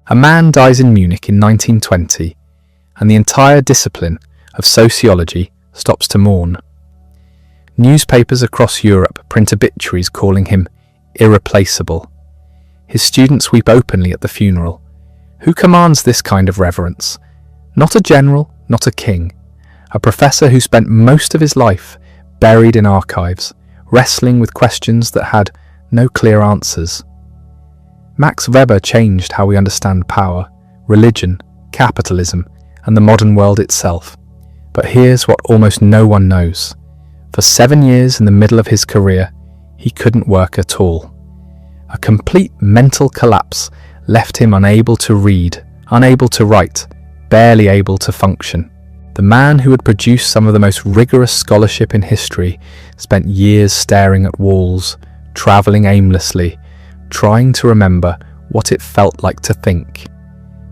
A man dies in Munich in 1920, and the entire discipline of sociology stops to mourn. Newspapers across Europe print obituaries calling him irreplaceable. His students weep openly at the funeral. Who commands this kind of reverence? Not a general, not a king. A professor who spent most of his life buried in archives, wrestling with questions that had no clear answers. Max Weber changed how we understand power, religion, capitalism, and the modern world itself. But here's what almost no one knows. For 7 years in the middle of his career, he couldn't work at all. A complete mental collapse left him unable to read, unable to write, barely able to function. The man who had produced some of the most rigorous scholarship in history spent years staring at walls, travelling aimlessly, trying to remember what it felt like to think.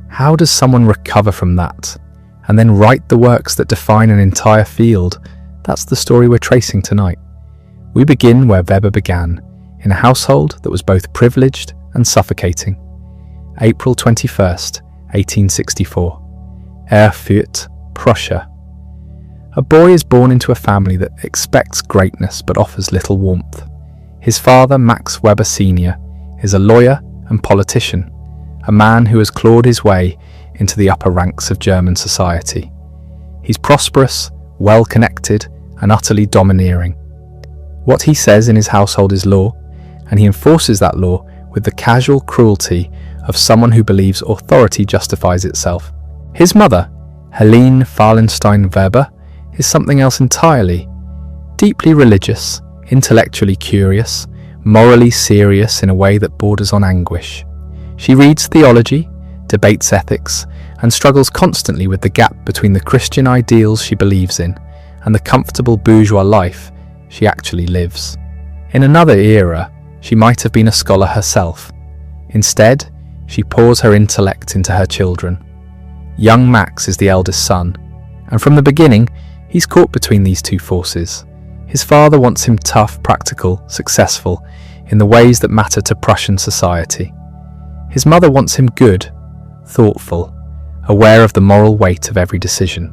How does someone recover from that, and then write the works that define an entire field? That's the story we're tracing tonight. We begin where Weber began, in a household that was both privileged and suffocating. April 21st, 1864. Erfurt, Prussia. A boy is born into a family that expects greatness but offers little warmth. His father, Max Weber Sr., is a lawyer and politician, a man who has clawed his way into the upper ranks of German society. He's prosperous, well-connected, and utterly domineering. What he says in his household is law, and he enforces that law with the casual cruelty of someone who believes authority justifies itself. His mother, Helene Fallenstein Weber, is something else entirely. Deeply religious, intellectually curious, morally serious in a way that borders on anguish. She reads theology, debates ethics, and struggles constantly with the gap between the Christian ideals she believes in and the comfortable bourgeois life she actually lives. In another era, she might have been a scholar herself. Instead, she pours her intellect into her children. Young Max is the eldest son, and from the beginning, he's caught between these two forces. His father wants him tough, practical, successful, in the ways that matter to Prussian society. His mother wants him good, thoughtful, aware of the moral weight of every decision.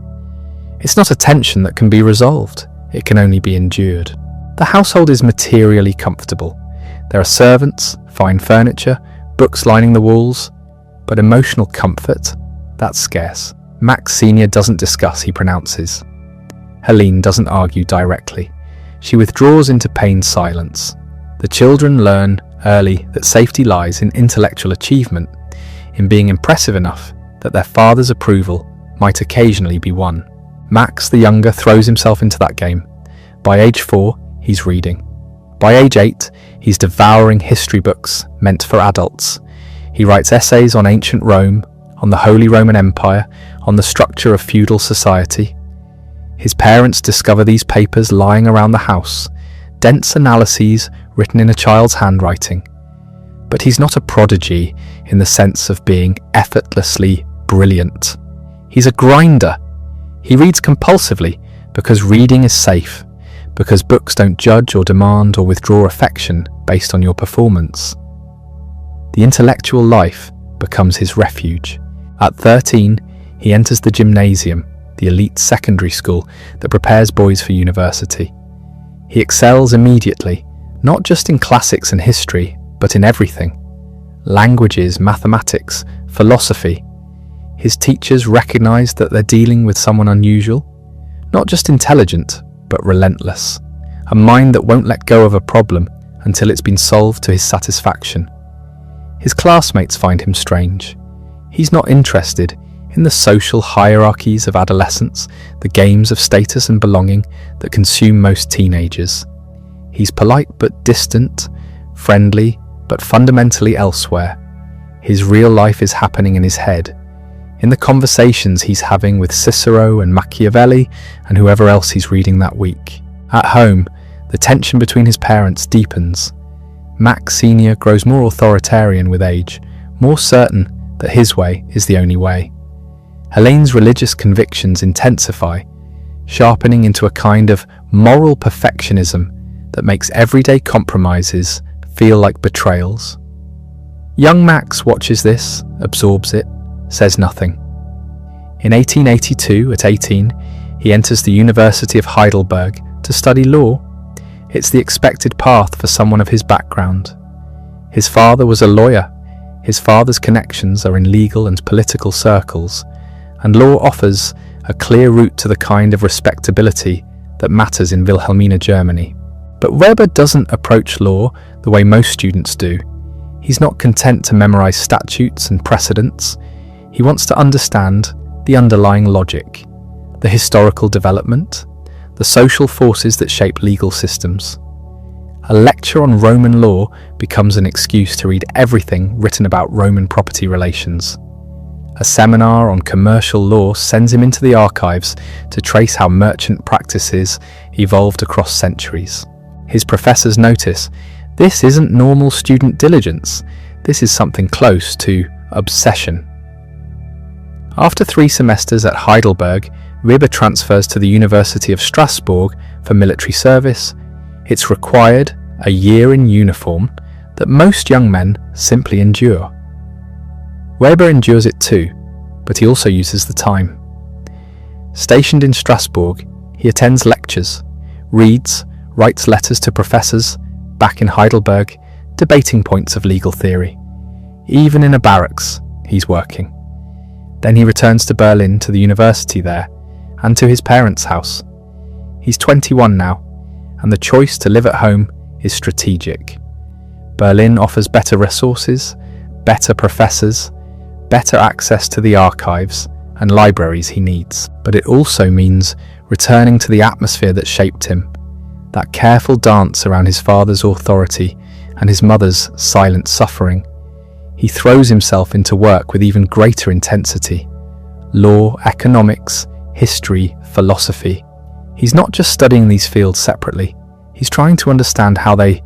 It's not a tension that can be resolved, it can only be endured. The household is materially comfortable. There are servants, fine furniture, books lining the walls, but emotional comfort, that's scarce. Max Sr. doesn't discuss, he pronounces. Helene doesn't argue directly. She withdraws into pained silence. The children learn early that safety lies in intellectual achievement, in being impressive enough that their father's approval might occasionally be won. Max, the younger, throws himself into that game. By age 4, he's reading. By age 8, he's devouring history books meant for adults. He writes essays on ancient Rome, on the Holy Roman Empire, on the structure of feudal society. His parents discover these papers lying around the house, dense analyses written in a child's handwriting. But he's not a prodigy in the sense of being effortlessly brilliant. He's a grinder. He reads compulsively because reading is safe, because books don't judge or demand or withdraw affection based on your performance. The intellectual life becomes his refuge. At 13, he enters the gymnasium, the elite secondary school that prepares boys for university. He excels immediately, not just in classics and history, but in everything. Languages, mathematics, philosophy. His teachers recognize that they're dealing with someone unusual, not just intelligent, but relentless. A mind that won't let go of a problem until it's been solved to his satisfaction. His classmates find him strange. He's not interested in the social hierarchies of adolescence, the games of status and belonging that consume most teenagers. He's polite but distant, friendly but fundamentally elsewhere. His real life is happening in his head, in the conversations he's having with Cicero and Machiavelli and whoever else he's reading that week. At home, the tension between his parents deepens. Max Sr. grows more authoritarian with age, more certain that his way is the only way. Helene's religious convictions intensify, sharpening into a kind of moral perfectionism that makes everyday compromises feel like betrayals. Young Max watches this, absorbs it, says nothing. In 1882, at 18, he enters the University of Heidelberg to study law. It's the expected path for someone of his background. His father was a lawyer. His father's connections are in legal and political circles, and law offers a clear route to the kind of respectability that matters in Wilhelmina Germany. But Weber doesn't approach law the way most students do. He's not content to memorize statutes and precedents. He wants to understand the underlying logic, the historical development, the social forces that shape legal systems. A lecture on Roman law becomes an excuse to read everything written about Roman property relations. A seminar on commercial law sends him into the archives to trace how merchant practices evolved across centuries. His professors notice, this isn't normal student diligence, this is something close to obsession. After 3 semesters at Heidelberg, Weber transfers to the University of Strasbourg for military service. It's required a year in uniform that most young men simply endure. Weber endures it too, but he also uses the time. Stationed in Strasbourg, he attends lectures, reads, writes letters to professors, back in Heidelberg, debating points of legal theory. Even in a barracks, he's working. Then he returns to Berlin, to the university there, and to his parents' house. He's 21 now, and the choice to live at home is strategic. Berlin offers better resources, better professors, better access to the archives and libraries he needs. But it also means returning to the atmosphere that shaped him, that careful dance around his father's authority and his mother's silent suffering. He throws himself into work with even greater intensity. Law, economics, history, philosophy. He's not just studying these fields separately. He's trying to understand how they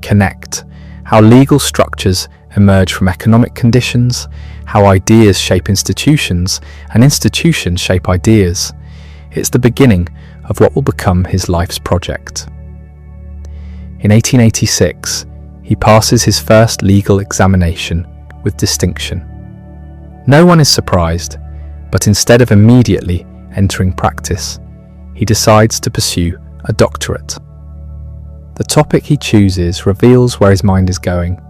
connect, how legal structures emerge from economic conditions, how ideas shape institutions, and institutions shape ideas. It's the beginning of what will become his life's project. In 1886, he passes his first legal examination with distinction. No one is surprised, but instead of immediately entering practice, he decides to pursue a doctorate. The topic he chooses reveals where his mind is going,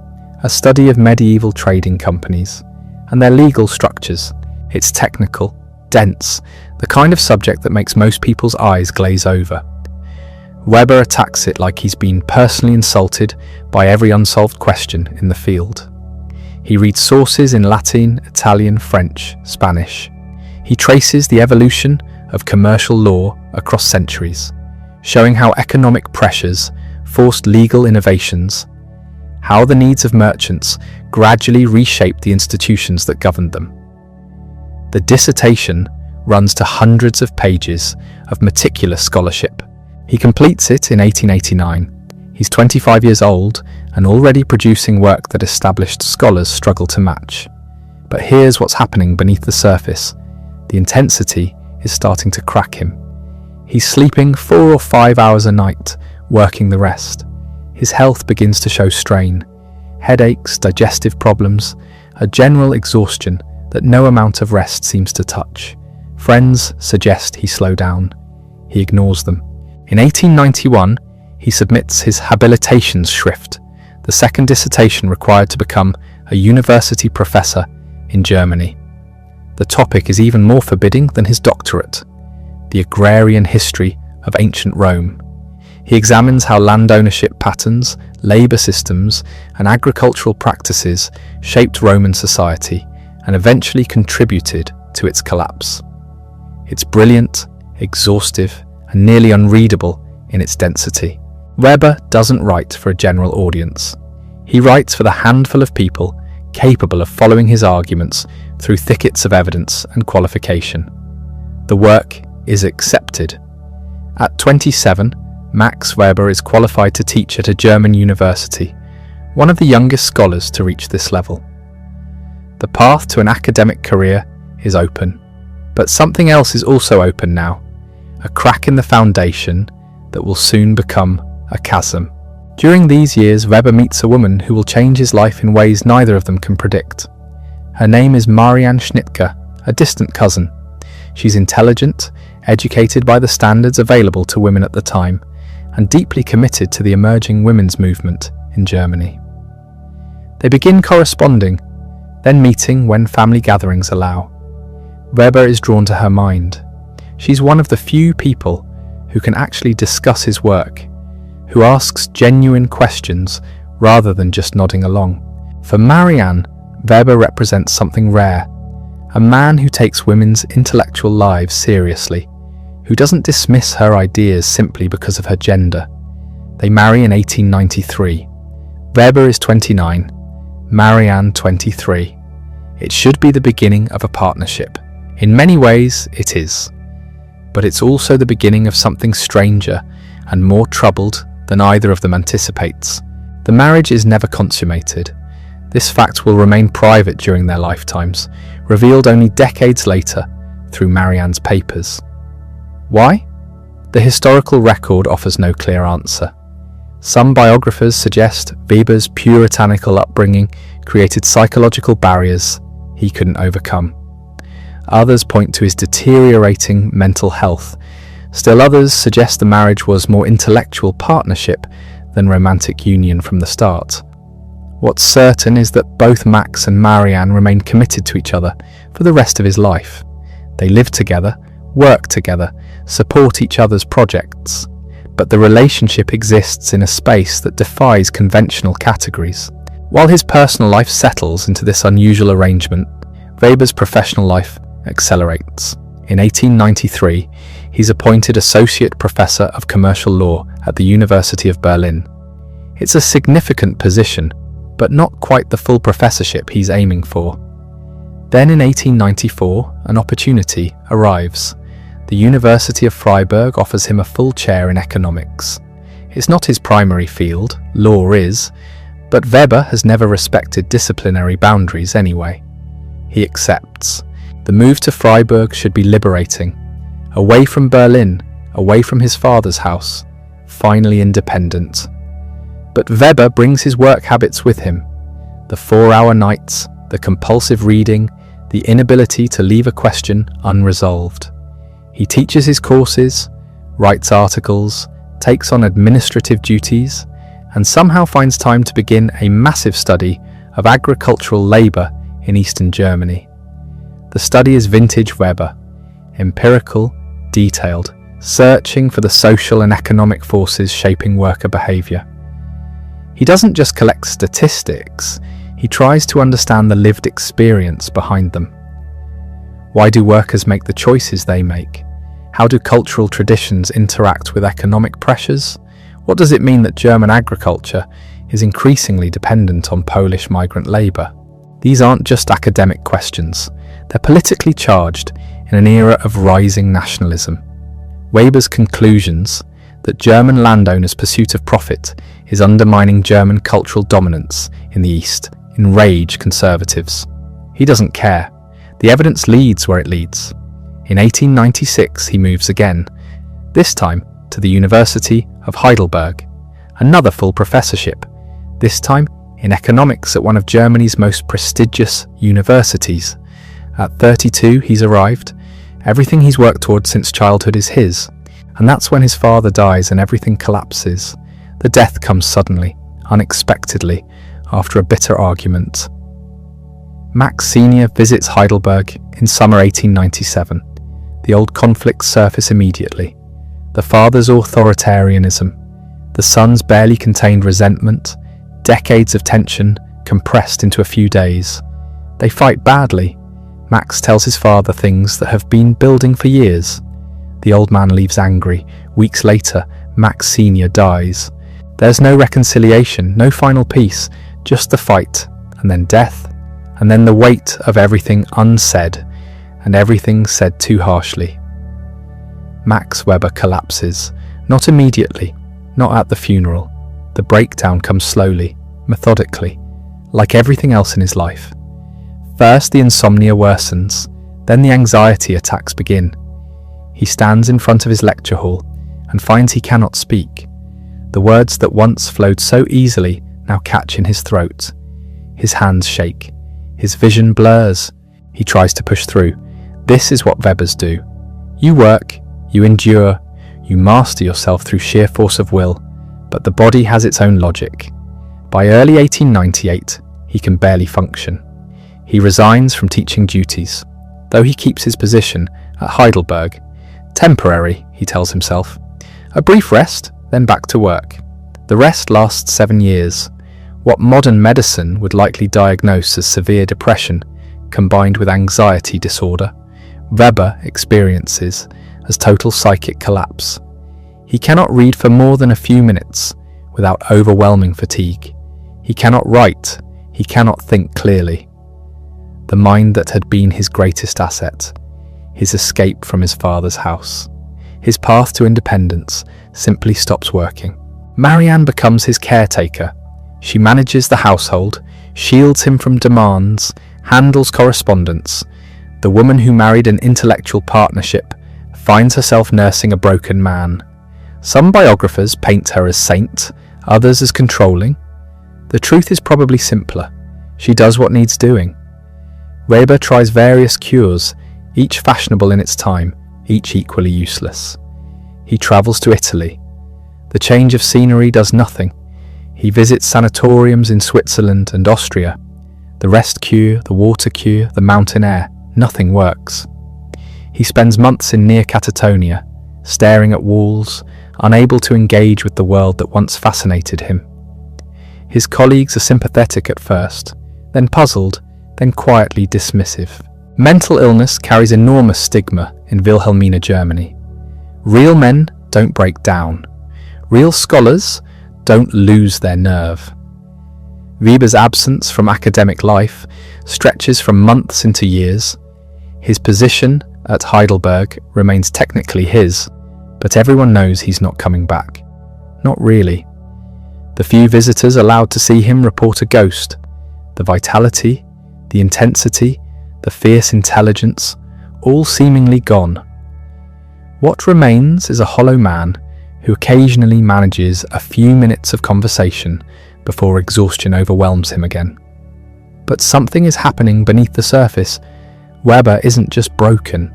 a study of medieval trading companies and their legal structures. It's technical, dense, the kind of subject that makes most people's eyes glaze over. Weber attacks it like he's been personally insulted by every unsolved question in the field. He reads sources in Latin, Italian, French, Spanish. He traces the evolution of commercial law across centuries, showing how economic pressures forced legal innovations, how the needs of merchants gradually reshaped the institutions that governed them. The dissertation runs to hundreds of pages of meticulous scholarship. He completes it in 1889. He's 25 years old and already producing work that established scholars struggle to match. But here's what's happening beneath the surface. The intensity is starting to crack him. He's sleeping 4 or 5 hours a night, working the rest. His health begins to show strain. Headaches, digestive problems, a general exhaustion that no amount of rest seems to touch. Friends suggest he slow down. He ignores them. In 1891, he submits his Habilitationsschrift, the second dissertation required to become a university professor in Germany. The topic is even more forbidding than his doctorate, the agrarian history of ancient Rome. He examines how land ownership patterns, labour systems, and agricultural practices shaped Roman society and eventually contributed to its collapse. It's brilliant, exhaustive, and nearly unreadable in its density. Weber doesn't write for a general audience. He writes for the handful of people capable of following his arguments through thickets of evidence and qualification. The work is accepted. At 27, Max Weber is qualified to teach at a German university, one of the youngest scholars to reach this level. The path to an academic career is open, but something else is also open now, a crack in the foundation that will soon become a chasm. During these years, Weber meets a woman who will change his life in ways neither of them can predict. Her name is Marianne Schnittke, a distant cousin. She's intelligent, educated by the standards available to women at the time, and deeply committed to the emerging women's movement in Germany. They begin corresponding, then meeting when family gatherings allow. Weber is drawn to her mind. She's one of the few people who can actually discuss his work, who asks genuine questions rather than just nodding along. For Marianne, Weber represents something rare, a man who takes women's intellectual lives seriously, who doesn't dismiss her ideas simply because of her gender. They marry in 1893. Weber is 29, Marianne 23. It should be the beginning of a partnership. In many ways, it is. But it's also the beginning of something stranger and more troubled than either of them anticipates. The marriage is never consummated. This fact will remain private during their lifetimes, revealed only decades later through Marianne's papers. Why? The historical record offers no clear answer. Some biographers suggest Weber's puritanical upbringing created psychological barriers he couldn't overcome. Others point to his deteriorating mental health. Still others suggest the marriage was more intellectual partnership than romantic union from the start. What's certain is that both Max and Marianne remain committed to each other for the rest of his life. They live together, work together, support each other's projects, but the relationship exists in a space that defies conventional categories. While his personal life settles into this unusual arrangement, Weber's professional life accelerates. In 1893, he's appointed Associate Professor of Commercial Law at the University of Berlin. It's a significant position, but not quite the full professorship he's aiming for. Then in 1894, an opportunity arrives. The University of Freiburg offers him a full chair in economics. It's not his primary field, law is, but Weber has never respected disciplinary boundaries anyway. He accepts. The move to Freiburg should be liberating. Away from Berlin, away from his father's house, finally independent. But Weber brings his work habits with him. The 4-hour nights, the compulsive reading, the inability to leave a question unresolved. He teaches his courses, writes articles, takes on administrative duties, and somehow finds time to begin a massive study of agricultural labour in Eastern Germany. The study is vintage Weber, empirical, detailed, searching for the social and economic forces shaping worker behaviour. He doesn't just collect statistics, he tries to understand the lived experience behind them. Why do workers make the choices they make? How do cultural traditions interact with economic pressures? What does it mean that German agriculture is increasingly dependent on Polish migrant labour? These aren't just academic questions, they're politically charged in an era of rising nationalism. Weber's conclusions that German landowners' pursuit of profit is undermining German cultural dominance in the East enrage conservatives. He doesn't care. The evidence leads where it leads. In 1896 he moves again, this time to the University of Heidelberg, another full professorship, this time in economics at one of Germany's most prestigious universities. At 32 he's arrived. Everything he's worked towards since childhood is his. And that's when his father dies and everything collapses. The death comes suddenly, unexpectedly, after a bitter argument. Max Sr. visits Heidelberg in summer 1897. The old conflicts surface immediately. The father's authoritarianism, the son's barely contained resentment, decades of tension compressed into a few days. They fight badly. Max tells his father things that have been building for years. The old man leaves angry. Weeks later, Max Sr. dies. There's no reconciliation, no final peace, just the fight, and then death, and then the weight of everything unsaid, and everything said too harshly. Max Weber collapses, not immediately, not at the funeral. The breakdown comes slowly, methodically, like everything else in his life. First the insomnia worsens, then the anxiety attacks begin. He stands in front of his lecture hall and finds he cannot speak. The words that once flowed so easily now catch in his throat. His hands shake. His vision blurs. He tries to push through. This is what Webers do. You work, you endure, you master yourself through sheer force of will, but the body has its own logic. By early 1898, he can barely function. He resigns from teaching duties, though he keeps his position at Heidelberg. Temporary, he tells himself. A brief rest, then back to work. The rest lasts 7 years. What modern medicine would likely diagnose as severe depression, combined with anxiety disorder, Weber experiences as total psychic collapse. He cannot read for more than a few minutes without overwhelming fatigue. He cannot write. He cannot think clearly. The mind that had been his greatest asset, his escape from his father's house, his path to independence, simply stops working. Marianne becomes his caretaker. She manages the household, shields him from demands, handles correspondence. The woman who married an intellectual partnership finds herself nursing a broken man. Some biographers paint her as saint, others as controlling. The truth is probably simpler. She does what needs doing. Weber tries various cures, each fashionable in its time, each equally useless. He travels to Italy. The change of scenery does nothing. He visits sanatoriums in Switzerland and Austria. The rest cure, the water cure, the mountain air, nothing works. He spends months in near Catatonia, staring at walls, unable to engage with the world that once fascinated him. His colleagues are sympathetic at first, then puzzled, then quietly dismissive. Mental illness carries enormous stigma in Wilhelmina, Germany. Real men don't break down. Real scholars don't lose their nerve. Weber's absence from academic life stretches from months into years. His position at Heidelberg remains technically his, but everyone knows he's not coming back. Not really. The few visitors allowed to see him report a ghost. The vitality, the intensity, the fierce intelligence, all seemingly gone. What remains is a hollow man who occasionally manages a few minutes of conversation before exhaustion overwhelms him again. But something is happening beneath the surface. Weber isn't just broken.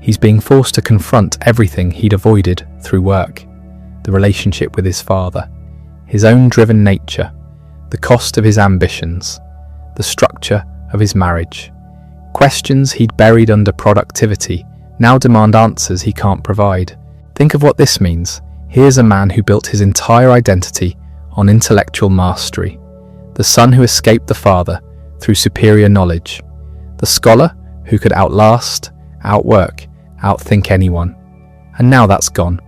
He's being forced to confront everything he'd avoided through work. The relationship with his father, his own driven nature, the cost of his ambitions, the structure of his marriage. Questions he'd buried under productivity now demand answers he can't provide. Think of what this means. Here's a man who built his entire identity on intellectual mastery, the son who escaped the father through superior knowledge, the scholar who could outlast, outwork, outthink anyone. And now that's gone.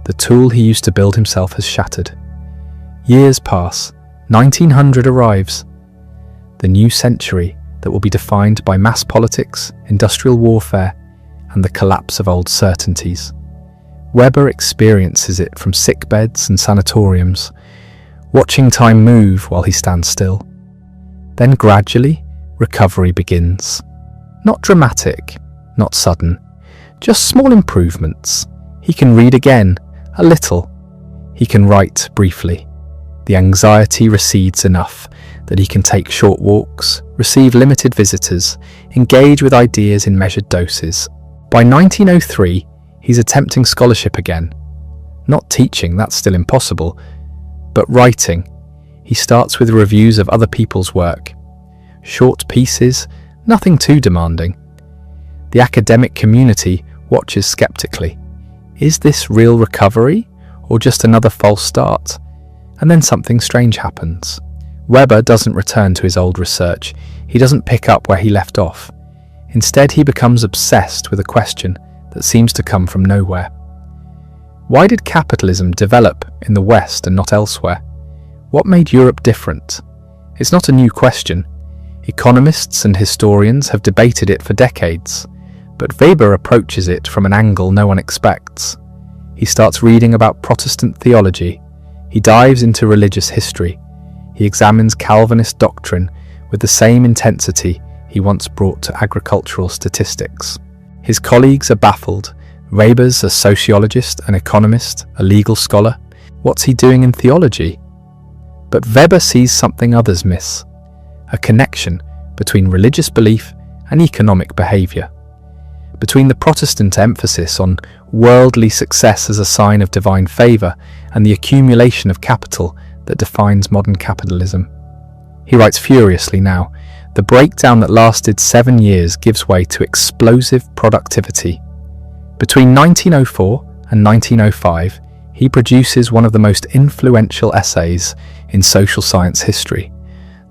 The tool he used to build himself has shattered. Years pass. 1900 arrives. The new century that will be defined by mass politics, industrial warfare, and the collapse of old certainties. Weber experiences it from sickbeds and sanatoriums, watching time move while he stands still. Then gradually, recovery begins. Not dramatic, not sudden, just small improvements. He can read again, a little. He can write briefly. The anxiety recedes enough that he can take short walks, receive limited visitors, engage with ideas in measured doses. By 1903, he's attempting scholarship again. Not teaching, that's still impossible, but writing. He starts with reviews of other people's work. Short pieces, nothing too demanding. The academic community watches skeptically. Is this real recovery, or just another false start? And then something strange happens. Weber doesn't return to his old research. He doesn't pick up where he left off. Instead, he becomes obsessed with a question that seems to come from nowhere. Why did capitalism develop in the West and not elsewhere? What made Europe different? It's not a new question. Economists and historians have debated it for decades, but Weber approaches it from an angle no one expects. He starts reading about Protestant theology. He dives into religious history. He examines Calvinist doctrine with the same intensity he once brought to agricultural statistics. His colleagues are baffled. Weber's a sociologist, an economist, a legal scholar. What's he doing in theology? But Weber sees something others miss: a connection between religious belief and economic behaviour, between the Protestant emphasis on worldly success as a sign of divine favour and the accumulation of capital that defines modern capitalism. He writes furiously now, the breakdown that lasted 7 years gives way to explosive productivity. Between 1904 and 1905, he produces one of the most influential essays in social science history,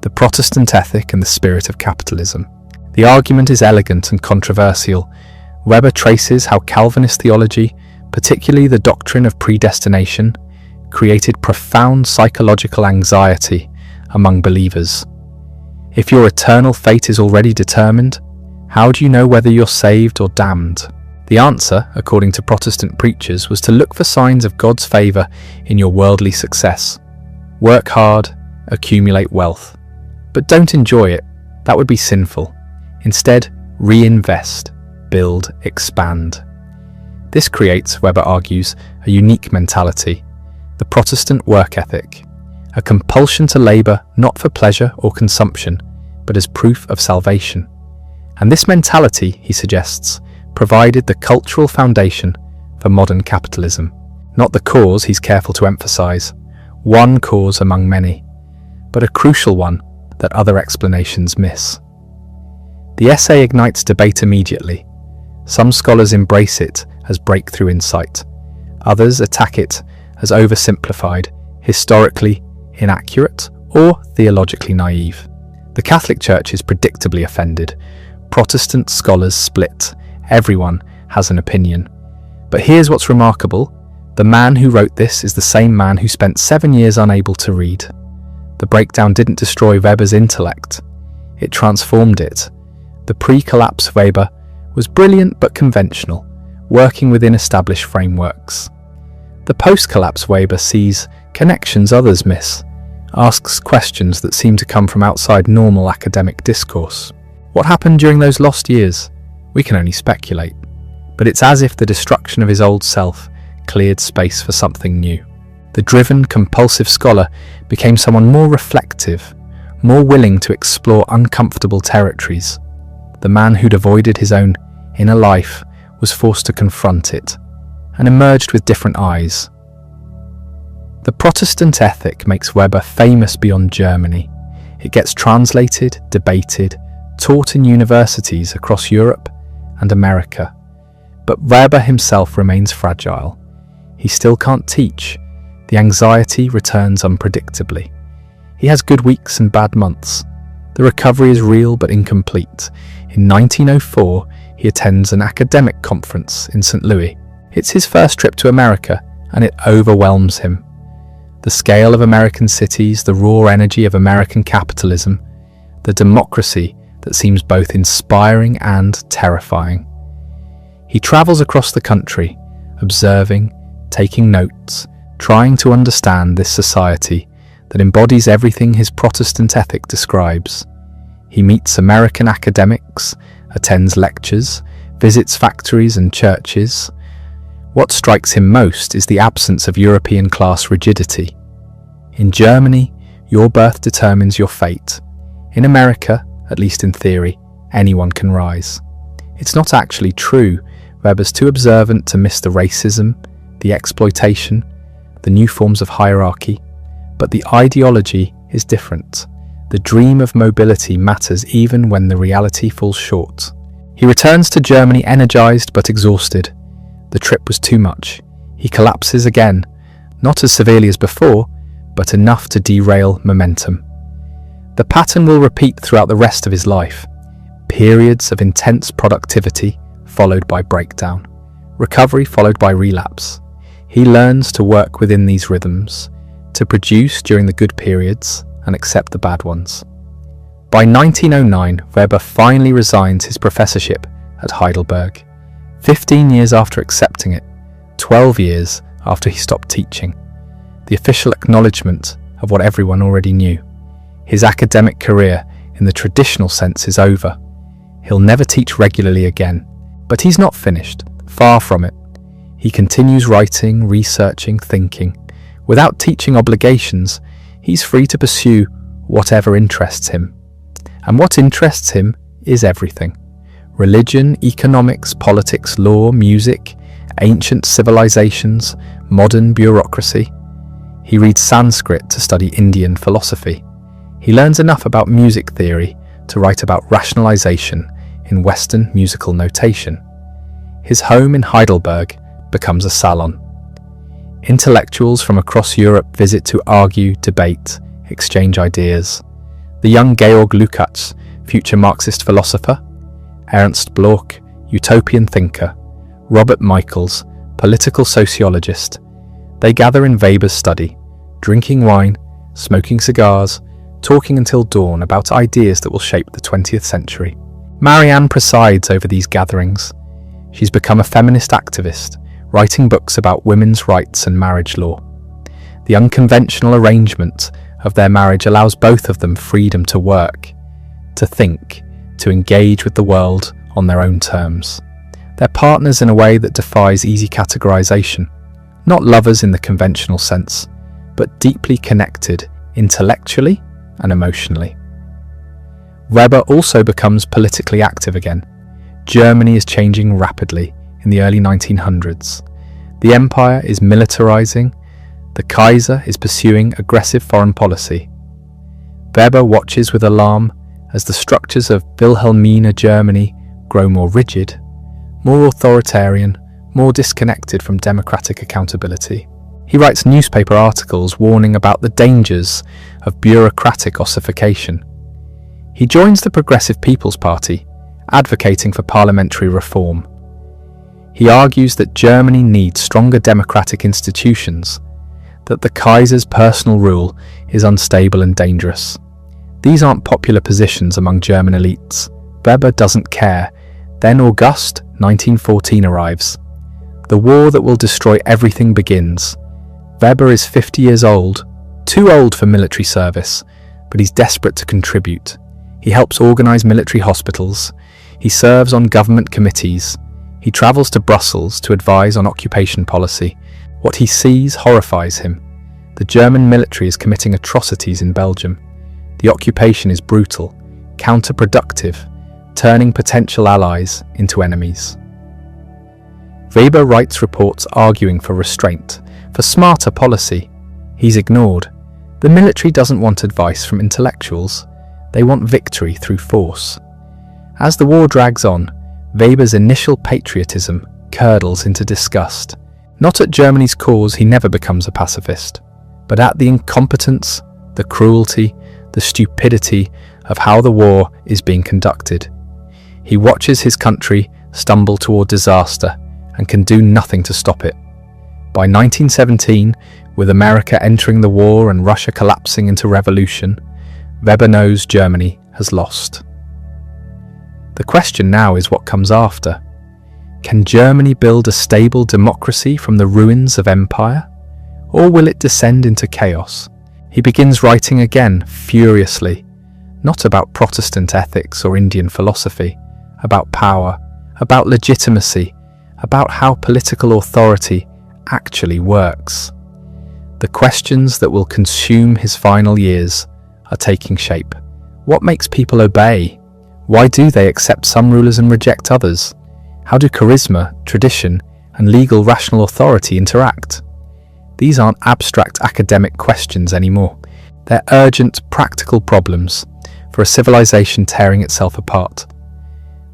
The Protestant Ethic and the Spirit of Capitalism. The argument is elegant and controversial. Weber traces how Calvinist theology, particularly the doctrine of predestination, created profound psychological anxiety among believers. If your eternal fate is already determined, how do you know whether you're saved or damned? The answer, according to Protestant preachers, was to look for signs of God's favour in your worldly success. Work hard, accumulate wealth. But don't enjoy it. That would be sinful. Instead, reinvest, build, expand. This creates, Weber argues, a unique mentality, the Protestant work ethic, a compulsion to labour not for pleasure or consumption, but as proof of salvation. And this mentality, he suggests, provided the cultural foundation for modern capitalism. Not the cause, he's careful to emphasise, one cause among many, but a crucial one that other explanations miss. The essay ignites debate immediately. Some scholars embrace it as breakthrough insight. Others attack it as oversimplified, historically inaccurate, or theologically naive. The Catholic Church is predictably offended. Protestant scholars split. Everyone has an opinion. But here's what's remarkable. The man who wrote this is the same man who spent 7 years unable to read. The breakdown didn't destroy Weber's intellect. It transformed it. The pre-collapse Weber was brilliant but conventional, working within established frameworks. The post-collapse Weber sees connections others miss, asks questions that seem to come from outside normal academic discourse. What happened during those lost years? We can only speculate, but it's as if the destruction of his old self cleared space for something new. The driven, compulsive scholar became someone more reflective, more willing to explore uncomfortable territories. The man who'd avoided his own inner life was forced to confront it, and emerged with different eyes. The Protestant ethic makes Weber famous beyond Germany. It gets translated, debated, taught in universities across Europe and America. But Weber himself remains fragile. He still can't teach. The anxiety returns unpredictably. He has good weeks and bad months. The recovery is real but incomplete. In 1904, he attends an academic conference in St. Louis. It's his first trip to America, and it overwhelms him. The scale of American cities, the raw energy of American capitalism, the democracy that seems both inspiring and terrifying. He travels across the country, observing, taking notes, trying to understand this society that embodies everything his Protestant ethic describes. He meets American academics, attends lectures, visits factories and churches. What strikes him most is the absence of European class rigidity. In Germany, your birth determines your fate. In America, at least in theory, anyone can rise. It's not actually true. Weber's too observant to miss the racism, the exploitation, the new forms of hierarchy. But the ideology is different. The dream of mobility matters even when the reality falls short. He returns to Germany energized but exhausted. The trip was too much. He collapses again, not as severely as before, but enough to derail momentum. The pattern will repeat throughout the rest of his life. Periods of intense productivity followed by breakdown. Recovery followed by relapse. He learns to work within these rhythms, to produce during the good periods and accept the bad ones. By 1909, Weber finally resigns his professorship at Heidelberg, 15 years after accepting it, 12 years after he stopped teaching. The official acknowledgement of what everyone already knew. His academic career, in the traditional sense, is over. He'll never teach regularly again. But he's not finished, far from it. He continues writing, researching, thinking. Without teaching obligations, he's free to pursue whatever interests him. And what interests him is everything. Religion, economics, politics, law, music, ancient civilizations, modern bureaucracy. He reads Sanskrit to study Indian philosophy. He learns enough about music theory to write about rationalization in Western musical notation. His home in Heidelberg becomes a salon. Intellectuals from across Europe visit to argue, debate, exchange ideas. The young Georg Lukács, future Marxist philosopher, Ernst Bloch, utopian thinker, Robert Michaels, political sociologist. They gather in Weber's study, drinking wine, smoking cigars, talking until dawn about ideas that will shape the 20th century. Marianne presides over these gatherings. She's become a feminist activist, writing books about women's rights and marriage law. The unconventional arrangement of their marriage allows both of them freedom to work, to think, to engage with the world on their own terms. They're partners in a way that defies easy categorization, not lovers in the conventional sense, but deeply connected intellectually and emotionally. Weber also becomes politically active again. Germany is changing rapidly in the early 1900s. The empire is militarizing. The Kaiser is pursuing aggressive foreign policy. Weber watches with alarm as the structures of Wilhelmina Germany grow more rigid, more authoritarian, more disconnected from democratic accountability. He writes newspaper articles warning about the dangers of bureaucratic ossification. He joins the Progressive People's Party, advocating for parliamentary reform. He argues that Germany needs stronger democratic institutions, that the Kaiser's personal rule is unstable and dangerous. These aren't popular positions among German elites. Weber doesn't care. Then August 1914 arrives. The war that will destroy everything begins. Weber is 50 years old, too old for military service, but he's desperate to contribute. He helps organize military hospitals. He serves on government committees. He travels to Brussels to advise on occupation policy. What he sees horrifies him. The German military is committing atrocities in Belgium. The occupation is brutal, counterproductive, turning potential allies into enemies. Weber writes reports arguing for restraint, for smarter policy. He's ignored. The military doesn't want advice from intellectuals. They want victory through force. As the war drags on, Weber's initial patriotism curdles into disgust. Not at Germany's cause, he never becomes a pacifist, but at the incompetence, the cruelty, the stupidity of how the war is being conducted. He watches his country stumble toward disaster and can do nothing to stop it. By 1917, with America entering the war and Russia collapsing into revolution, Weber knows Germany has lost. The question now is what comes after. Can Germany build a stable democracy from the ruins of empire? Or will it descend into chaos? He begins writing again, furiously, not about Protestant ethics or Indian philosophy, about power, about legitimacy, about how political authority actually works. The questions that will consume his final years are taking shape. What makes people obey? Why do they accept some rulers and reject others? How do charisma, tradition, and legal rational authority interact? These aren't abstract academic questions anymore. They're urgent, practical problems for a civilization tearing itself apart.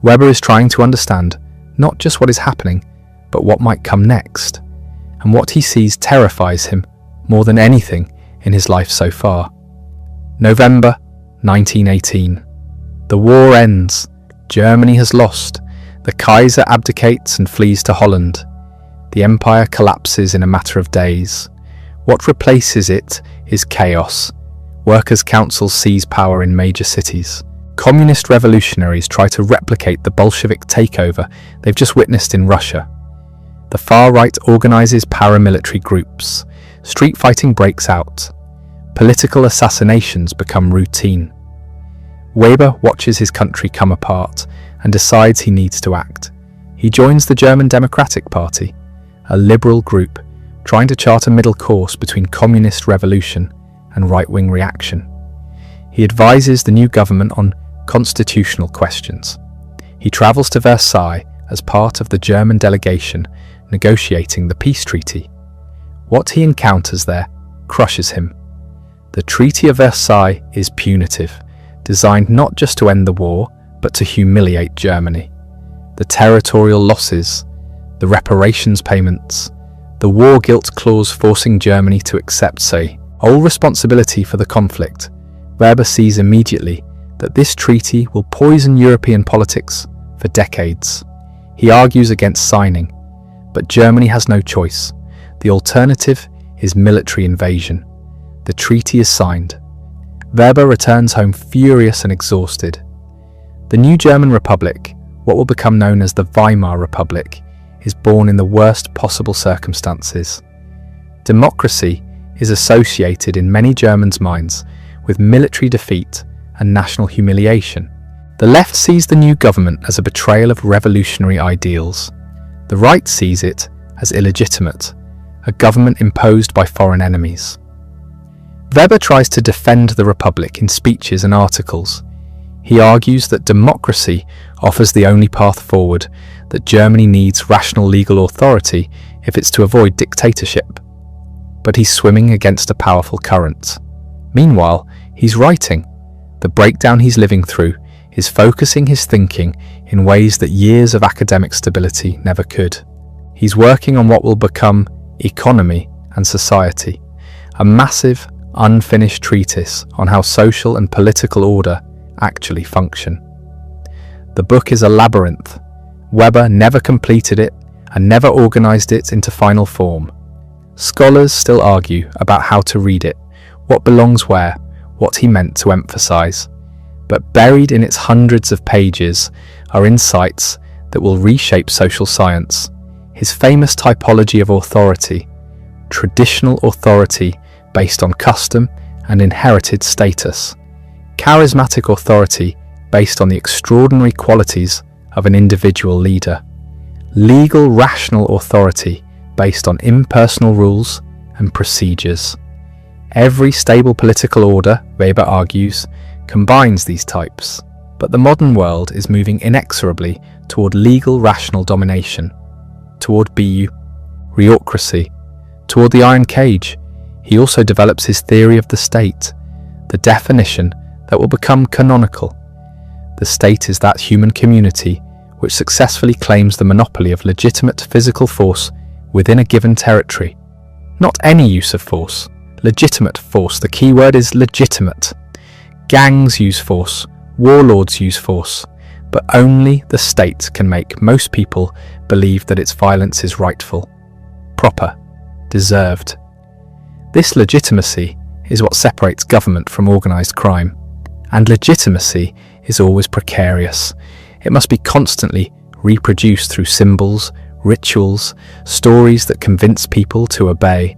Weber is trying to understand not just what is happening, but what might come next. And what he sees terrifies him more than anything in his life so far. November 1918. The war ends. Germany has lost. The Kaiser abdicates and flees to Holland. The empire collapses in a matter of days. What replaces it is chaos. Workers' councils seize power in major cities. Communist revolutionaries try to replicate the Bolshevik takeover they've just witnessed in Russia. The far right organizes paramilitary groups. Street fighting breaks out. Political assassinations become routine. Weber watches his country come apart and decides he needs to act. He joins the German Democratic Party, a liberal group trying to chart a middle course between communist revolution and right-wing reaction. He advises the new government on constitutional questions. He travels to Versailles as part of the German delegation negotiating the peace treaty. What he encounters there crushes him. The Treaty of Versailles is punitive, designed not just to end the war, but to humiliate Germany. The territorial losses, the reparations payments, the war guilt clause forcing Germany to accept all responsibility for the conflict. Weber sees immediately that this treaty will poison European politics for decades. He argues against signing, but Germany has no choice. The alternative is military invasion. The treaty is signed. Weber returns home furious and exhausted. The new German Republic, what will become known as the Weimar Republic, is born in the worst possible circumstances. Democracy is associated in many Germans' minds with military defeat and national humiliation. The left sees the new government as a betrayal of revolutionary ideals. The right sees it as illegitimate, a government imposed by foreign enemies. Weber tries to defend the Republic in speeches and articles. He argues that democracy offers the only path forward, that Germany needs rational legal authority if it's to avoid dictatorship. But he's swimming against a powerful current. Meanwhile, he's writing. The breakdown he's living through is focusing his thinking in ways that years of academic stability never could. He's working on what will become Economy and Society, a massive, unfinished treatise on how social and political order actually function. The book is a labyrinth. Weber never completed it and never organized it into final form. Scholars still argue about how to read it, what belongs where, what he meant to emphasize. But buried in its hundreds of pages are insights that will reshape social science. His famous typology of authority, traditional authority based on custom and inherited status, charismatic authority based on the extraordinary qualities of an individual leader, legal rational authority based on impersonal rules and procedures. Every stable political order, Weber argues, combines these types, but the modern world is moving inexorably toward legal rational domination, toward bureaucracy, toward the iron cage. He also develops his theory of the state, the definition that will become canonical. The state is that human community which successfully claims the monopoly of legitimate physical force within a given territory. Not any use of force, legitimate force. The key word is legitimate. Gangs use force, warlords use force, but only the state can make most people believe that its violence is rightful, proper, deserved. This legitimacy is what separates government from organized crime. And legitimacy is always precarious. It must be constantly reproduced through symbols, rituals, stories that convince people to obey.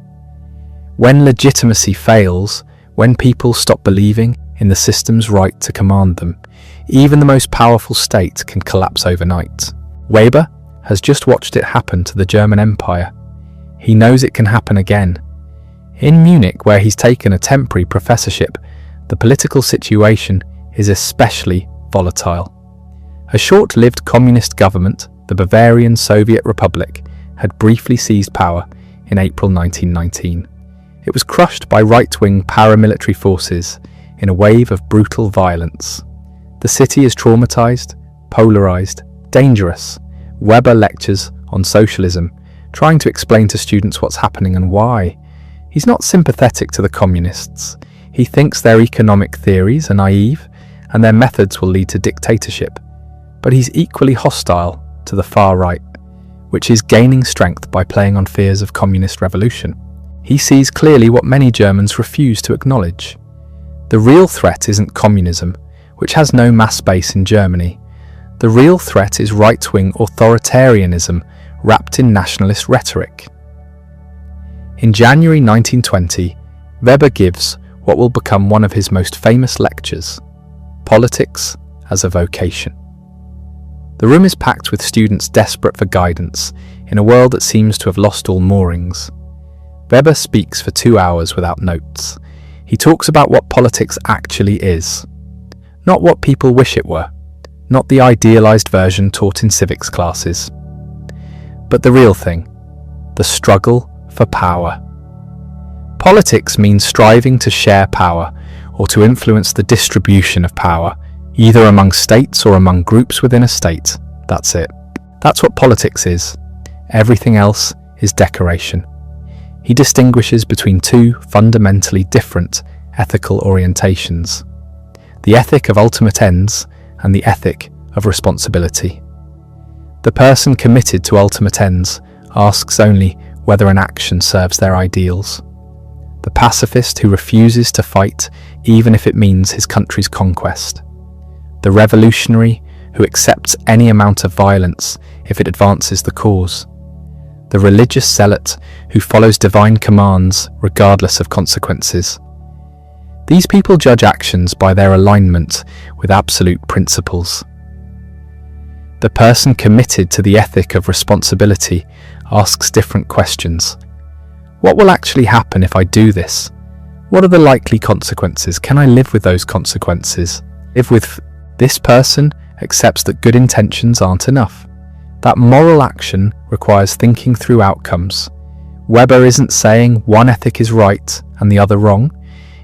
When legitimacy fails, when people stop believing in the system's right to command them, even the most powerful state can collapse overnight. Weber has just watched it happen to the German Empire. He knows it can happen again. In Munich, where he's taken a temporary professorship, the political situation is especially volatile. A short-lived communist government, the Bavarian Soviet Republic, had briefly seized power in April 1919. It was crushed by right-wing paramilitary forces in a wave of brutal violence. The city is traumatized, polarized, dangerous. Weber lectures on socialism, trying to explain to students what's happening and why. He's not sympathetic to the communists. He thinks their economic theories are naive and their methods will lead to dictatorship. But he's equally hostile to the far right, which is gaining strength by playing on fears of communist revolution. He sees clearly what many Germans refuse to acknowledge. The real threat isn't communism, which has no mass base in Germany. The real threat is right-wing authoritarianism wrapped in nationalist rhetoric. In January 1920, Weber gives what will become one of his most famous lectures, Politics as a Vocation. The room is packed with students desperate for guidance in a world that seems to have lost all moorings. Weber speaks for 2 hours without notes. He talks about what politics actually is. Not what people wish it were. Not the idealized version taught in civics classes. But the real thing. The struggle for power. Politics means striving to share power or to influence the distribution of power, either among states or among groups within a state. That's it. That's what politics is. Everything else is decoration. He distinguishes between two fundamentally different ethical orientations: the ethic of ultimate ends and the ethic of responsibility. The person committed to ultimate ends asks only whether an action serves their ideals. The pacifist who refuses to fight even if it means his country's conquest. The revolutionary who accepts any amount of violence if it advances the cause. The religious zealot who follows divine commands regardless of consequences. These people judge actions by their alignment with absolute principles. The person committed to the ethic of responsibility asks different questions. What will actually happen if I do this? What are the likely consequences? Can I live with those consequences? This person accepts that good intentions aren't enough. That moral action requires thinking through outcomes. Weber isn't saying one ethic is right and the other wrong.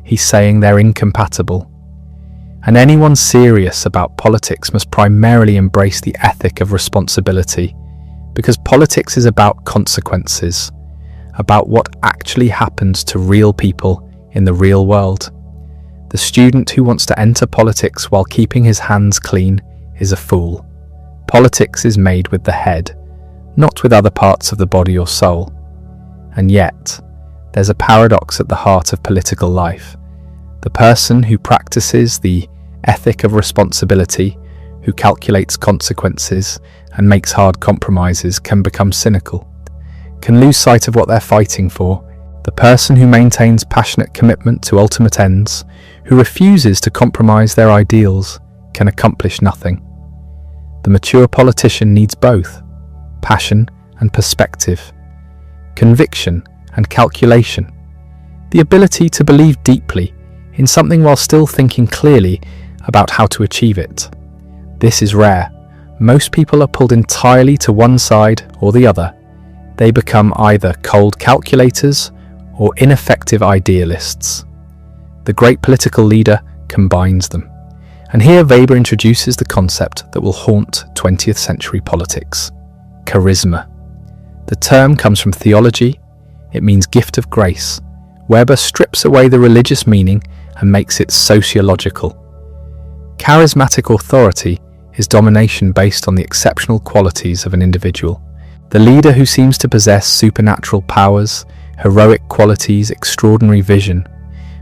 He's saying they're incompatible. And anyone serious about politics must primarily embrace the ethic of responsibility, because politics is about consequences, about what actually happens to real people in the real world. The student who wants to enter politics while keeping his hands clean is a fool. Politics is made with the head, not with other parts of the body or soul. And yet, there's a paradox at the heart of political life. The person who practices the ethic of responsibility, who calculates consequences and makes hard compromises, can become cynical, can lose sight of what they're fighting for. The person who maintains passionate commitment to ultimate ends, who refuses to compromise their ideals, can accomplish nothing. The mature politician needs both, passion and perspective, conviction and calculation, the ability to believe deeply in something while still thinking clearly about how to achieve it. This is rare. Most people are pulled entirely to one side or the other. They become either cold calculators or ineffective idealists. The great political leader combines them. And here Weber introduces the concept that will haunt 20th century politics: charisma. The term comes from theology. It means gift of grace. Weber strips away the religious meaning and makes it sociological. Charismatic authority is domination based on the exceptional qualities of an individual. The leader who seems to possess supernatural powers, heroic qualities, extraordinary vision.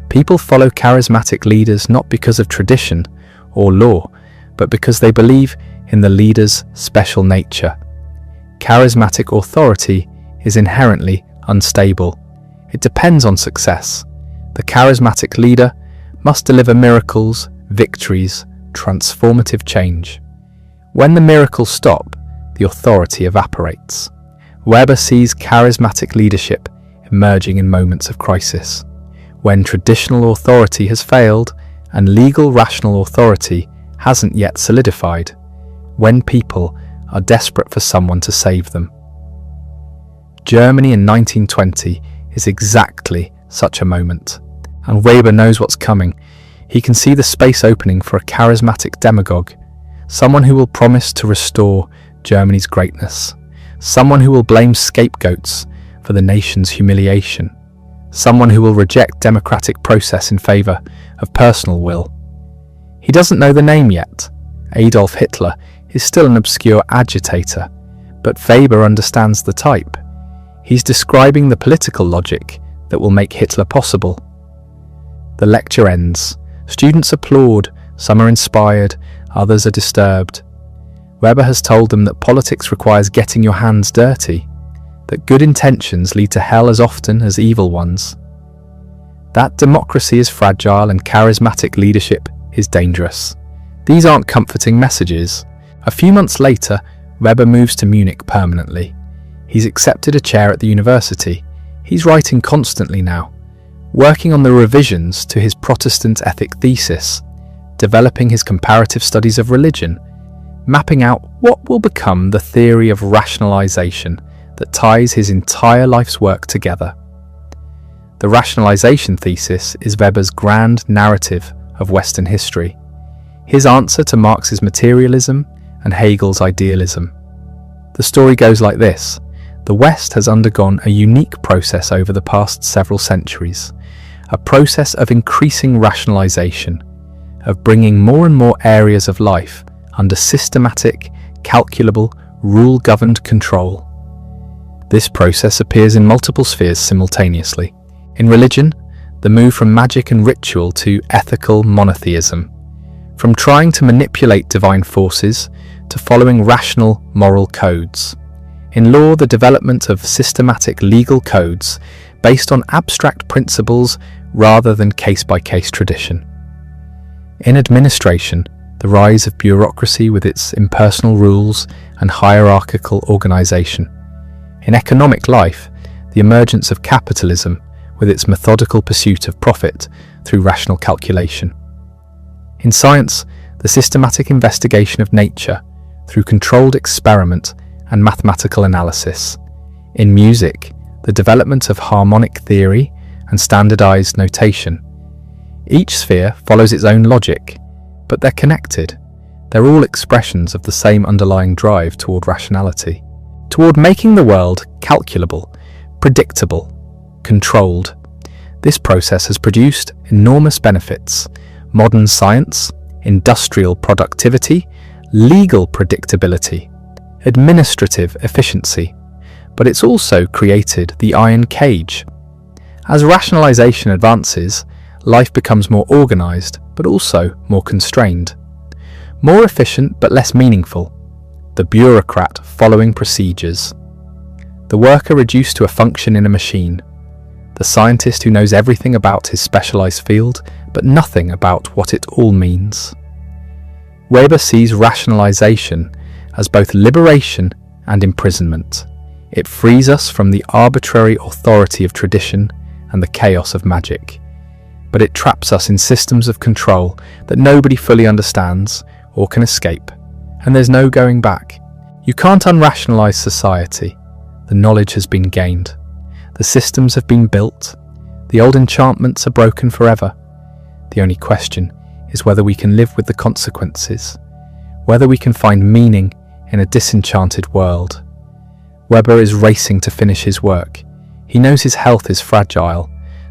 People follow charismatic leaders not because of tradition or law, but because they believe in the leader's special nature. Charismatic authority is inherently unstable. It depends on success. The charismatic leader must deliver miracles, victories, transformative change. When the miracles stop, the authority evaporates. Weber sees charismatic leadership emerging in moments of crisis, when traditional authority has failed and legal rational authority hasn't yet solidified, when people are desperate for someone to save them. Germany in 1920 is exactly such a moment, and Weber knows what's coming. He can see the space opening for a charismatic demagogue, someone who will promise to restore Germany's greatness, someone who will blame scapegoats for the nation's humiliation, someone who will reject democratic process in favour of personal will. He doesn't know the name yet. Adolf Hitler is still an obscure agitator, but Weber understands the type. He's describing the political logic that will make Hitler possible. The lecture ends. Students applaud, some are inspired, others are disturbed. Weber has told them that politics requires getting your hands dirty, that good intentions lead to hell as often as evil ones, that democracy is fragile and charismatic leadership is dangerous. These aren't comforting messages. A few months later, Weber moves to Munich permanently. He's accepted a chair at the university. He's writing constantly now, working on the revisions to his Protestant ethic thesis, developing his comparative studies of religion, mapping out what will become the theory of rationalization that ties his entire life's work together. The rationalization thesis is Weber's grand narrative of Western history, his answer to Marx's materialism and Hegel's idealism. The story goes like this. The West has undergone a unique process over the past several centuries, a process of increasing rationalization, of bringing more and more areas of life under systematic, calculable, rule-governed control. This process appears in multiple spheres simultaneously. In religion, the move from magic and ritual to ethical monotheism, from trying to manipulate divine forces to following rational moral codes. In law, the development of systematic legal codes based on abstract principles rather than case-by-case tradition. In administration, the rise of bureaucracy with its impersonal rules and hierarchical organization. In economic life, the emergence of capitalism with its methodical pursuit of profit through rational calculation. In science, the systematic investigation of nature through controlled experiment and mathematical analysis. In music, the development of harmonic theory and standardized notation. Each sphere follows its own logic, but they're connected. They're all expressions of the same underlying drive toward rationality, toward making the world calculable, predictable, controlled. This process has produced enormous benefits: modern science, industrial productivity, legal predictability, administrative efficiency. But it's also created the iron cage. As rationalization advances, life becomes more organized, but also more constrained. More efficient, but less meaningful. The bureaucrat following procedures. The worker reduced to a function in a machine. The scientist who knows everything about his specialized field, but nothing about what it all means. Weber sees rationalization as both liberation and imprisonment. It frees us from the arbitrary authority of tradition and the chaos of magic. But it traps us in systems of control that nobody fully understands or can escape. And there's no going back. You can't unrationalize society. The knowledge has been gained. The systems have been built. The old enchantments are broken forever. The only question is whether we can live with the consequences, whether we can find meaning in a disenchanted world. Weber is racing to finish his work. He knows his health is fragile.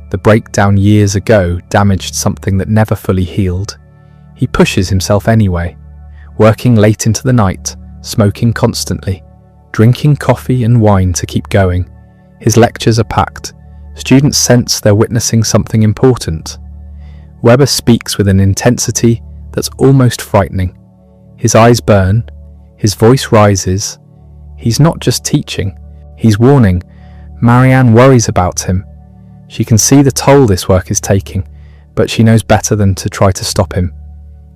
The breakdown years ago damaged something that never fully healed. He pushes himself anyway, working late into the night, smoking constantly, drinking coffee and wine to keep going. His lectures are packed. Students sense they're witnessing something important. Weber speaks with an intensity that's almost frightening. His eyes burn, his voice rises. He's not just teaching, he's warning. Marianne worries about him. She can see the toll this work is taking, but she knows better than to try to stop him.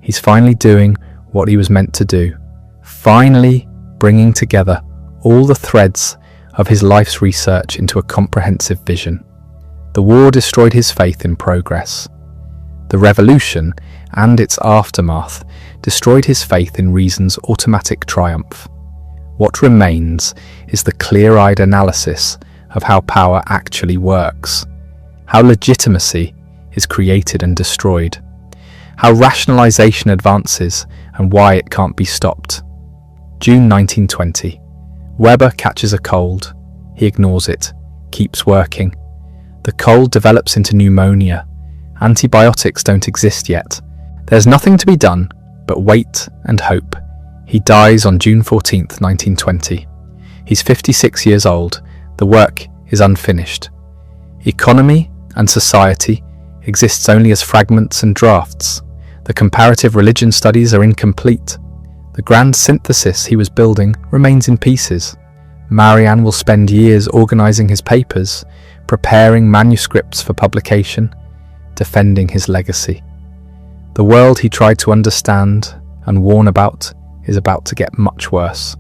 He's finally doing what he was meant to do, finally bringing together all the threads of his life's research into a comprehensive vision. The war destroyed his faith in progress. The revolution and its aftermath destroyed his faith in reason's automatic triumph. What remains is the clear-eyed analysis of how power actually works, how legitimacy is created and destroyed, how rationalization advances and why it can't be stopped. June 1920. Weber catches a cold. He ignores it, keeps working. The cold develops into pneumonia. Antibiotics don't exist yet. There's nothing to be done but wait and hope. He dies on June 14th, 1920. He's 56 years old. The work is unfinished. Economy and society exists only as fragments and drafts. The comparative religion studies are incomplete. The grand synthesis he was building remains in pieces. Marianne will spend years organizing his papers, preparing manuscripts for publication, defending his legacy. The world he tried to understand and warn about is about to get much worse.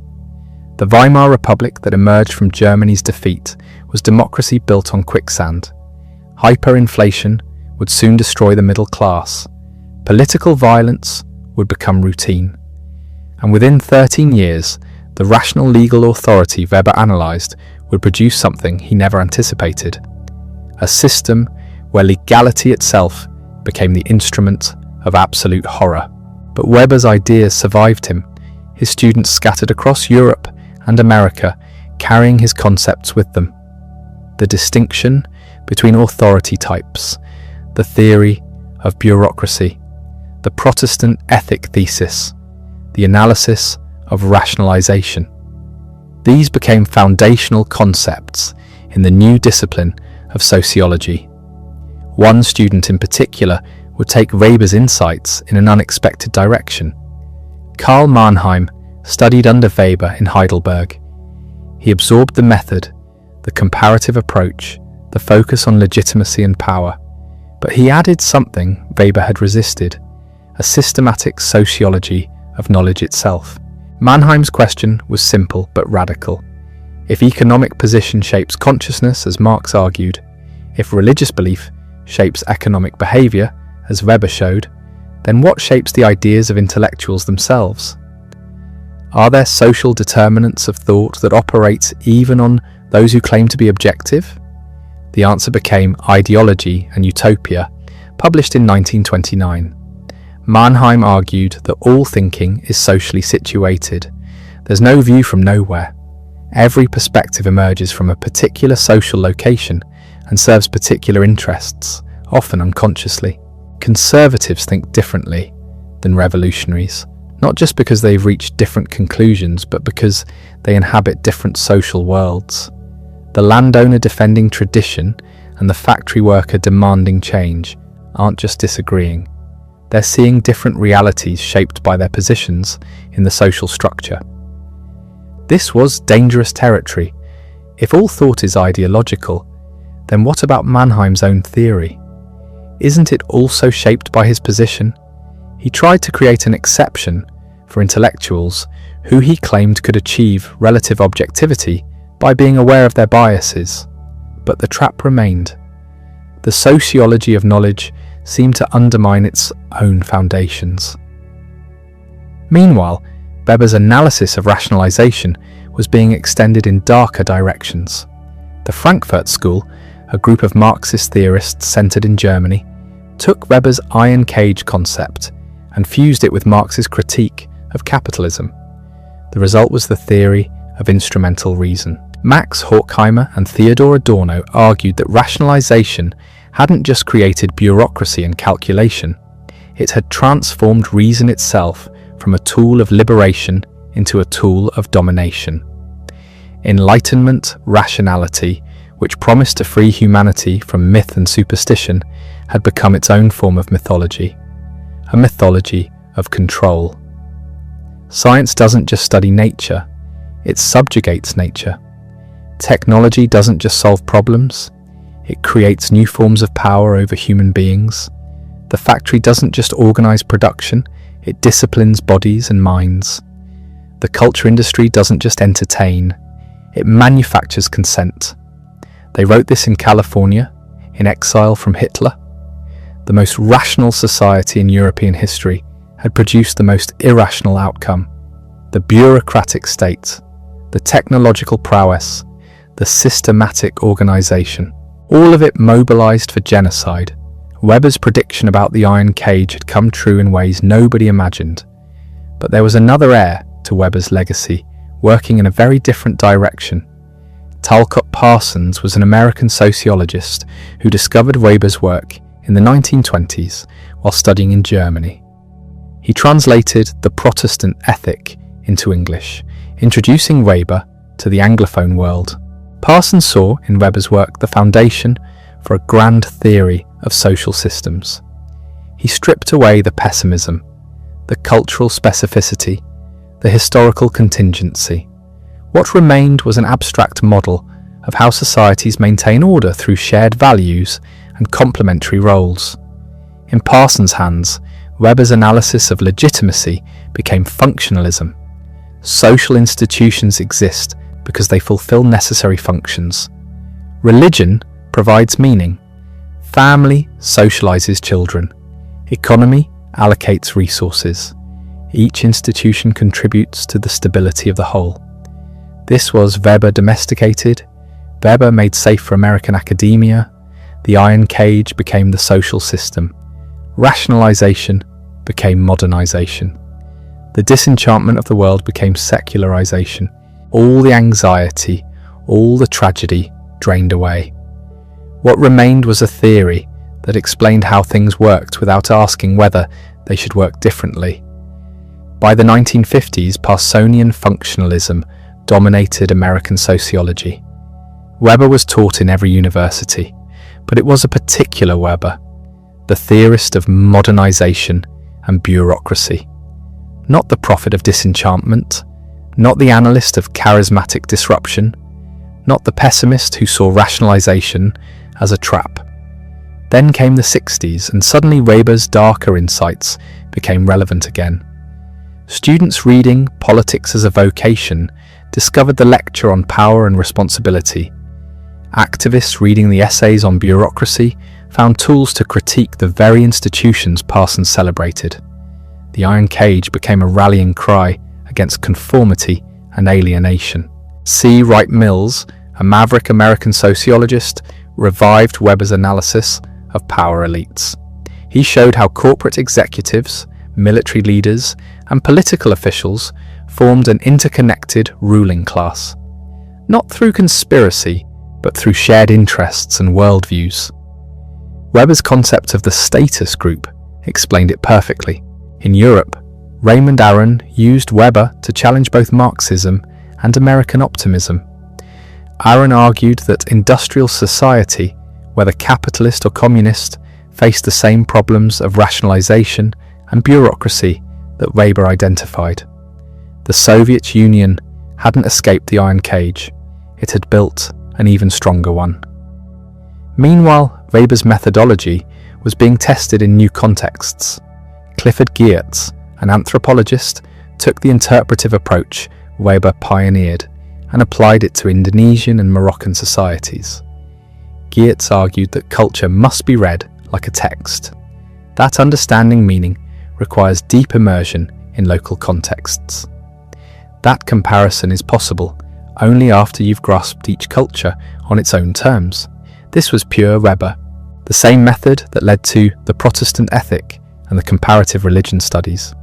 The Weimar Republic that emerged from Germany's defeat was democracy built on quicksand. Hyperinflation would soon destroy the middle class. Political violence would become routine. And within 13 years, the rational legal authority Weber analysed would produce something he never anticipated: a system where legality itself became the instrument of absolute horror. But Weber's ideas survived him. His students scattered across Europe and America, carrying his concepts with them. The distinction between authority types, the theory of bureaucracy, the Protestant ethic thesis, the analysis of rationalization. These became foundational concepts in the new discipline of sociology. One student in particular would take Weber's insights in an unexpected direction. Karl Mannheim studied under Weber in Heidelberg. He absorbed the method, the comparative approach, the focus on legitimacy and power. But he added something Weber had resisted: a systematic sociology of knowledge itself. Mannheim's question was simple but radical. If economic position shapes consciousness, as Marx argued, if religious belief shapes economic behaviour, as Weber showed, then what shapes the ideas of intellectuals themselves? Are there social determinants of thought that operate even on those who claim to be objective? The answer became Ideology and Utopia, published in 1929. Mannheim argued that all thinking is socially situated. There's no view from nowhere. Every perspective emerges from a particular social location and serves particular interests, often unconsciously. Conservatives think differently than revolutionaries, not just because they've reached different conclusions, but because they inhabit different social worlds. The landowner defending tradition and the factory worker demanding change aren't just disagreeing. They're seeing different realities shaped by their positions in the social structure. This was dangerous territory. If all thought is ideological, then what about Mannheim's own theory? Isn't it also shaped by his position? He tried to create an exception for intellectuals who he claimed could achieve relative objectivity by being aware of their biases. But the trap remained. The sociology of knowledge seemed to undermine its own foundations. Meanwhile, Weber's analysis of rationalization was being extended in darker directions. The Frankfurt School, a group of Marxist theorists centered in Germany, took Weber's iron cage concept and fused it with Marx's critique of capitalism. The result was the theory of instrumental reason. Max Horkheimer and Theodor Adorno argued that rationalization hadn't just created bureaucracy and calculation, it had transformed reason itself from a tool of liberation into a tool of domination. Enlightenment rationality, which promised to free humanity from myth and superstition, had become its own form of mythology, a mythology of control. Science doesn't just study nature, it subjugates nature. Technology doesn't just solve problems, it creates new forms of power over human beings. The factory doesn't just organize production, it disciplines bodies and minds. The culture industry doesn't just entertain, it manufactures consent. They wrote this in California, in exile from Hitler. The most rational society in European history had produced the most irrational outcome. The bureaucratic state, the technological prowess, the systematic organization, all of it mobilized for genocide. Weber's prediction about the iron cage had come true in ways nobody imagined. But there was another heir to Weber's legacy, working in a very different direction. Talcott Parsons was an American sociologist who discovered Weber's work in the 1920s while studying in Germany. He translated the Protestant ethic into English, introducing Weber to the Anglophone world. Parsons saw in Weber's work the foundation for a grand theory of social systems. He stripped away the pessimism, the cultural specificity, the historical contingency. What remained was an abstract model of how societies maintain order through shared values and complementary roles. In Parsons' hands, Weber's analysis of legitimacy became functionalism. Social institutions exist because they fulfill necessary functions. Religion provides meaning. Family socializes children. Economy allocates resources. Each institution contributes to the stability of the whole. This was Weber domesticated. Weber made safe for American academia. The iron cage became the social system. Rationalization became modernization. The disenchantment of the world became secularization. All the anxiety, all the tragedy drained away. What remained was a theory that explained how things worked without asking whether they should work differently. By the 1950s, Parsonian functionalism dominated American sociology. Weber was taught in every university, but it was a particular Weber, the theorist of modernization and bureaucracy. Not the prophet of disenchantment, not the analyst of charismatic disruption, not the pessimist who saw rationalization as a trap. Then came the 60s, and suddenly Weber's darker insights became relevant again. Students reading Politics as a Vocation discovered the lecture on power and responsibility. Activists reading the essays on bureaucracy found tools to critique the very institutions Parsons celebrated. The iron cage became a rallying cry against conformity and alienation. C. Wright Mills, a maverick American sociologist, revived Weber's analysis of power elites. He showed how corporate executives, military leaders, and political officials formed an interconnected ruling class. Not through conspiracy, but through shared interests and worldviews. Weber's concept of the status group explained it perfectly. In Europe, Raymond Aron used Weber to challenge both Marxism and American optimism. Aron argued that industrial society, whether capitalist or communist, faced the same problems of rationalization and bureaucracy that Weber identified. The Soviet Union hadn't escaped the iron cage, it had built an even stronger one. Meanwhile, Weber's methodology was being tested in new contexts. Clifford Geertz, an anthropologist, took the interpretive approach Weber pioneered and applied it to Indonesian and Moroccan societies. Geertz argued that culture must be read like a text. That understanding meaning requires deep immersion in local contexts. That comparison is possible only after you've grasped each culture on its own terms. This was pure Weber, the same method that led to the Protestant ethic and the comparative religion studies.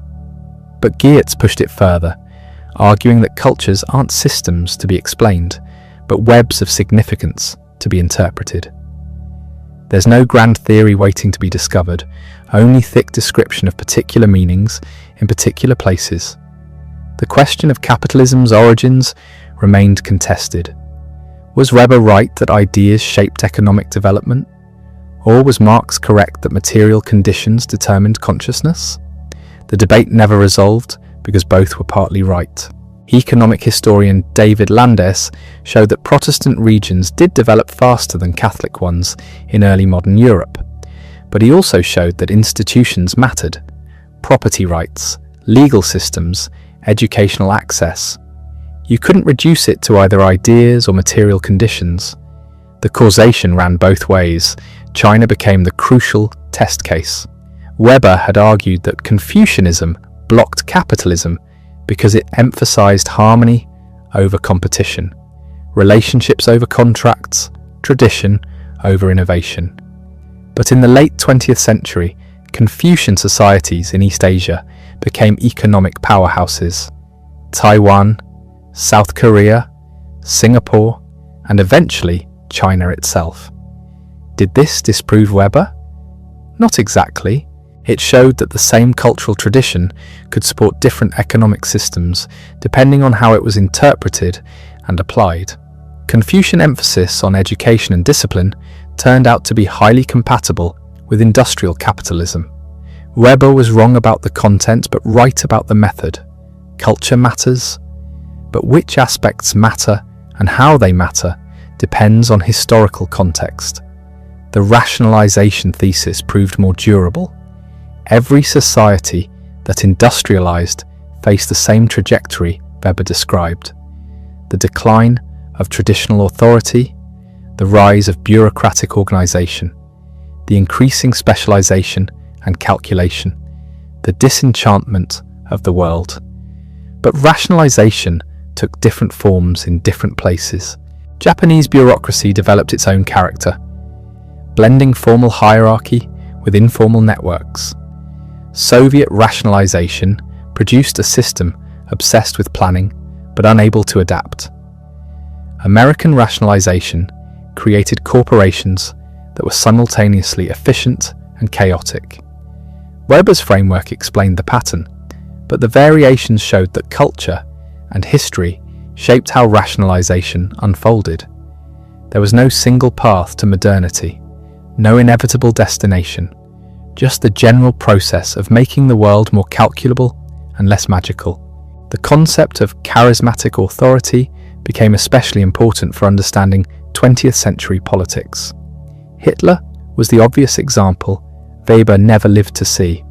But Geertz pushed it further, arguing that cultures aren't systems to be explained, but webs of significance to be interpreted. There's no grand theory waiting to be discovered, only thick description of particular meanings in particular places. The question of capitalism's origins remained contested. Was Weber right that ideas shaped economic development? Or was Marx correct that material conditions determined consciousness? The debate never resolved because both were partly right. Economic historian David Landes showed that Protestant regions did develop faster than Catholic ones in early modern Europe, but he also showed that institutions mattered: property rights, legal systems, educational access. You couldn't reduce it to either ideas or material conditions. The causation ran both ways. China became the crucial test case. Weber had argued that Confucianism blocked capitalism because it emphasized harmony over competition, relationships over contracts, tradition over innovation. But in the late 20th century, Confucian societies in East Asia became economic powerhouses. Taiwan, South Korea, Singapore, and eventually China itself. Did this disprove Weber? Not exactly. It showed that the same cultural tradition could support different economic systems depending on how it was interpreted and applied. Confucian emphasis on education and discipline turned out to be highly compatible with industrial capitalism. Weber was wrong about the content but right about the method. Culture matters, but which aspects matter and how they matter depends on historical context. The rationalization thesis proved more durable. Every society that industrialized faced the same trajectory Weber described: the decline of traditional authority, the rise of bureaucratic organization, the increasing specialization and calculation, the disenchantment of the world. But rationalization took different forms in different places. Japanese bureaucracy developed its own character, blending formal hierarchy with informal networks. Soviet rationalization produced a system obsessed with planning but unable to adapt. American rationalization created corporations that were simultaneously efficient and chaotic. Weber's framework explained the pattern, but the variations showed that culture and history shaped how rationalization unfolded. There was no single path to modernity, no inevitable destination, just the general process of making the world more calculable and less magical. The concept of charismatic authority became especially important for understanding 20th century politics. Hitler was the obvious example Weber never lived to see.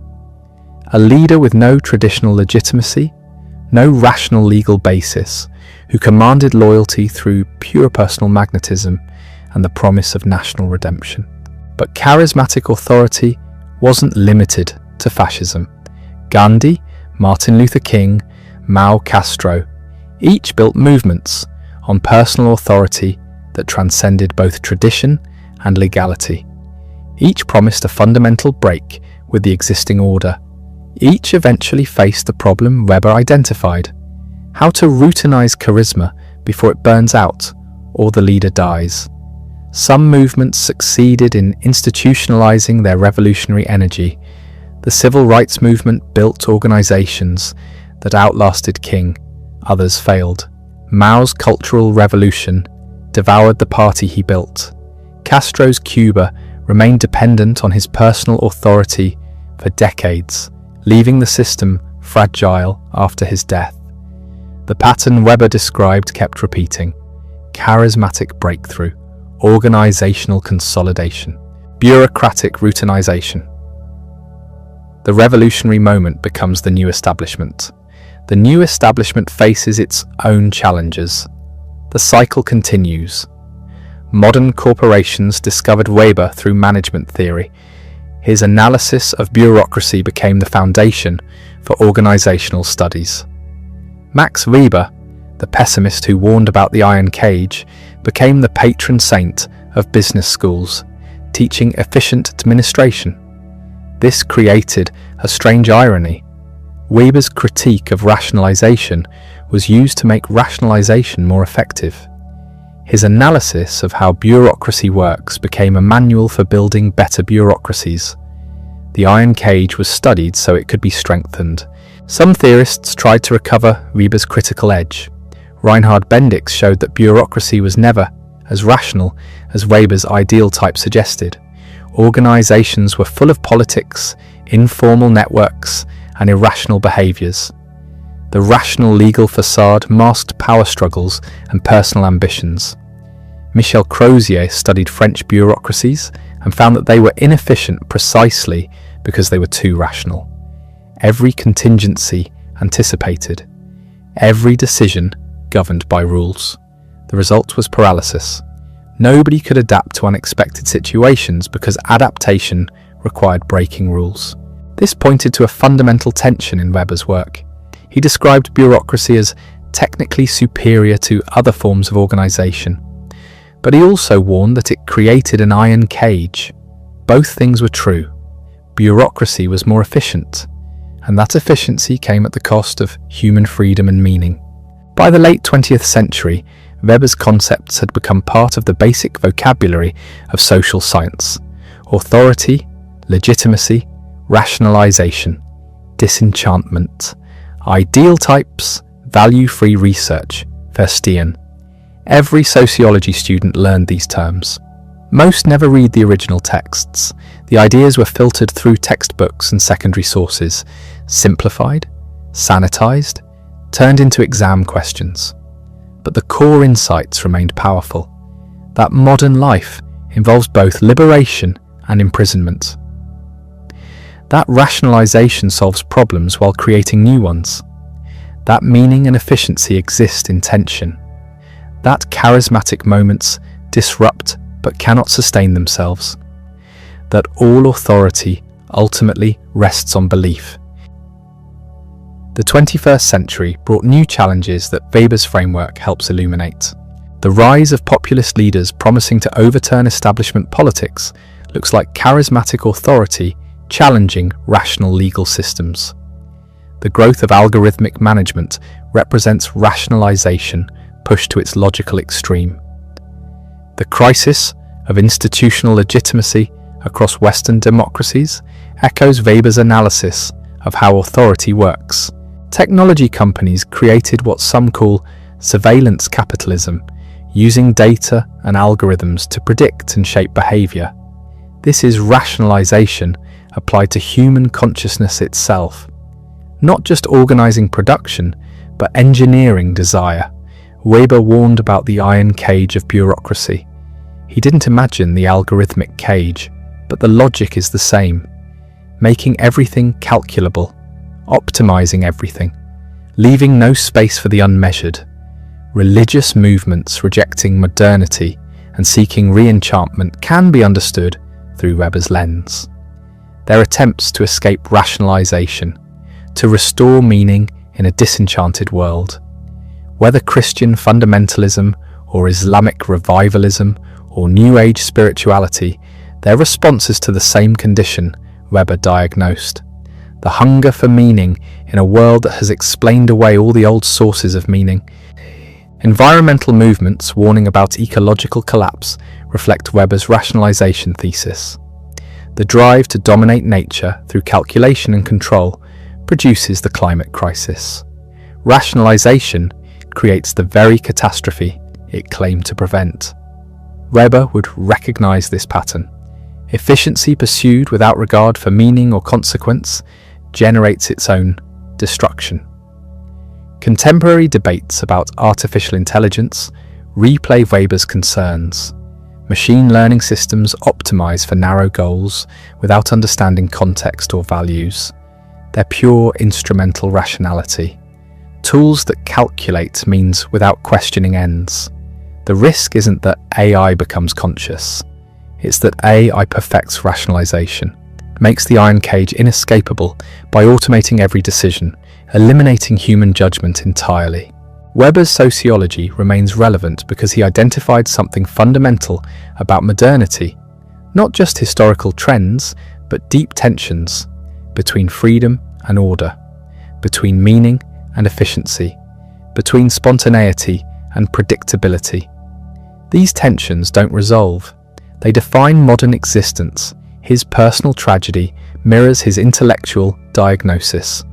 A leader with no traditional legitimacy, no rational legal basis, who commanded loyalty through pure personal magnetism and the promise of national redemption. But charismatic authority wasn't limited to fascism. Gandhi, Martin Luther King, Mao Castro, each built movements on personal authority that transcended both tradition and legality. Each promised a fundamental break with the existing order. Each eventually faced the problem Weber identified: how to routinize charisma before it burns out or the leader dies. Some movements succeeded in institutionalizing their revolutionary energy. The civil rights movement built organizations that outlasted King. Others failed. Mao's Cultural Revolution devoured the party he built. Castro's Cuba remained dependent on his personal authority for decades, leaving the system fragile after his death. The pattern Weber described kept repeating: charismatic breakthrough, organizational consolidation, bureaucratic routinization. The revolutionary moment becomes the new establishment. The new establishment faces its own challenges. The cycle continues. Modern corporations discovered Weber through management theory. His analysis of bureaucracy became the foundation for organizational studies. Max Weber, the pessimist who warned about the iron cage, became the patron saint of business schools, teaching efficient administration. This created a strange irony. Weber's critique of rationalization was used to make rationalization more effective. His analysis of how bureaucracy works became a manual for building better bureaucracies. The iron cage was studied so it could be strengthened. Some theorists tried to recover Weber's critical edge. Reinhard Bendix showed that bureaucracy was never as rational as Weber's ideal type suggested. Organizations were full of politics, informal networks, and irrational behaviors. The rational legal facade masked power struggles and personal ambitions. Michel Crozier studied French bureaucracies and found that they were inefficient precisely because they were too rational. Every contingency anticipated, every decision governed by rules. The result was paralysis. Nobody could adapt to unexpected situations because adaptation required breaking rules. This pointed to a fundamental tension in Weber's work. He described bureaucracy as technically superior to other forms of organization, but he also warned that it created an iron cage. Both things were true. Bureaucracy was more efficient, and that efficiency came at the cost of human freedom and meaning. By the late 20th century, Weber's concepts had become part of the basic vocabulary of social science: authority, legitimacy, rationalization, disenchantment, ideal types, value-free research, Verstehen. Every sociology student learned these terms. Most never read the original texts. The ideas were filtered through textbooks and secondary sources, simplified, sanitized, turned into exam questions. But the core insights remained powerful. That modern life involves both liberation and imprisonment. That rationalization solves problems while creating new ones. That meaning and efficiency exist in tension. That charismatic moments disrupt but cannot sustain themselves. That all authority ultimately rests on belief. The 21st century brought new challenges that Weber's framework helps illuminate. The rise of populist leaders promising to overturn establishment politics looks like charismatic authority challenging rational legal systems. The growth of algorithmic management represents rationalization pushed to its logical extreme. The crisis of institutional legitimacy across Western democracies echoes Weber's analysis of how authority works. Technology companies created what some call surveillance capitalism, using data and algorithms to predict and shape behavior. This is rationalization applied to human consciousness itself. Not just organizing production, but engineering desire. Weber warned about the iron cage of bureaucracy. He didn't imagine the algorithmic cage, but the logic is the same. Making everything calculable, optimizing everything, leaving no space for the unmeasured. Religious movements rejecting modernity and seeking re-enchantment can be understood through Weber's lens. Their attempts to escape rationalization, to restore meaning in a disenchanted world. Whether Christian fundamentalism or Islamic revivalism or New Age spirituality, their responses to the same condition Weber diagnosed. The hunger for meaning in a world that has explained away all the old sources of meaning. Environmental movements warning about ecological collapse reflect Weber's rationalization thesis. The drive to dominate nature through calculation and control produces the climate crisis. Rationalization creates the very catastrophe it claimed to prevent. Weber would recognize this pattern. Efficiency pursued without regard for meaning or consequence generates its own destruction. Contemporary debates about artificial intelligence replay Weber's concerns. Machine learning systems optimize for narrow goals without understanding context or values. They're pure instrumental rationality. Tools that calculate means without questioning ends. The risk isn't that AI becomes conscious. It's that AI perfects rationalization, makes the iron cage inescapable by automating every decision, eliminating human judgment entirely. Weber's sociology remains relevant because he identified something fundamental about modernity, not just historical trends, but deep tensions between freedom and order, between meaning and efficiency, between spontaneity and predictability. These tensions don't resolve. They define modern existence. His personal tragedy mirrors his intellectual diagnosis.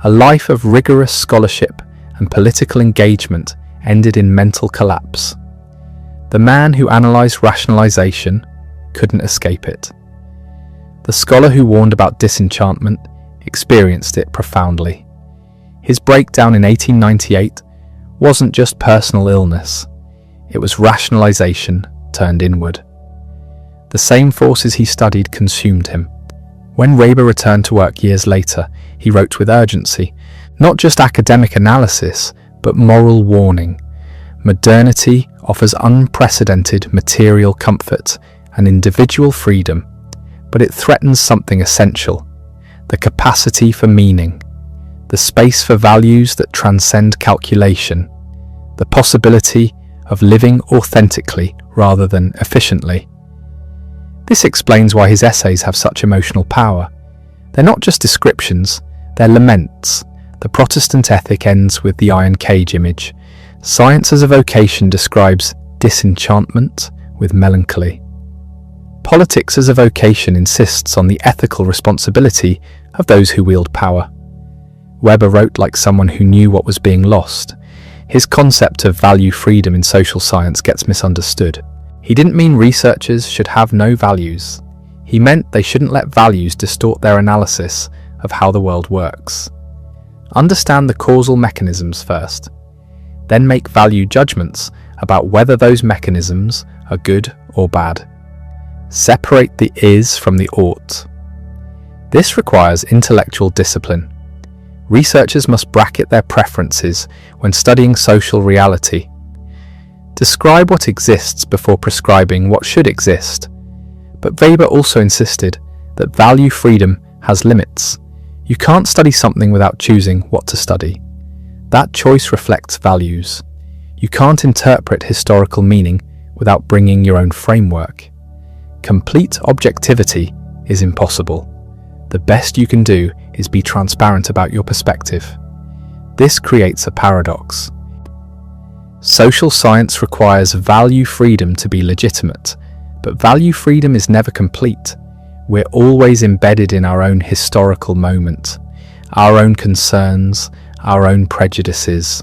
A life of rigorous scholarship and political engagement ended in mental collapse. The man who analysed rationalization couldn't escape it. The scholar who warned about disenchantment experienced it profoundly. His breakdown in 1898 wasn't just personal illness, it was rationalization turned inward. The same forces he studied consumed him. When Weber returned to work years later, he wrote with urgency, not just academic analysis, but moral warning. Modernity offers unprecedented material comfort and individual freedom, but it threatens something essential: the capacity for meaning, the space for values that transcend calculation, the possibility of living authentically rather than efficiently. This explains why his essays have such emotional power. They're not just descriptions, they're laments. The Protestant ethic ends with the iron cage image. Science as a vocation describes disenchantment with melancholy. Politics as a vocation insists on the ethical responsibility of those who wield power. Weber wrote like someone who knew what was being lost. His concept of value freedom in social science gets misunderstood. He didn't mean researchers should have no values. He meant they shouldn't let values distort their analysis of how the world works. Understand the causal mechanisms first, then make value judgments about whether those mechanisms are good or bad. Separate the is from the ought. This requires intellectual discipline. Researchers must bracket their preferences when studying social reality. Describe what exists before prescribing what should exist. But Weber also insisted that value freedom has limits. You can't study something without choosing what to study. That choice reflects values. You can't interpret historical meaning without bringing your own framework. Complete objectivity is impossible. The best you can do is be transparent about your perspective. This creates a paradox. Social science requires value freedom to be legitimate, but value freedom is never complete. We're always embedded in our own historical moment, our own concerns, our own prejudices.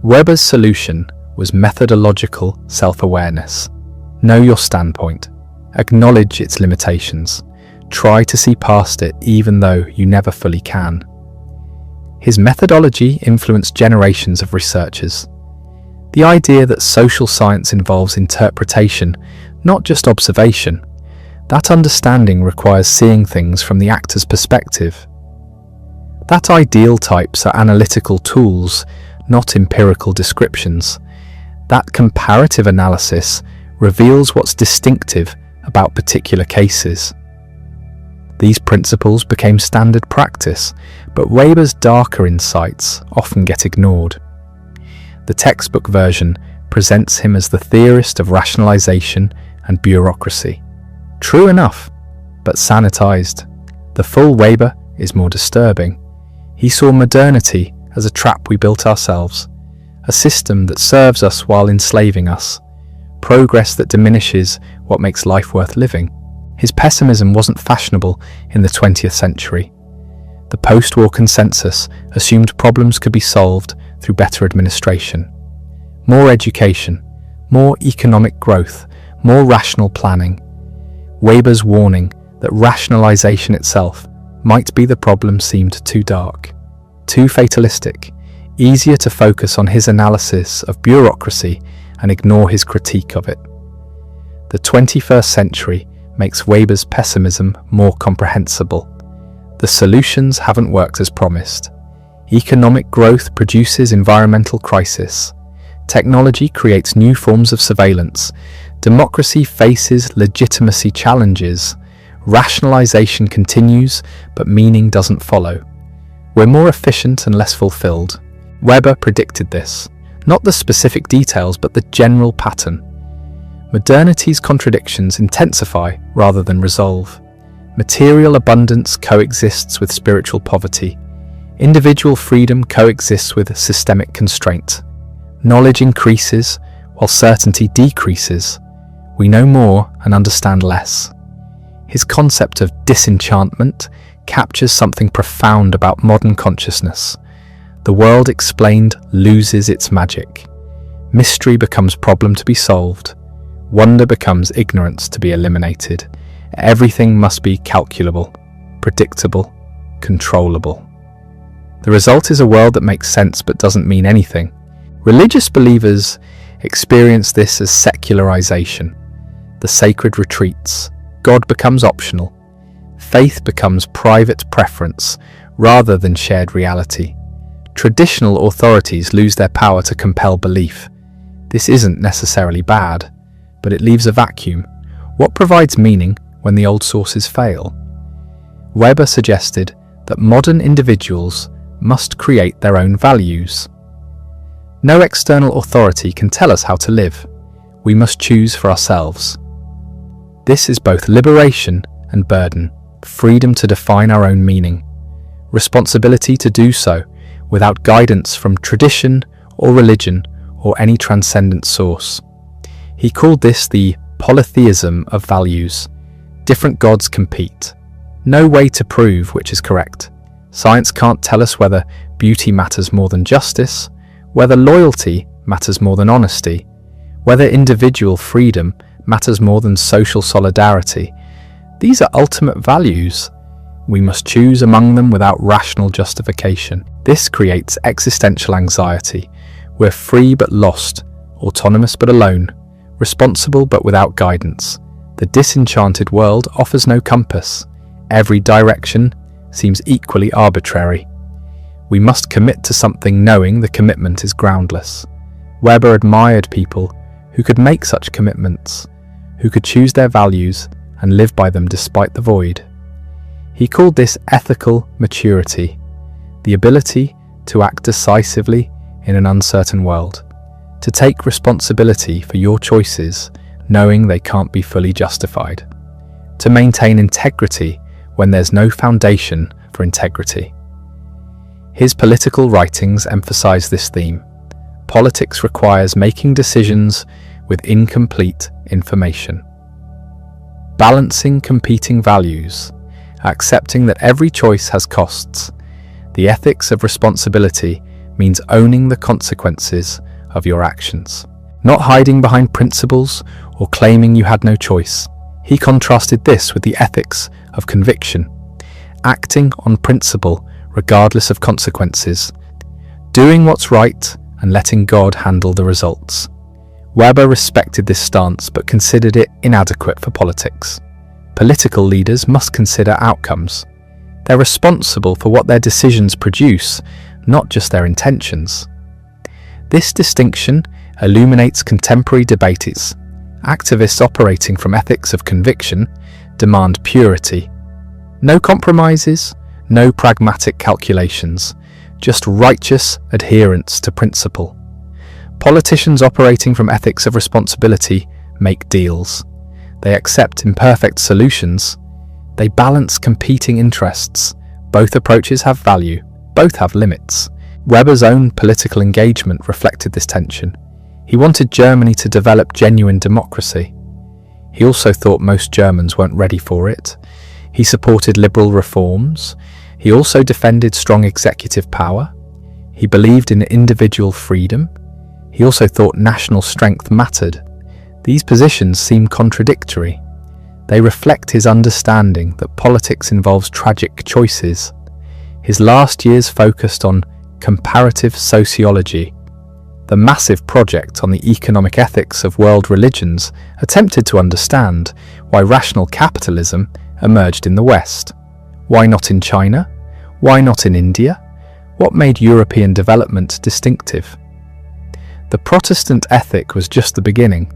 Weber's solution was methodological self-awareness. Know your standpoint. Acknowledge its limitations. Try to see past it even though you never fully can. His methodology influenced generations of researchers. The idea that social science involves interpretation, not just observation, that understanding requires seeing things from the actor's perspective. That ideal types are analytical tools, not empirical descriptions. That comparative analysis reveals what's distinctive about particular cases. These principles became standard practice, but Weber's darker insights often get ignored. The textbook version presents him as the theorist of rationalization and bureaucracy. True enough, but sanitized. The full Weber is more disturbing. He saw modernity as a trap we built ourselves, a system that serves us while enslaving us, progress that diminishes what makes life worth living. His pessimism wasn't fashionable in the 20th century. The post-war consensus assumed problems could be solved through better administration, more education, more economic growth, more rational planning. Weber's warning that rationalization itself might be the problem seemed too dark, too fatalistic, easier to focus on his analysis of bureaucracy and ignore his critique of it. The 21st century makes Weber's pessimism more comprehensible. The solutions haven't worked as promised. Economic growth produces environmental crisis. Technology creates new forms of surveillance. Democracy faces legitimacy challenges. Rationalization continues, but meaning doesn't follow. We're more efficient and less fulfilled. Weber predicted this. Not the specific details, but the general pattern. Modernity's contradictions intensify rather than resolve. Material abundance coexists with spiritual poverty. Individual freedom coexists with systemic constraint. Knowledge increases while certainty decreases. We know more and understand less. His concept of disenchantment captures something profound about modern consciousness. The world explained loses its magic. Mystery becomes problem to be solved. Wonder becomes ignorance to be eliminated. Everything must be calculable, predictable, controllable. The result is a world that makes sense but doesn't mean anything. Religious believers experience this as secularization. The sacred retreats. God becomes optional. Faith becomes private preference rather than shared reality. Traditional authorities lose their power to compel belief. This isn't necessarily bad, but it leaves a vacuum. What provides meaning when the old sources fail? Weber suggested that modern individuals must create their own values. No external authority can tell us how to live. We must choose for ourselves. This is both liberation and burden, freedom to define our own meaning, responsibility to do so without guidance from tradition or religion or any transcendent source. He called this the polytheism of values. Different gods compete. No way to prove which is correct. Science can't tell us whether beauty matters more than justice, whether loyalty matters more than honesty, whether individual freedom matters more than social solidarity. These are ultimate values. We must choose among them without rational justification. This creates existential anxiety. We're free but lost, autonomous but alone, responsible but without guidance. The disenchanted world offers no compass. Every direction seems equally arbitrary. We must commit to something knowing the commitment is groundless. Weber admired people who could make such commitments, who could choose their values and live by them despite the void. He called this ethical maturity, the ability to act decisively in an uncertain world, to take responsibility for your choices knowing they can't be fully justified, to maintain integrity when there's no foundation for integrity. His political writings emphasize this theme. Politics requires making decisions with incomplete information. Balancing competing values, accepting that every choice has costs. The ethics of responsibility means owning the consequences of your actions, not hiding behind principles or claiming you had no choice. He contrasted this with the ethics of conviction, acting on principle regardless of consequences, doing what's right and letting God handle the results. Weber respected this stance but considered it inadequate for politics. Political leaders must consider outcomes. They're responsible for what their decisions produce, not just their intentions. This distinction illuminates contemporary debates. Activists operating from ethics of conviction demand purity. No compromises, no pragmatic calculations, just righteous adherence to principle. Politicians operating from ethics of responsibility make deals. They accept imperfect solutions. They balance competing interests. Both approaches have value, both have limits. Weber's own political engagement reflected this tension. He wanted Germany to develop genuine democracy. He also thought most Germans weren't ready for it. He supported liberal reforms. He also defended strong executive power. He believed in individual freedom. He also thought national strength mattered. These positions seem contradictory. They reflect his understanding that politics involves tragic choices. His last years focused on comparative sociology. The massive project on the economic ethics of world religions attempted to understand why rational capitalism emerged in the West. Why not in China? Why not in India? What made European development distinctive? The Protestant ethic was just the beginning.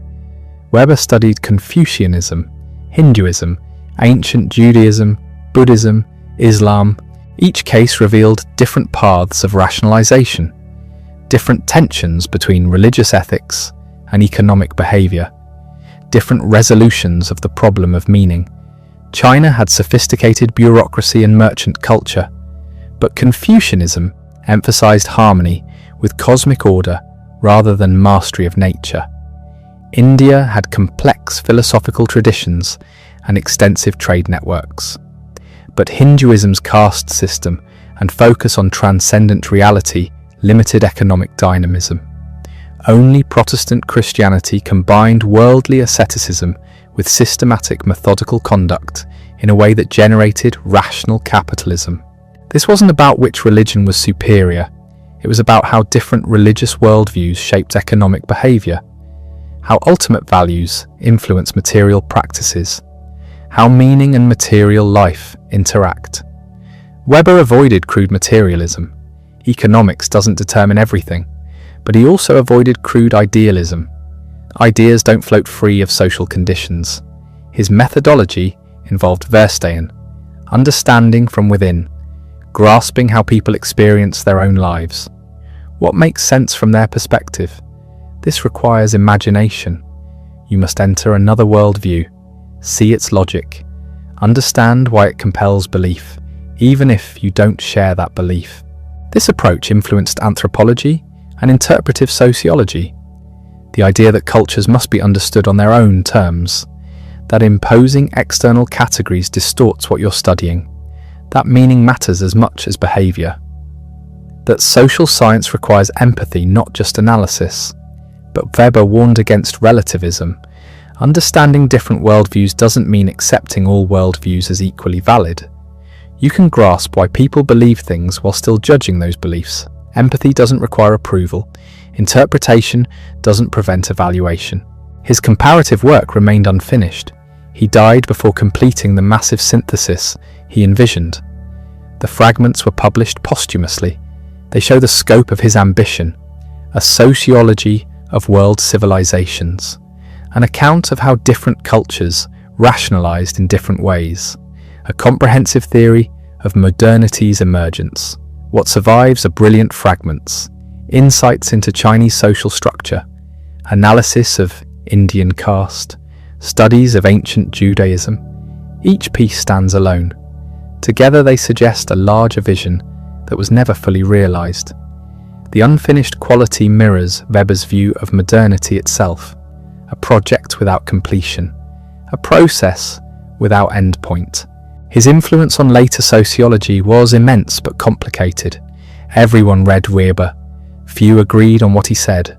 Weber studied Confucianism, Hinduism, ancient Judaism, Buddhism, Islam. Each case revealed different paths of rationalization, different tensions between religious ethics and economic behavior, different resolutions of the problem of meaning. China had sophisticated bureaucracy and merchant culture, but Confucianism emphasized harmony with cosmic order rather than mastery of nature. India had complex philosophical traditions and extensive trade networks. But Hinduism's caste system and focus on transcendent reality limited economic dynamism. Only Protestant Christianity combined worldly asceticism with systematic methodical conduct in a way that generated rational capitalism. This wasn't about which religion was superior. It was about how different religious worldviews shaped economic behavior, how ultimate values influence material practices, how meaning and material life interact. Weber avoided crude materialism. Economics doesn't determine everything, but he also avoided crude idealism. Ideas don't float free of social conditions. His methodology involved Verstehen, understanding from within, grasping how people experience their own lives. What makes sense from their perspective? This requires imagination. You must enter another worldview, see its logic, understand why it compels belief, even if you don't share that belief. This approach influenced anthropology and interpretive sociology. The idea that cultures must be understood on their own terms, that imposing external categories distorts what you're studying, that meaning matters as much as behavior, that social science requires empathy, not just analysis. But Weber warned against relativism. Understanding different worldviews doesn't mean accepting all worldviews as equally valid. You can grasp why people believe things while still judging those beliefs. Empathy doesn't require approval. Interpretation doesn't prevent evaluation. His comparative work remained unfinished. He died before completing the massive synthesis he envisioned. The fragments were published posthumously, They show the scope of his ambition, a sociology of world civilizations, an account of how different cultures rationalized in different ways, a comprehensive theory of modernity's emergence. What survives are brilliant fragments, insights into Chinese social structure, analysis of Indian caste, studies of ancient Judaism. Each piece stands alone. Together they suggest a larger vision that was never fully realized. The unfinished quality mirrors Weber's view of modernity itself, a project without completion, a process without endpoint. His influence on later sociology was immense but complicated. Everyone read Weber. Few agreed on what he said.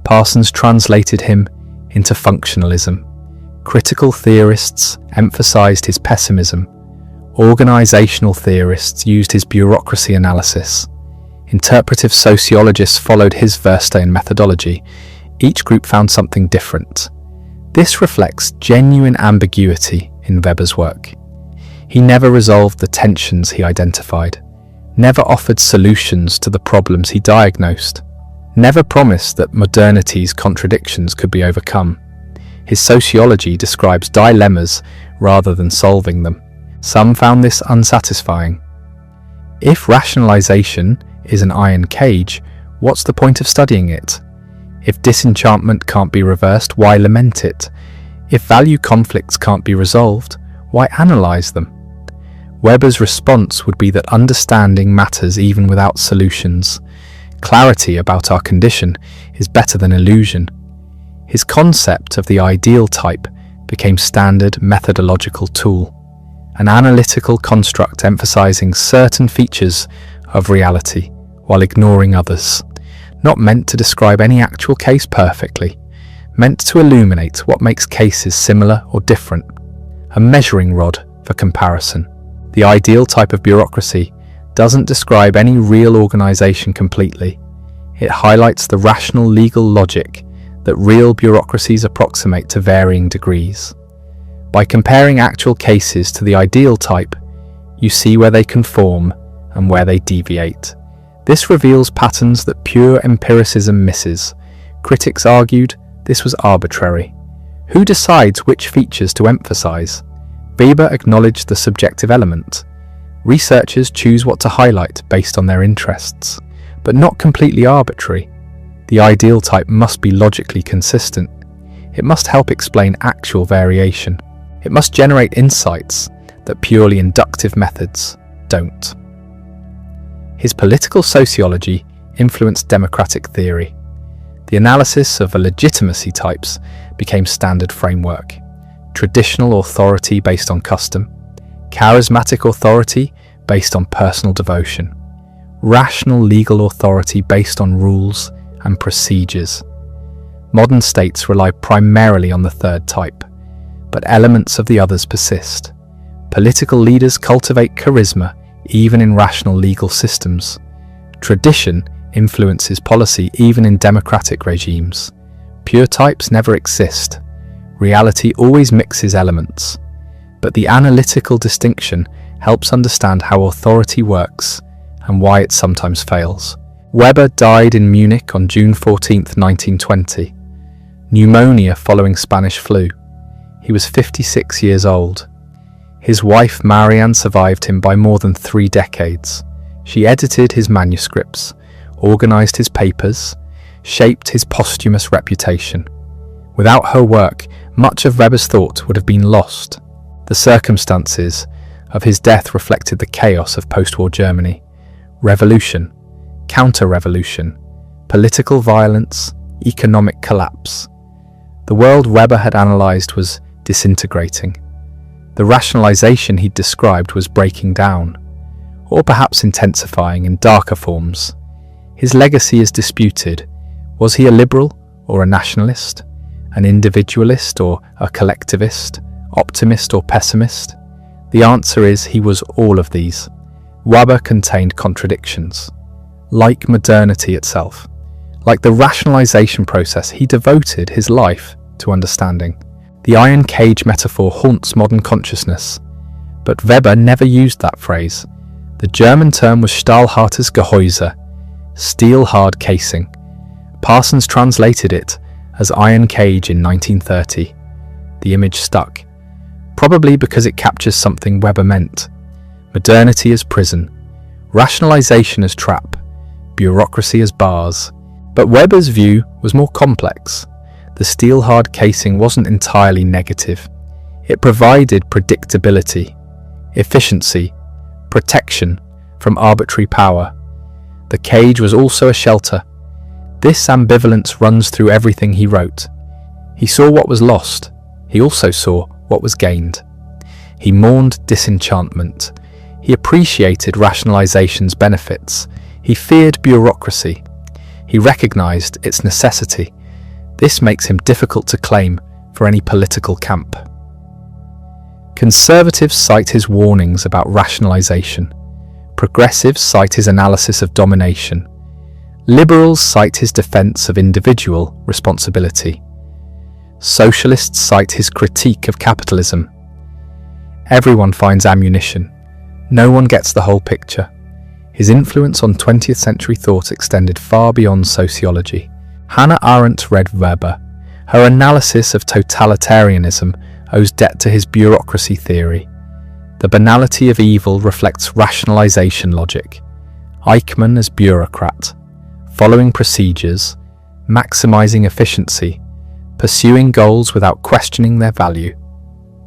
Parsons translated him into functionalism. Critical theorists emphasized his pessimism. Organizational theorists used his bureaucracy analysis. Interpretive sociologists followed his Verstehen methodology. Each group found something different. This reflects genuine ambiguity in Weber's work. He never resolved the tensions he identified, never offered solutions to the problems he diagnosed, never promised that modernity's contradictions could be overcome. His sociology describes dilemmas rather than solving them. Some found this unsatisfying. If rationalization is an iron cage, what's the point of studying it? If disenchantment can't be reversed, why lament it? If value conflicts can't be resolved, why analyze them? Weber's response would be that understanding matters even without solutions. Clarity about our condition is better than illusion. His concept of the ideal type became standard methodological tool, an analytical construct emphasizing certain features of reality while ignoring others, not meant to describe any actual case perfectly, meant to illuminate what makes cases similar or different, a measuring rod for comparison. The ideal type of bureaucracy doesn't describe any real organization completely. It highlights the rational legal logic that real bureaucracies approximate to varying degrees. By comparing actual cases to the ideal type, you see where they conform and where they deviate. This reveals patterns that pure empiricism misses. Critics argued this was arbitrary. Who decides which features to emphasize? Weber acknowledged the subjective element. Researchers choose what to highlight based on their interests, but not completely arbitrary. The ideal type must be logically consistent. It must help explain actual variation. It must generate insights that purely inductive methods don't. His political sociology influenced democratic theory. The analysis of legitimacy types became standard framework. Traditional authority based on custom, charismatic authority based on personal devotion, rational legal authority based on rules and procedures. Modern states rely primarily on the third type, but elements of the others persist. Political leaders cultivate charisma even in rational legal systems. Tradition influences policy even in democratic regimes. Pure types never exist. Reality always mixes elements. But the analytical distinction helps understand how authority works and why it sometimes fails. Weber died in Munich on June 14, 1920. Pneumonia following Spanish flu. He was 56 years old. His wife Marianne survived him by more than 3 decades. She edited his manuscripts, organized his papers, shaped his posthumous reputation. Without her work, much of Weber's thought would have been lost. The circumstances of his death reflected the chaos of post-war Germany. Revolution, counter-revolution, political violence, economic collapse. The world Weber had analyzed was disintegrating. The rationalization he'd described was breaking down, or perhaps intensifying in darker forms. His legacy is disputed. Was he a liberal or a nationalist? An individualist or a collectivist? Optimist or pessimist? The answer is he was all of these. Weber contained contradictions. Like modernity itself, like the rationalization process, he devoted his life to understanding. The iron cage metaphor haunts modern consciousness, but Weber never used that phrase. The German term was Stahlhartes Gehäuse. steel-hard casing. Parsons translated it as iron cage in 1930. The image stuck, probably because it captures something Weber meant. Modernity as prison, rationalization as trap, bureaucracy as bars. But Weber's view was more complex. The steel-hard casing wasn't entirely negative. It provided predictability, efficiency, protection from arbitrary power. The cage was also a shelter. This ambivalence runs through everything he wrote. He saw what was lost. He also saw what was gained. He mourned disenchantment. He appreciated rationalization's benefits. He feared bureaucracy. He recognized its necessity. This makes him difficult to claim for any political camp. Conservatives cite his warnings about rationalization. Progressives cite his analysis of domination. Liberals cite his defense of individual responsibility. Socialists cite his critique of capitalism. Everyone finds ammunition. No one gets the whole picture. His influence on 20th century thought extended far beyond sociology. Hannah Arendt read Weber. Her analysis of totalitarianism owes debt to his bureaucracy theory. The banality of evil reflects rationalization logic. Eichmann as bureaucrat, following procedures, maximizing efficiency, pursuing goals without questioning their value.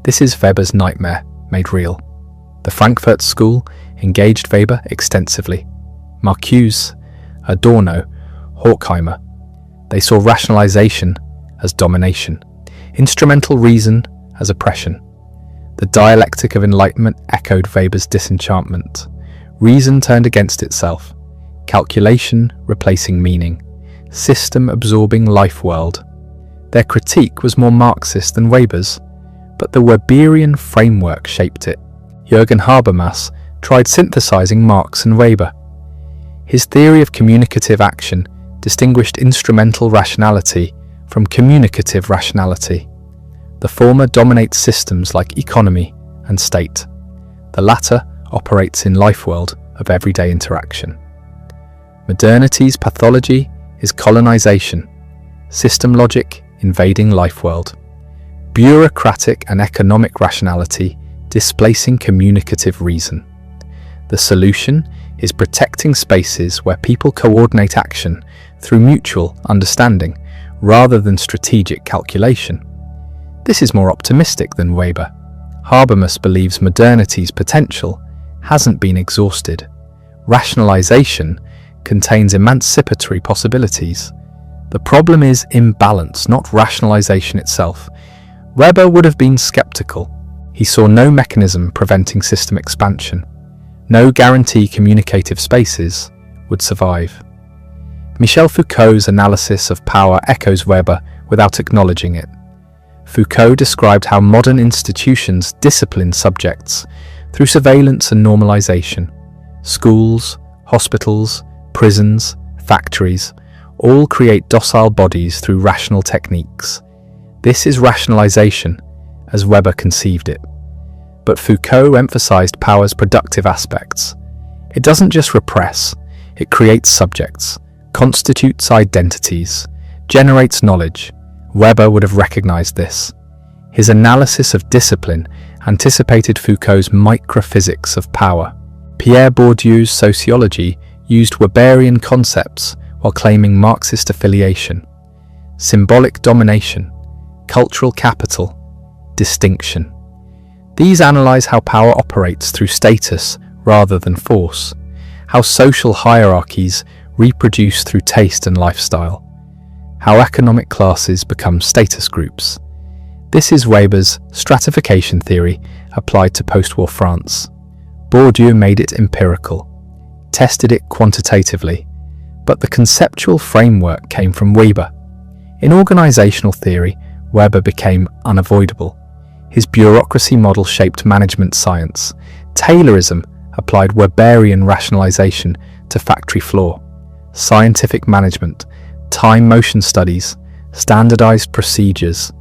This is Weber's nightmare made real. The Frankfurt School engaged Weber extensively. Marcuse, Adorno, Horkheimer. They saw rationalization as domination, instrumental reason as oppression. The dialectic of enlightenment echoed Weber's disenchantment. Reason turned against itself, calculation replacing meaning, system absorbing life world. Their critique was more Marxist than Weber's, but the Weberian framework shaped it. Jürgen Habermas tried synthesizing Marx and Weber. His theory of communicative action distinguished instrumental rationality from communicative rationality. The former dominates systems like economy and state. The latter operates in life world of everyday interaction. Modernity's pathology is colonization, system logic invading life world, bureaucratic and economic rationality displacing communicative reason. The solution is protecting spaces where people coordinate action through mutual understanding rather than strategic calculation. This is more optimistic than Weber. Habermas believes modernity's potential hasn't been exhausted. Rationalization contains emancipatory possibilities. The problem is imbalance, not rationalization itself. Weber would have been skeptical. He saw no mechanism preventing system expansion. No guarantee communicative spaces would survive. Michel Foucault's analysis of power echoes Weber without acknowledging it. Foucault described how modern institutions discipline subjects through surveillance and normalization. Schools, hospitals, prisons, factories, all create docile bodies through rational techniques. This is rationalization, as Weber conceived it. But Foucault emphasized power's productive aspects. It doesn't just repress, it creates subjects, constitutes identities, generates knowledge. Weber would have recognized this. His analysis of discipline anticipated Foucault's microphysics of power. Pierre Bourdieu's sociology used Weberian concepts while claiming Marxist affiliation. Symbolic domination, cultural capital, distinction. These analyze how power operates through status rather than force, how social hierarchies reproduce through taste and lifestyle, how economic classes become status groups. This is Weber's stratification theory applied to post-war France. Bourdieu made it empirical, tested it quantitatively, but the conceptual framework came from Weber. In organizational theory, Weber became unavoidable. His bureaucracy model shaped management science. Taylorism applied Weberian rationalization to factory floor. Scientific management, time motion studies, standardized procedures,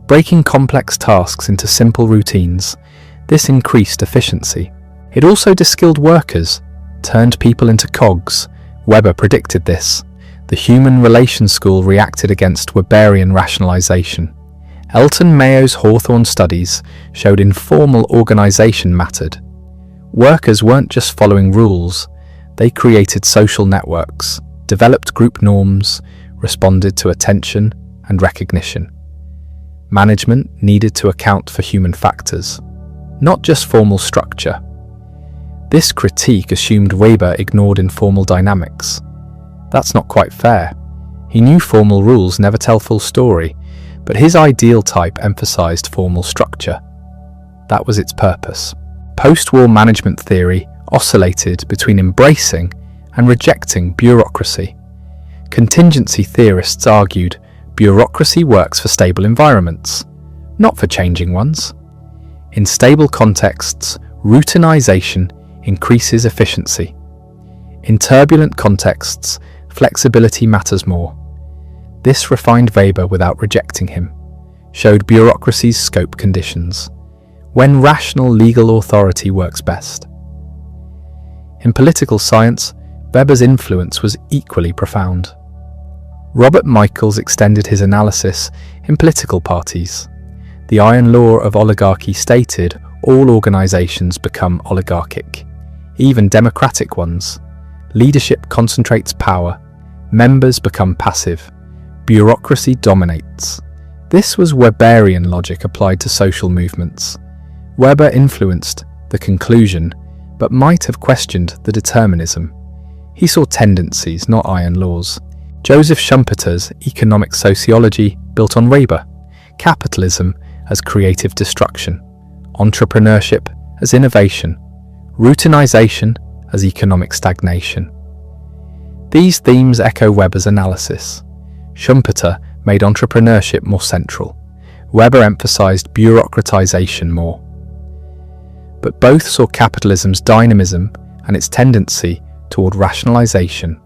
breaking complex tasks into simple routines. This increased efficiency. It also de-skilled workers, turned people into cogs. Weber predicted this. The human relations school reacted against Weberian rationalization. Elton Mayo's Hawthorne studies showed informal organization mattered. Workers weren't just following rules, they created social networks, developed group norms, responded to attention and recognition. Management needed to account for human factors, not just formal structure. This critique assumed Weber ignored informal dynamics. That's not quite fair. He knew formal rules never tell full story, but his ideal type emphasized formal structure. That was its purpose. Post-war management theory oscillated between embracing and rejecting bureaucracy. Contingency theorists argued bureaucracy works for stable environments, not for changing ones. In stable contexts, routinization increases efficiency. In turbulent contexts, flexibility matters more. This refined Weber without rejecting him, showed bureaucracy's scope conditions, when rational legal authority works best. In political science, Weber's influence was equally profound. Robert Michaels extended his analysis in political parties. The iron law of oligarchy stated all organizations become oligarchic, even democratic ones. Leadership concentrates power, members become passive, bureaucracy dominates. This was Weberian logic applied to social movements. Weber influenced the conclusion, but might have questioned the determinism. He saw tendencies, not iron laws. Joseph Schumpeter's economic sociology built on Weber, capitalism as creative destruction, entrepreneurship as innovation, routinization as economic stagnation. These themes echo Weber's analysis. Schumpeter made entrepreneurship more central. Weber emphasized bureaucratization more. But both saw capitalism's dynamism and its tendency toward rationalization.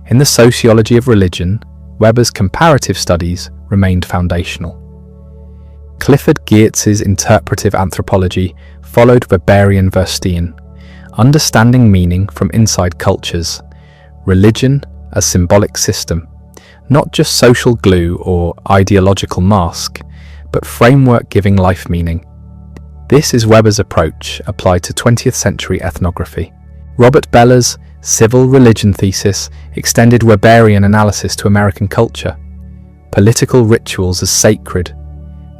In the sociology of religion, Weber's comparative studies remained foundational. Clifford Geertz's interpretive anthropology followed Weberian Verstehen, understanding meaning from inside cultures, religion as symbolic system, not just social glue or ideological mask, but framework giving life meaning. This is Weber's approach applied to 20th century ethnography. Robert Beller's civil religion thesis extended Weberian analysis to American culture. Political rituals as sacred,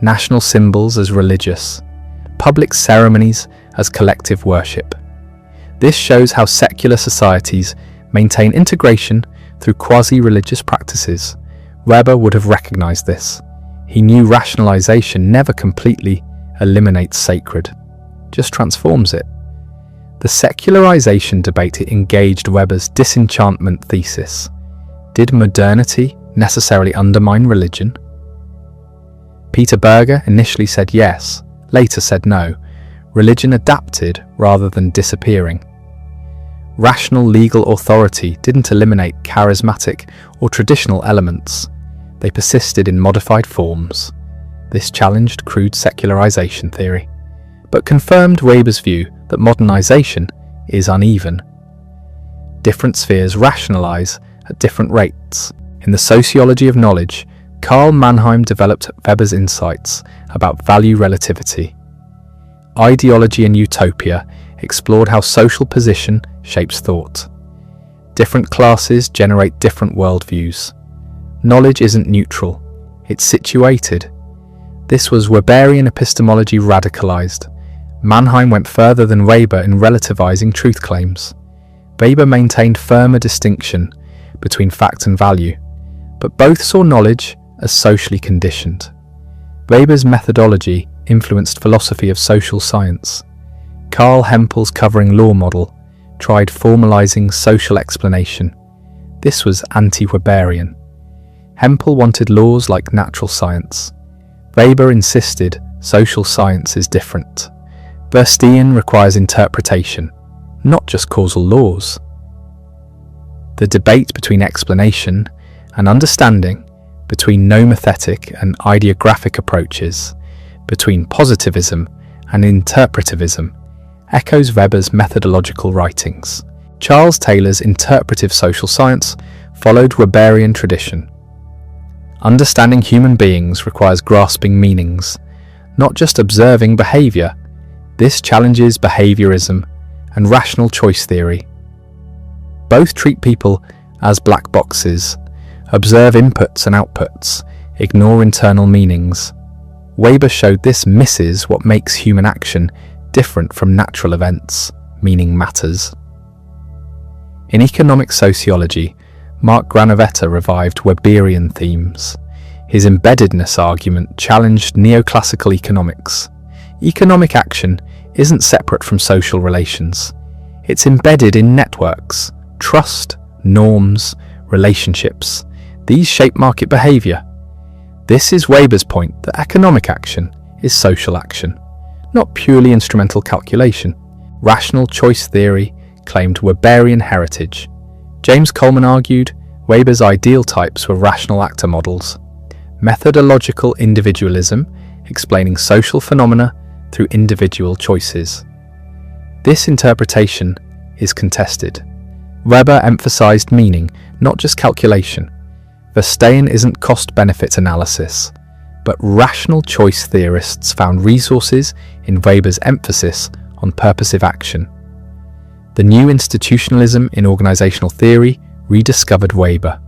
national symbols as religious, public ceremonies as collective worship. This shows how secular societies maintain integration through quasi-religious practices. Weber would have recognized this. He knew rationalization never completely eliminates sacred, just transforms it. The secularization debate engaged Weber's disenchantment thesis. Did modernity necessarily undermine religion? Peter Berger initially said yes, later said no. Religion adapted rather than disappearing. Rational legal authority didn't eliminate charismatic or traditional elements. They persisted in modified forms. This challenged crude secularization theory, but confirmed Weber's view that modernization is uneven. Different spheres rationalize at different rates. In the sociology of knowledge, Karl Mannheim developed Weber's insights about value relativity. Ideology and Utopia explored how social position shapes thought. Different classes generate different worldviews. Knowledge isn't neutral, it's situated. This was Weberian epistemology radicalized. Mannheim went further than Weber in relativizing truth claims. Weber maintained firmer distinction between fact and value, but both saw knowledge as socially conditioned. Weber's methodology influenced philosophy of social science. Carl Hempel's covering law model tried formalizing social explanation. This was anti-Weberian. Hempel wanted laws like natural science. Weber insisted social science is different. Verstehen requires interpretation, not just causal laws. The debate between explanation and understanding, between nomothetic and ideographic approaches, between positivism and interpretivism, echoes Weber's methodological writings. Charles Taylor's interpretive social science followed Weberian tradition. Understanding human beings requires grasping meanings, not just observing behaviour. This challenges behaviourism and rational choice theory. Both treat people as black boxes, observe inputs and outputs, ignore internal meanings. Weber showed this misses what makes human action different from natural events, meaning matters. In economic sociology, Mark Granovetter revived Weberian themes. His embeddedness argument challenged neoclassical economics. Economic action isn't separate from social relations. It's embedded in networks, trust, norms, relationships. These shape market behaviour. This is Weber's point that economic action is social action, not purely instrumental calculation. Rational choice theory claimed Weberian heritage. James Coleman argued Weber's ideal types were rational actor models. Methodological individualism, explaining social phenomena through individual choices. This interpretation is contested. Weber emphasized meaning, not just calculation. Verstehen isn't cost-benefit analysis, but rational choice theorists found resources in Weber's emphasis on purposive action. The new institutionalism in organizational theory rediscovered Weber.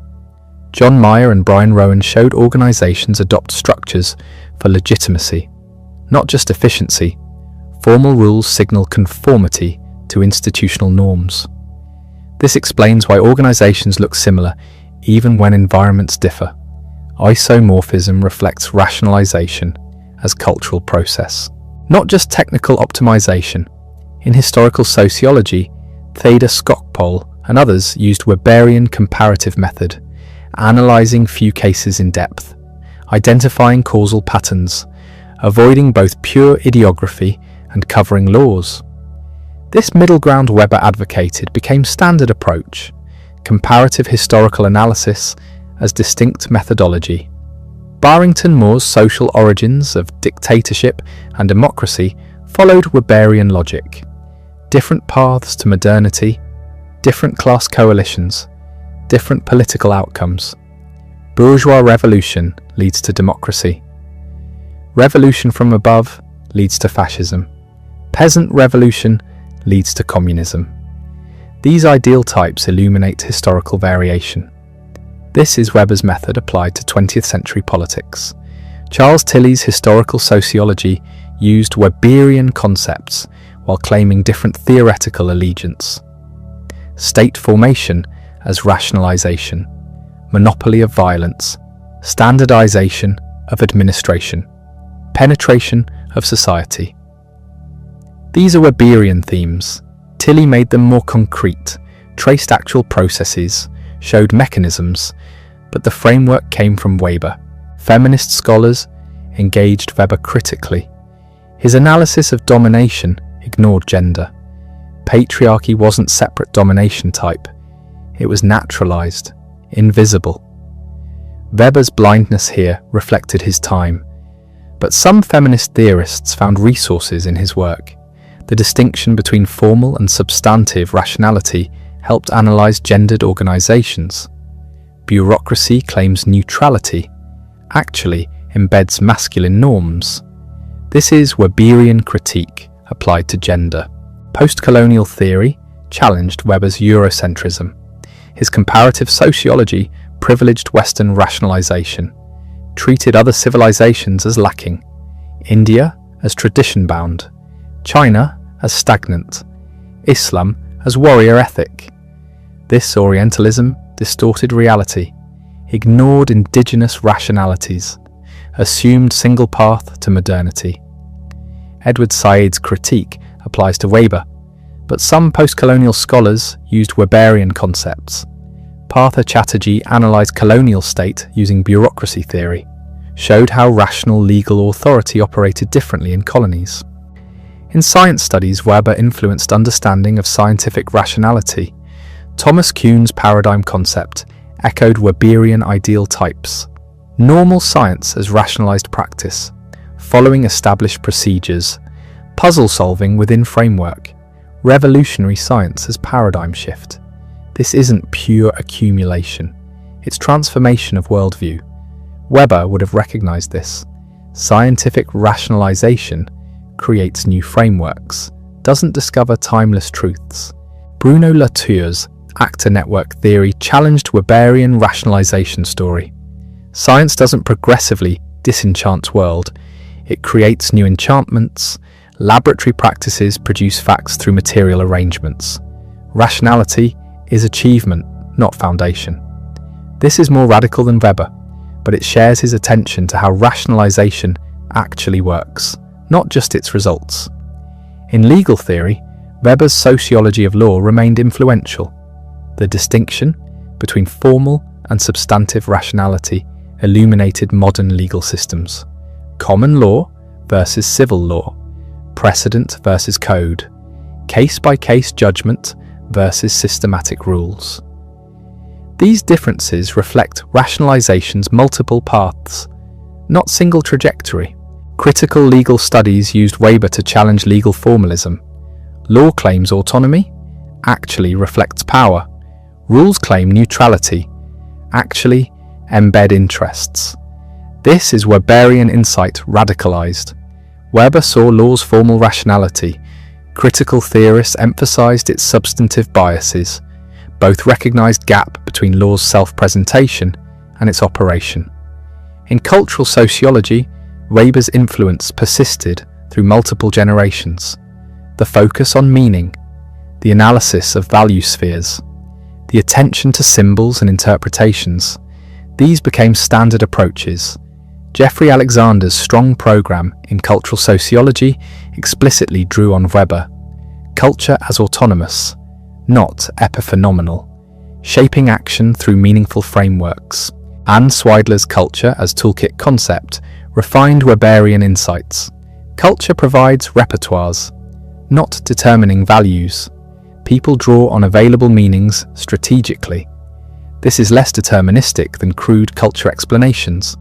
John Mayer and Brian Rowan showed organizations adopt structures for legitimacy, not just efficiency. Formal rules signal conformity to institutional norms. This explains why organizations look similar even when environments differ. Isomorphism reflects rationalization as cultural process, not just technical optimization. In historical sociology, Theda Skocpol and others used Weberian comparative method, analyzing few cases in depth, identifying causal patterns, avoiding both pure ideography and covering laws. This middle ground Weber advocated became standard approach, comparative historical analysis as distinct methodology. Barrington Moore's social origins of dictatorship and democracy followed Weberian logic. Different paths to modernity, different class coalitions, different political outcomes. Bourgeois revolution leads to democracy. Revolution from above leads to fascism. Peasant revolution leads to communism. These ideal types illuminate historical variation. This is Weber's method applied to 20th century politics. Charles Tilley's historical sociology used Weberian concepts while claiming different theoretical allegiance. State formation as rationalization, monopoly of violence, standardization of administration, penetration of society. These are Weberian themes. Tilley made them more concrete, traced actual processes, showed mechanisms, but the framework came from Weber. Feminist scholars engaged Weber critically. His analysis of domination ignored gender. Patriarchy wasn't separate domination type. It was naturalized, invisible. Weber's blindness here reflected his time, but some feminist theorists found resources in his work. The distinction between formal and substantive rationality helped analyze gendered organizations. Bureaucracy claims neutrality, actually embeds masculine norms. This is Weberian critique applied to gender. Post-colonial theory challenged Weber's Eurocentrism. His comparative sociology privileged Western rationalization, treated other civilizations as lacking, India as tradition-bound, China as stagnant, Islam as warrior ethic. This Orientalism distorted reality, ignored indigenous rationalities, assumed single path to modernity. Edward Said's critique applies to Weber, but some post-colonial scholars used Weberian concepts. Partha Chatterjee analysed colonial state using bureaucracy theory, showed how rational legal authority operated differently in colonies. In science studies, Weber influenced understanding of scientific rationality. Thomas Kuhn's paradigm concept echoed Weberian ideal types. Normal science as rationalized practice, following established procedures, puzzle solving within framework, revolutionary science as paradigm shift. This isn't pure accumulation, it's transformation of worldview. Weber would have recognized this. Scientific rationalization creates new frameworks, doesn't discover timeless truths. Bruno Latour's actor network theory challenged Weberian rationalization story. Science doesn't progressively disenchant world, it creates new enchantments. Laboratory practices produce facts through material arrangements. Rationality is achievement, not foundation. This is more radical than Weber, but it shares his attention to how rationalization actually works, not just its results. In legal theory, Weber's sociology of law remained influential. The distinction between formal and substantive rationality illuminated modern legal systems. Common law versus civil law, precedent versus code, case-by-case judgment versus systematic rules. These differences reflect rationalization's multiple paths, not single trajectory. Critical legal studies used Weber to challenge legal formalism. Law claims autonomy, actually reflects power. Rules claim neutrality, actually embed interests. This is Weberian insight radicalized. Weber saw law's formal rationality. Critical theorists emphasized its substantive biases. Both recognized gap between law's self-presentation and its operation. In cultural sociology, Weber's influence persisted through multiple generations. The focus on meaning, the analysis of value spheres, the attention to symbols and interpretations, these became standard approaches. Jeffrey Alexander's strong program in cultural sociology explicitly drew on Weber. Culture as autonomous, not epiphenomenal, shaping action through meaningful frameworks. Anne Sweidler's culture as toolkit concept refined Weberian insights. Culture provides repertoires, not determining values. People draw on available meanings strategically. This is less deterministic than crude culture explanations.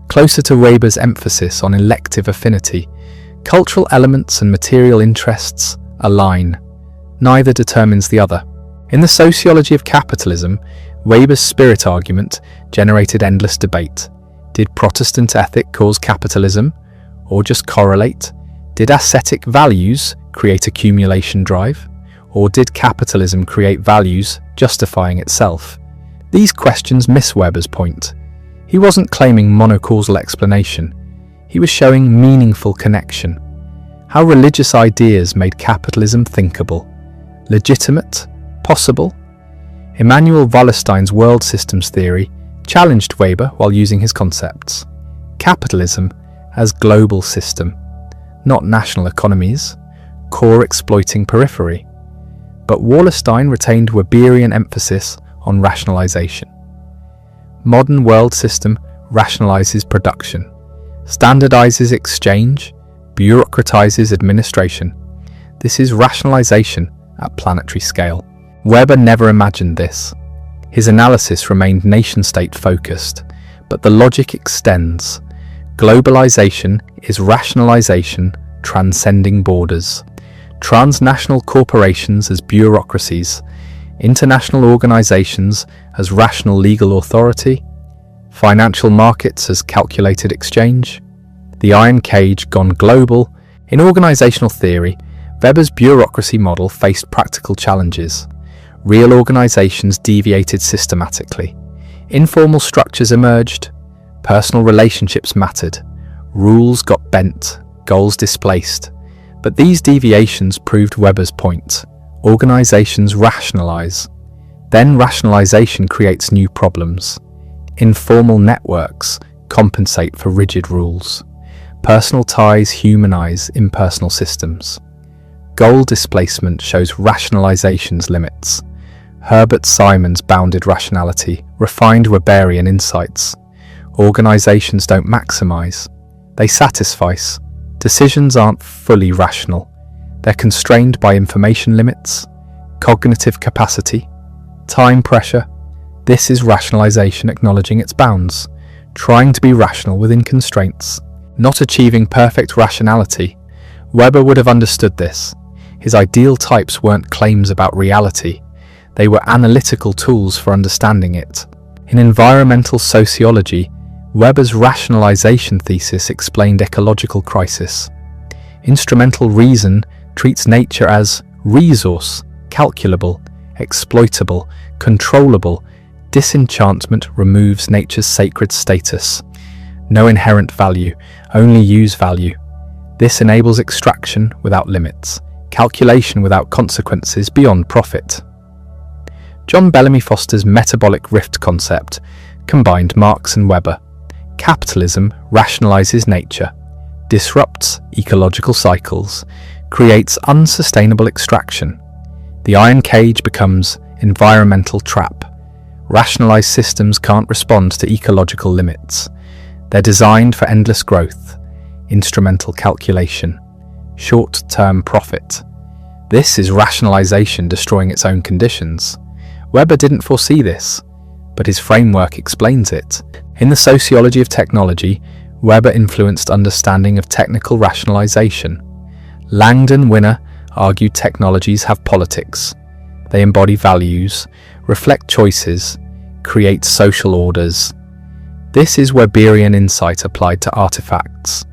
Closer to Weber's emphasis on elective affinity, cultural elements and material interests align. Neither determines the other. In the sociology of capitalism, Weber's spirit argument generated endless debate. Did Protestant ethic cause capitalism, or just correlate? Did ascetic values create accumulation drive, or did capitalism create values justifying itself? These questions miss Weber's point. He wasn't claiming monocausal explanation. He was showing meaningful connection. How religious ideas made capitalism thinkable, legitimate, possible. Immanuel Wallerstein's world systems theory challenged Weber while using his concepts. Capitalism as global system, not national economies, core exploiting periphery. But Wallerstein retained Weberian emphasis on rationalization. Modern world system rationalizes production, standardizes exchange, bureaucratizes administration. This is rationalization at planetary scale. Weber never imagined this. His analysis remained nation-state focused, but the logic extends. Globalization is rationalization transcending borders. Transnational corporations as bureaucracies, international organizations as rational legal authority, financial markets as calculated exchange. The iron cage gone global. In organizational theory, Weber's bureaucracy model faced practical challenges. Real organizations deviated systematically. Informal structures emerged. Personal relationships mattered. Rules got bent. Goals displaced. But these deviations proved Weber's point. Organizations rationalize. Then rationalization creates new problems. Informal networks compensate for rigid rules. Personal ties humanize impersonal systems. Goal displacement shows rationalization's limits. Herbert Simon's bounded rationality refined Weberian insights. Organizations don't maximize, they satisfy. Decisions aren't fully rational. They're constrained by information limits, cognitive capacity, time pressure. This is rationalization acknowledging its bounds, trying to be rational within constraints, not achieving perfect rationality. Weber would have understood this. His ideal types weren't claims about reality, they were analytical tools for understanding it. In environmental sociology, Weber's rationalization thesis explained ecological crisis. Instrumental reason treats nature as resource, calculable, exploitable, controllable. Disenchantment removes nature's sacred status. No inherent value, only use value. This enables extraction without limits, calculation without consequences beyond profit. John Bellamy Foster's metabolic rift concept combined Marx and Weber. Capitalism rationalizes nature, disrupts ecological cycles, creates unsustainable extraction. The iron cage becomes environmental trap. Rationalized systems can't respond to ecological limits. They're designed for endless growth, instrumental calculation, short-term profit. This is rationalization destroying its own conditions. Weber didn't foresee this, but his framework explains it. In the sociology of technology, Weber influenced understanding of technical rationalization. Langdon Winner argued technologies have politics. They embody values, reflect choices, create social orders. This is Weberian insight applied to artifacts.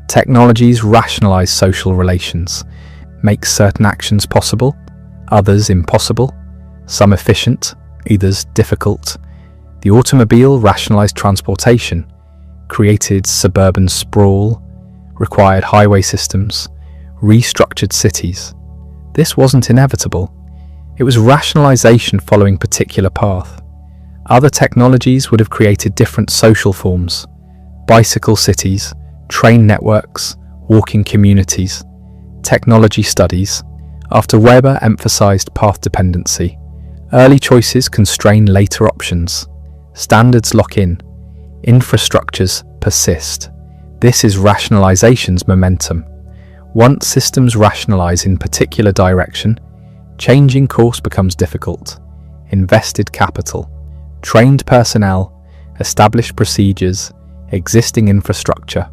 Technologies rationalize social relations, make certain actions possible, others impossible, some efficient, others difficult. The automobile rationalized transportation, created suburban sprawl, required highway systems, restructured cities. This wasn't inevitable. It was rationalization following particular path. Other technologies would have created different social forms: bicycle cities, train networks, walking communities. Technology studies, after Weber emphasized path dependency. Early choices constrain later options. Standards lock in. Infrastructures persist. This is rationalization's momentum. Once systems rationalize in particular direction, changing course becomes difficult. Invested capital, trained personnel, established procedures, existing infrastructure,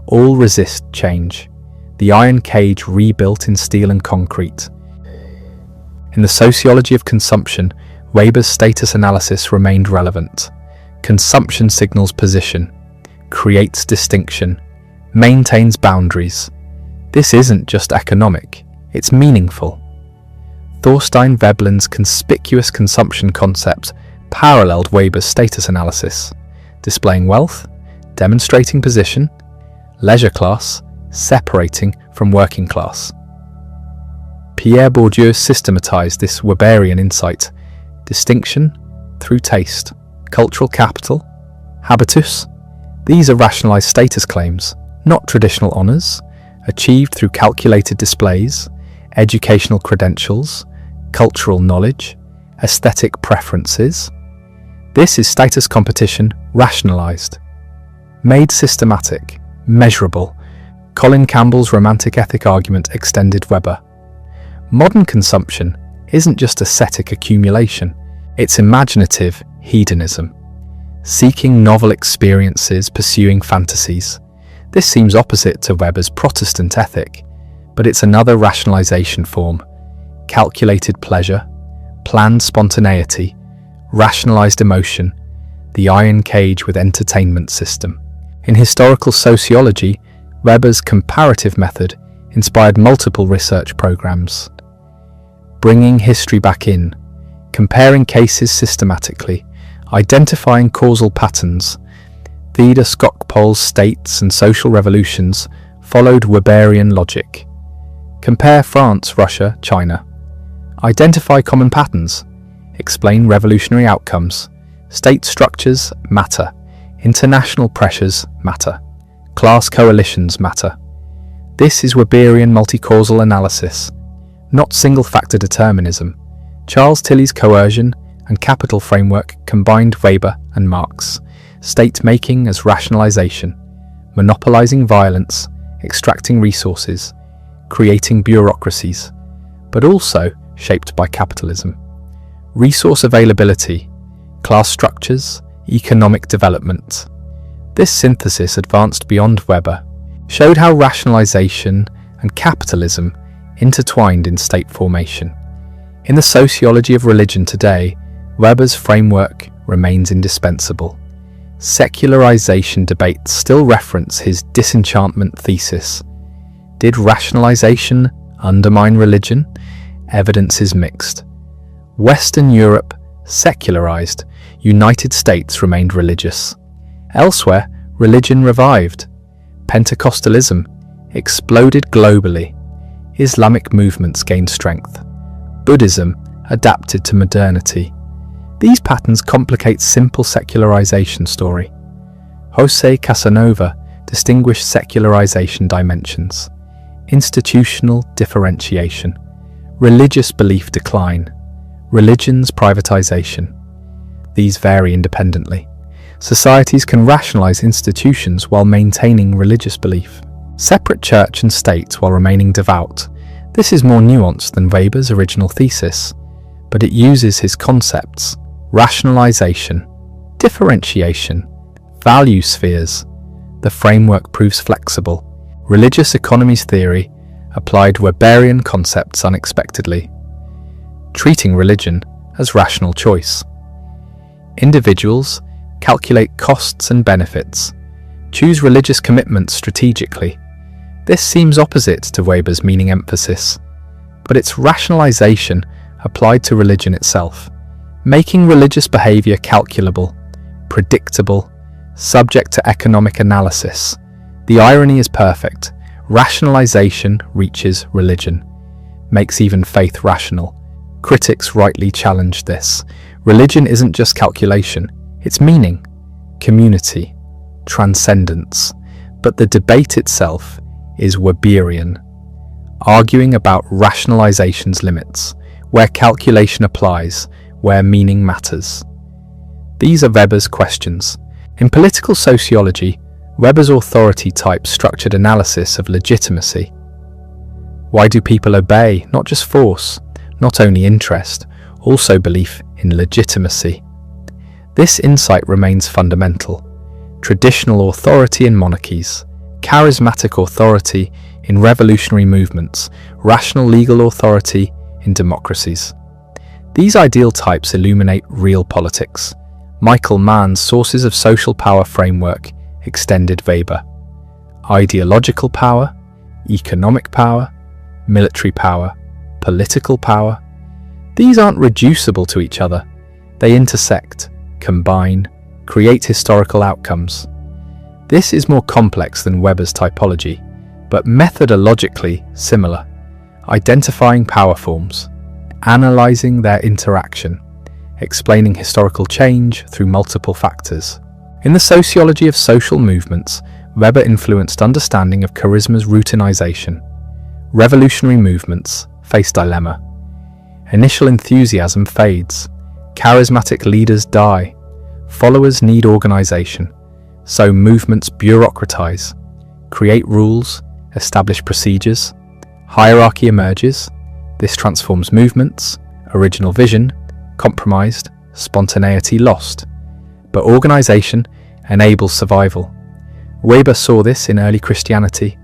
all resist change. The iron cage rebuilt in steel and concrete. In the sociology of consumption, Weber's status analysis remained relevant. Consumption signals position, creates distinction, maintains boundaries. This isn't just economic, it's meaningful. Thorstein Veblen's conspicuous consumption concept paralleled Weber's status analysis, displaying wealth, demonstrating position, leisure class, separating from working class. Pierre Bourdieu systematized this Weberian insight: distinction through taste, cultural capital, habitus. These are rationalized status claims, not traditional honors, achieved through calculated displays, educational credentials, cultural knowledge, aesthetic preferences. This is status competition rationalized, made systematic, measurable. Colin Campbell's romantic ethic argument extended Weber. Modern consumption isn't just aesthetic accumulation, it's imaginative hedonism, seeking novel experiences, pursuing fantasies. This seems opposite to Weber's Protestant ethic, but it's another rationalization form: calculated pleasure, planned spontaneity, rationalized emotion, the iron cage with entertainment system. In historical sociology, Weber's comparative method inspired multiple research programs. Bringing history back in, comparing cases systematically, identifying causal patterns. Theda Skocpol's states and social revolutions followed Weberian logic. Compare France, Russia, China. Identify common patterns. Explain revolutionary outcomes. State structures matter. International pressures matter. Class coalitions matter. This is Weberian multi-causal analysis, not single-factor determinism. Charles Tilly's coercion and capital framework combined Weber and Marx. State-making as rationalization, monopolizing violence, extracting resources, creating bureaucracies, but also shaped by capitalism. Resource availability, class structures, economic development. This synthesis advanced beyond Weber, showed how rationalization and capitalism intertwined in state formation. In the sociology of religion today, Weber's framework remains indispensable. Secularization debates still reference his disenchantment thesis. Did rationalization undermine religion? Evidence is mixed. Western Europe secularized, United States remained religious. Elsewhere, religion revived. Pentecostalism exploded globally. Islamic movements gained strength. Buddhism adapted to modernity. These patterns complicate simple secularization story. Jose Casanova distinguished secularization dimensions: institutional differentiation, religious belief decline, religion's privatization. These vary independently. Societies can rationalize institutions while maintaining religious belief. Separate church and state while remaining devout. This is more nuanced than Weber's original thesis, but it uses his concepts: rationalization, differentiation, value spheres. The framework proves flexible. Religious economies theory applied Weberian concepts unexpectedly, treating religion as rational choice. Individuals calculate costs and benefits, choose religious commitments strategically. This seems opposite to Weber's meaning emphasis, but it's rationalization applied to religion itself, making religious behavior calculable, predictable, subject to economic analysis. The irony is perfect. Rationalization reaches religion, makes even faith rational. Critics rightly challenge this. Religion isn't just calculation, it's meaning, community, transcendence. But the debate itself is Weberian, arguing about rationalization's limits, where calculation applies, where meaning matters. These are Weber's questions. In political sociology, Weber's authority type structured analysis of legitimacy. Why do people obey? Not just force, not only interest, also belief in legitimacy. This insight remains fundamental. Traditional authority in monarchies, charismatic authority in revolutionary movements, rational legal authority in democracies. These ideal types illuminate real politics. Michael Mann's Sources of Social Power framework extended Weber. Ideological power, economic power, military power, political power. These aren't reducible to each other. They intersect, combine, create historical outcomes. This is more complex than Weber's typology, but methodologically similar, identifying power forms, analyzing their interaction, explaining historical change through multiple factors. In the sociology of social movements, Weber influenced understanding of charisma's routinization. Revolutionary movements face dilemma. Initial enthusiasm fades. Charismatic leaders die. Followers need organization. So movements bureaucratize, create rules, establish procedures. Hierarchy emerges. This transforms movements, original vision compromised, spontaneity lost. But organization enables survival. Weber saw this in early Christianity: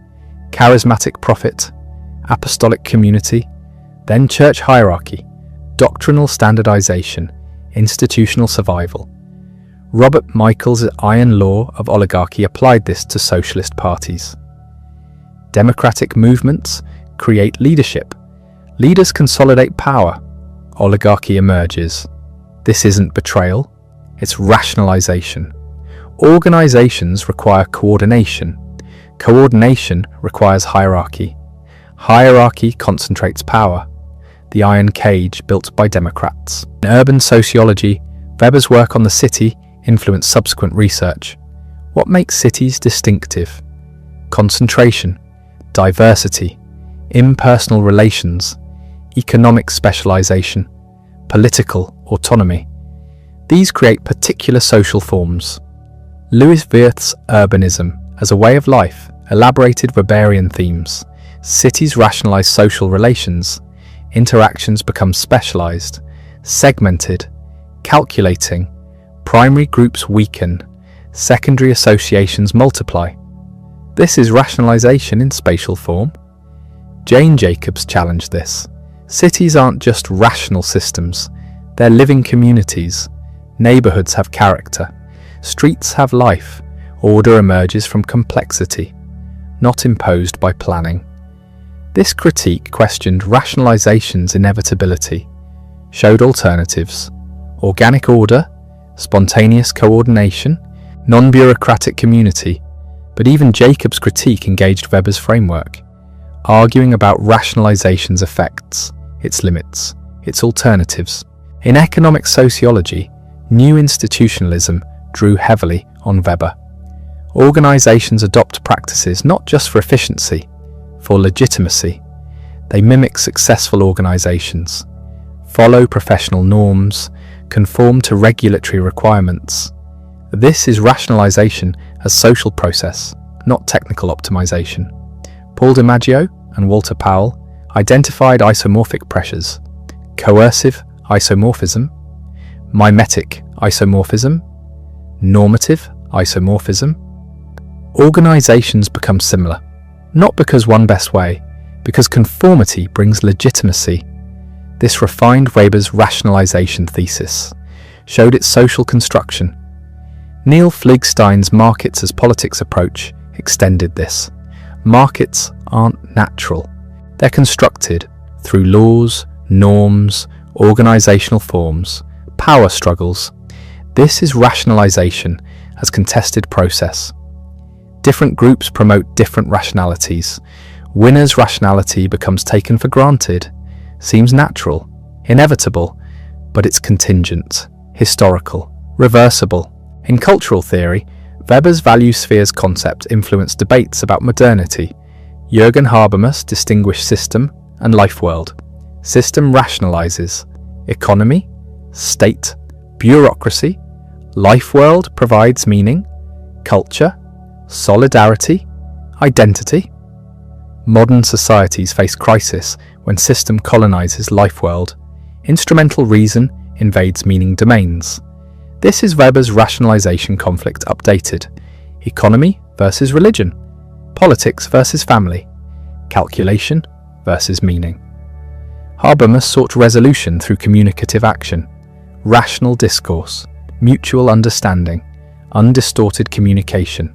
charismatic prophet, apostolic community, then church hierarchy, doctrinal standardization, institutional survival. Robert Michael's iron law of oligarchy applied this to socialist parties. Democratic movements create leadership. Leaders consolidate power. Oligarchy emerges. This isn't betrayal, it's rationalization. Organizations require coordination. Coordination requires hierarchy. Hierarchy concentrates power. The iron cage built by Democrats. In urban sociology, Weber's work on the city influenced subsequent research. What makes cities distinctive? Concentration, diversity, impersonal relations, economic specialization, political autonomy. These create particular social forms. Louis Wirth's urbanism as a way of life elaborated Weberian themes. Cities rationalize social relations. Interactions become specialized, segmented, calculating. Primary groups weaken. Secondary associations multiply. This is rationalization in spatial form. Jane Jacobs challenged this. Cities aren't just rational systems, they're living communities. Neighbourhoods have character, streets have life, order emerges from complexity, not imposed by planning. This critique questioned rationalization's inevitability, showed alternatives, organic order, spontaneous coordination, non-bureaucratic community, but even Jacobs' critique engaged Weber's framework, arguing about rationalization's effects, its limits, its alternatives. In economic sociology, new institutionalism drew heavily on Weber. Organizations adopt practices not just for efficiency, for legitimacy. They mimic successful organizations, follow professional norms, conform to regulatory requirements. This is rationalization as social process, not technical optimization. Paul DiMaggio and Walter Powell identified isomorphic pressures: coercive isomorphism, mimetic isomorphism, normative isomorphism. Organizations become similar, not because one best way, because conformity brings legitimacy. This refined Weber's rationalization thesis, showed its social construction. Neil Fligstein's markets as politics approach extended this. Markets aren't natural. They're constructed through laws, norms, organizational forms, power struggles. This is rationalization as contested process. Different groups promote different rationalities. Winner's rationality becomes taken for granted, seems natural, inevitable, but it's contingent, historical, reversible. In cultural theory, Weber's value spheres concept influenced debates about modernity. Jürgen Habermas distinguished system and life world. System rationalizes economy, state, bureaucracy. Life world provides meaning, culture, solidarity, identity. Modern societies face crisis when system colonizes life world. Instrumental reason invades meaning domains. This is Weber's rationalization conflict updated. Economy versus religion, politics versus family, calculation versus meaning. Habermas sought resolution through communicative action, rational discourse, mutual understanding, undistorted communication.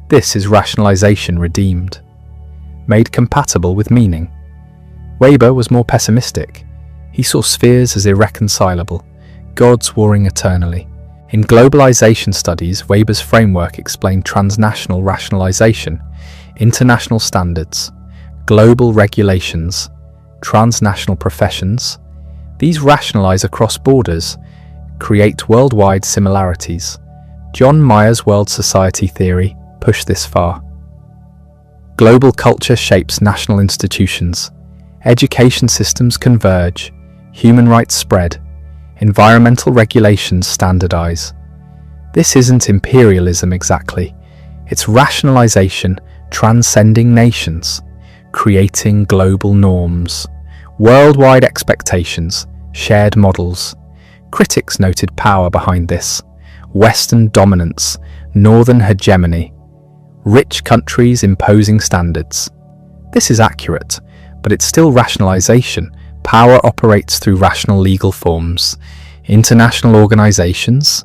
This is rationalization redeemed, made compatible with meaning. Weber was more pessimistic. He saw spheres as irreconcilable, gods warring eternally. In globalization studies, Weber's framework explained transnational rationalization, international standards, global regulations, transnational professions. These rationalize across borders, create worldwide similarities. John Mayer's world society theory pushed this far. Global culture shapes national institutions. Education systems converge, human rights spread, environmental regulations standardize. This isn't imperialism exactly. It's rationalization transcending nations, creating global norms, worldwide expectations, shared models. Critics noted power behind this: Western dominance, Northern hegemony, rich countries imposing standards. This is accurate, but it's still rationalization. Power operates through rational legal forms, international organizations,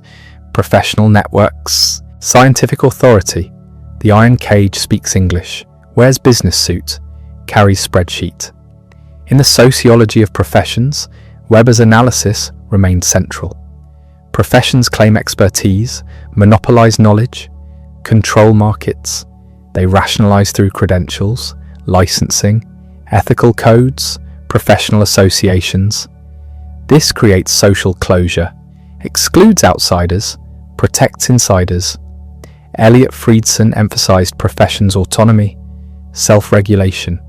professional networks, scientific authority. The iron cage speaks English, wears business suit, carries spreadsheet. In the sociology of professions, Weber's analysis remained central. Professions claim expertise, monopolize knowledge, control markets. They rationalize through credentials, licensing, ethical codes, professional associations. This creates social closure, excludes outsiders, protects insiders. Elliot Friedson emphasized professions' autonomy, self-regulation,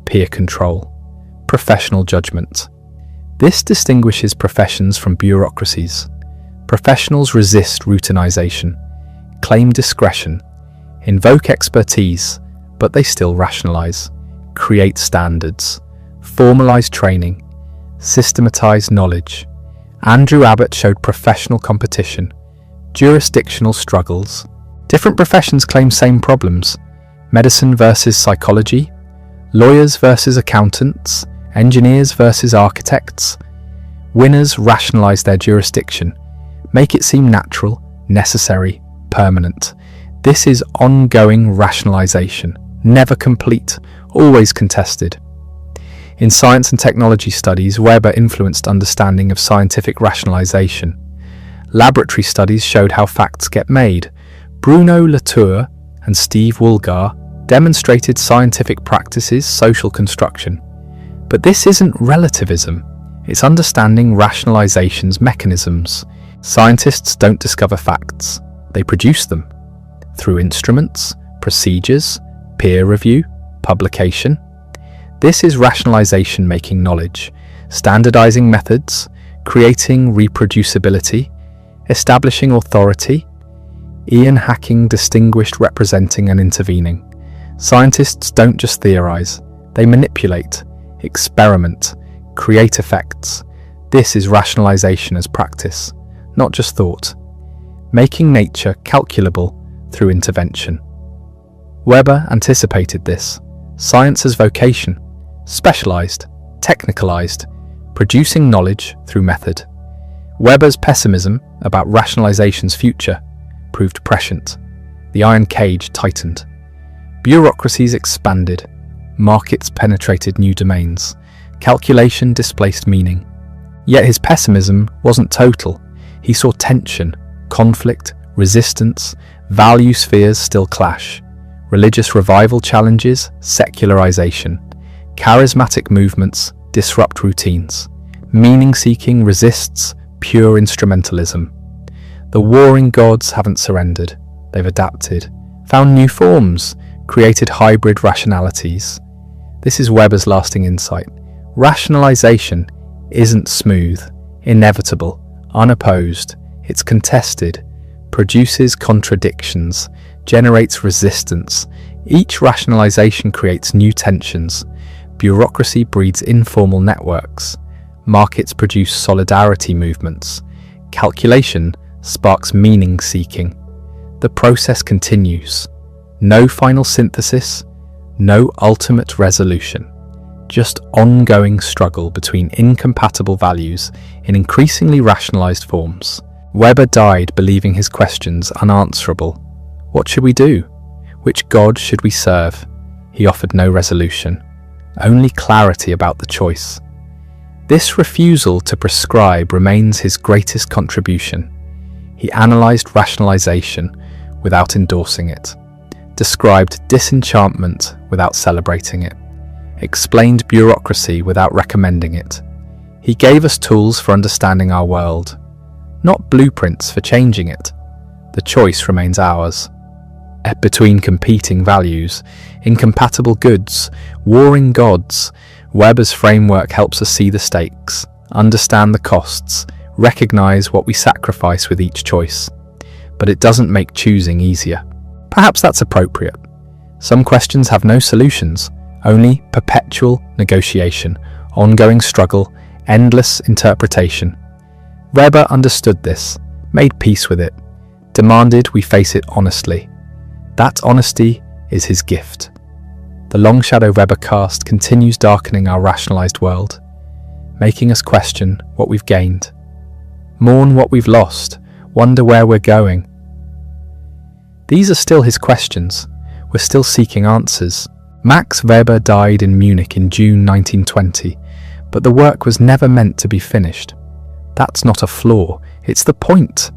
peer control, professional judgment. This distinguishes professions from bureaucracies. Professionals resist routinization, claim discretion, invoke expertise, but they still rationalize, create standards, formalize training, systematize knowledge. Andrew Abbott showed professional competition, jurisdictional struggles. Different professions claim same problems: medicine versus psychology, Lawyers versus accountants, engineers versus architects. Winners rationalize their jurisdiction, make it seem natural, necessary, permanent. This is ongoing rationalization, never complete, always contested. In science and technology studies, Weber influenced understanding of scientific rationalization. Laboratory studies showed how facts get made. Bruno Latour and Steve Woolgar demonstrated scientific practices' social construction. But this isn't relativism, it's understanding rationalization's mechanisms. Scientists don't discover facts, they produce them. Through instruments, procedures, peer review, publication. This is rationalization making knowledge, standardizing methods, creating reproducibility, establishing authority. Ian Hacking distinguished representing and intervening. Scientists don't just theorize, they manipulate, experiment, create effects. This is rationalization as practice, not just thought. Making nature calculable through intervention. Weber anticipated this. Science as vocation, specialized, technicalized, producing knowledge through method. Weber's pessimism about rationalization's future proved prescient. The iron cage tightened. Bureaucracies expanded. Markets penetrated new domains. Calculation displaced meaning. Yet his pessimism wasn't total. He saw tension, conflict, resistance, value spheres still clash. Religious revival challenges secularization. Charismatic movements disrupt routines. Meaning-seeking resists pure instrumentalism. The warring gods haven't surrendered. They've adapted, found new forms, created hybrid rationalities. This is Weber's lasting insight. Rationalization isn't smooth, inevitable, unopposed. It's contested, produces contradictions, generates resistance. Each rationalization creates new tensions. Bureaucracy breeds informal networks. Markets produce solidarity movements. Calculation sparks meaning-seeking. The process continues. No final synthesis, no ultimate resolution. Just ongoing struggle between incompatible values in increasingly rationalized forms. Weber died believing his questions unanswerable. What should we do? Which God should we serve? He offered no resolution, only clarity about the choice. This refusal to prescribe remains his greatest contribution. He analyzed rationalization without endorsing it, described disenchantment without celebrating it, explained bureaucracy without recommending it. He gave us tools for understanding our world, not blueprints for changing it. The choice remains ours. Between competing values, incompatible goods, warring gods, Weber's framework helps us see the stakes, understand the costs, recognize what we sacrifice with each choice. But it doesn't make choosing easier. Perhaps that's appropriate. Some questions have no solutions, only perpetual negotiation, ongoing struggle, endless interpretation. Weber understood this, made peace with it, demanded we face it honestly. That honesty is his gift. The long shadow Weber cast continues darkening our rationalized world, making us question what we've gained, mourn what we've lost, wonder where we're going. These are still his questions. We're still seeking answers. Max Weber died in Munich in June 1920, but the work was never meant to be finished. That's not a flaw, it's the point.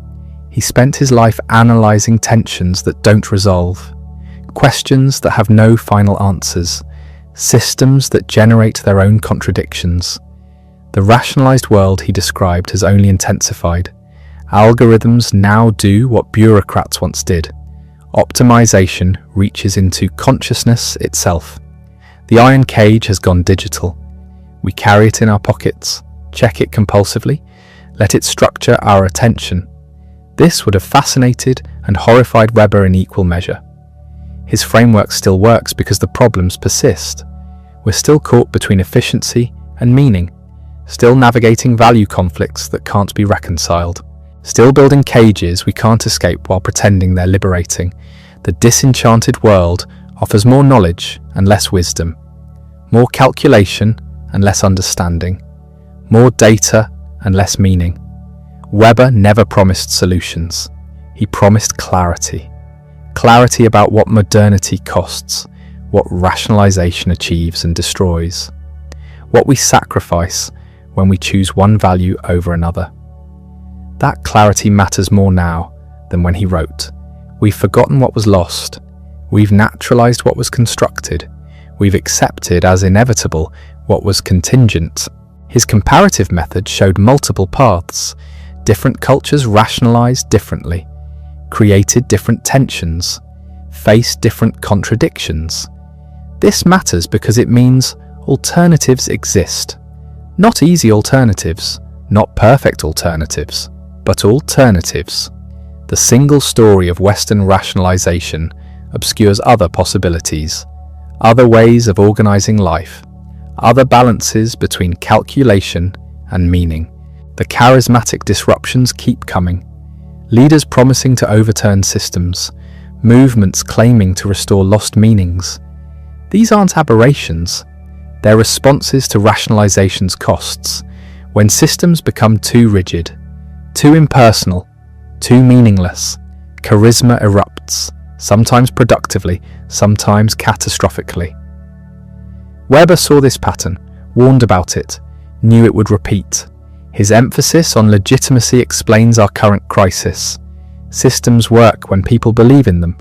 He spent his life analyzing tensions that don't resolve, questions that have no final answers, systems that generate their own contradictions. The rationalized world he described has only intensified. Algorithms now do what bureaucrats once did. Optimization reaches into consciousness itself. The iron cage has gone digital. We carry it in our pockets, check it compulsively, let it structure our attention. This would have fascinated and horrified Weber in equal measure. His framework still works because the problems persist. We're still caught between efficiency and meaning, still navigating value conflicts that can't be reconciled, still building cages we can't escape while pretending they're liberating. The disenchanted world offers more knowledge and less wisdom. More calculation and less understanding. More data and less meaning. Weber never promised solutions. He promised clarity. Clarity about what modernity costs, what rationalization achieves and destroys, what we sacrifice when we choose one value over another. That clarity matters more now than when he wrote. We've forgotten what was lost. We've naturalized what was constructed. We've accepted as inevitable what was contingent. His comparative method showed multiple paths. Different cultures rationalized differently, created different tensions, faced different contradictions. This matters because it means alternatives exist. Not easy alternatives, not perfect alternatives, but alternatives. The single story of Western rationalization obscures other possibilities, other ways of organizing life, other balances between calculation and meaning. The charismatic disruptions keep coming. Leaders promising to overturn systems, movements claiming to restore lost meanings. These aren't aberrations. They're responses to rationalization's costs. When systems become too rigid, too impersonal, too meaningless, charisma erupts, sometimes productively, sometimes catastrophically. Weber saw this pattern, warned about it, knew it would repeat. His emphasis on legitimacy explains our current crisis. Systems work when people believe in them.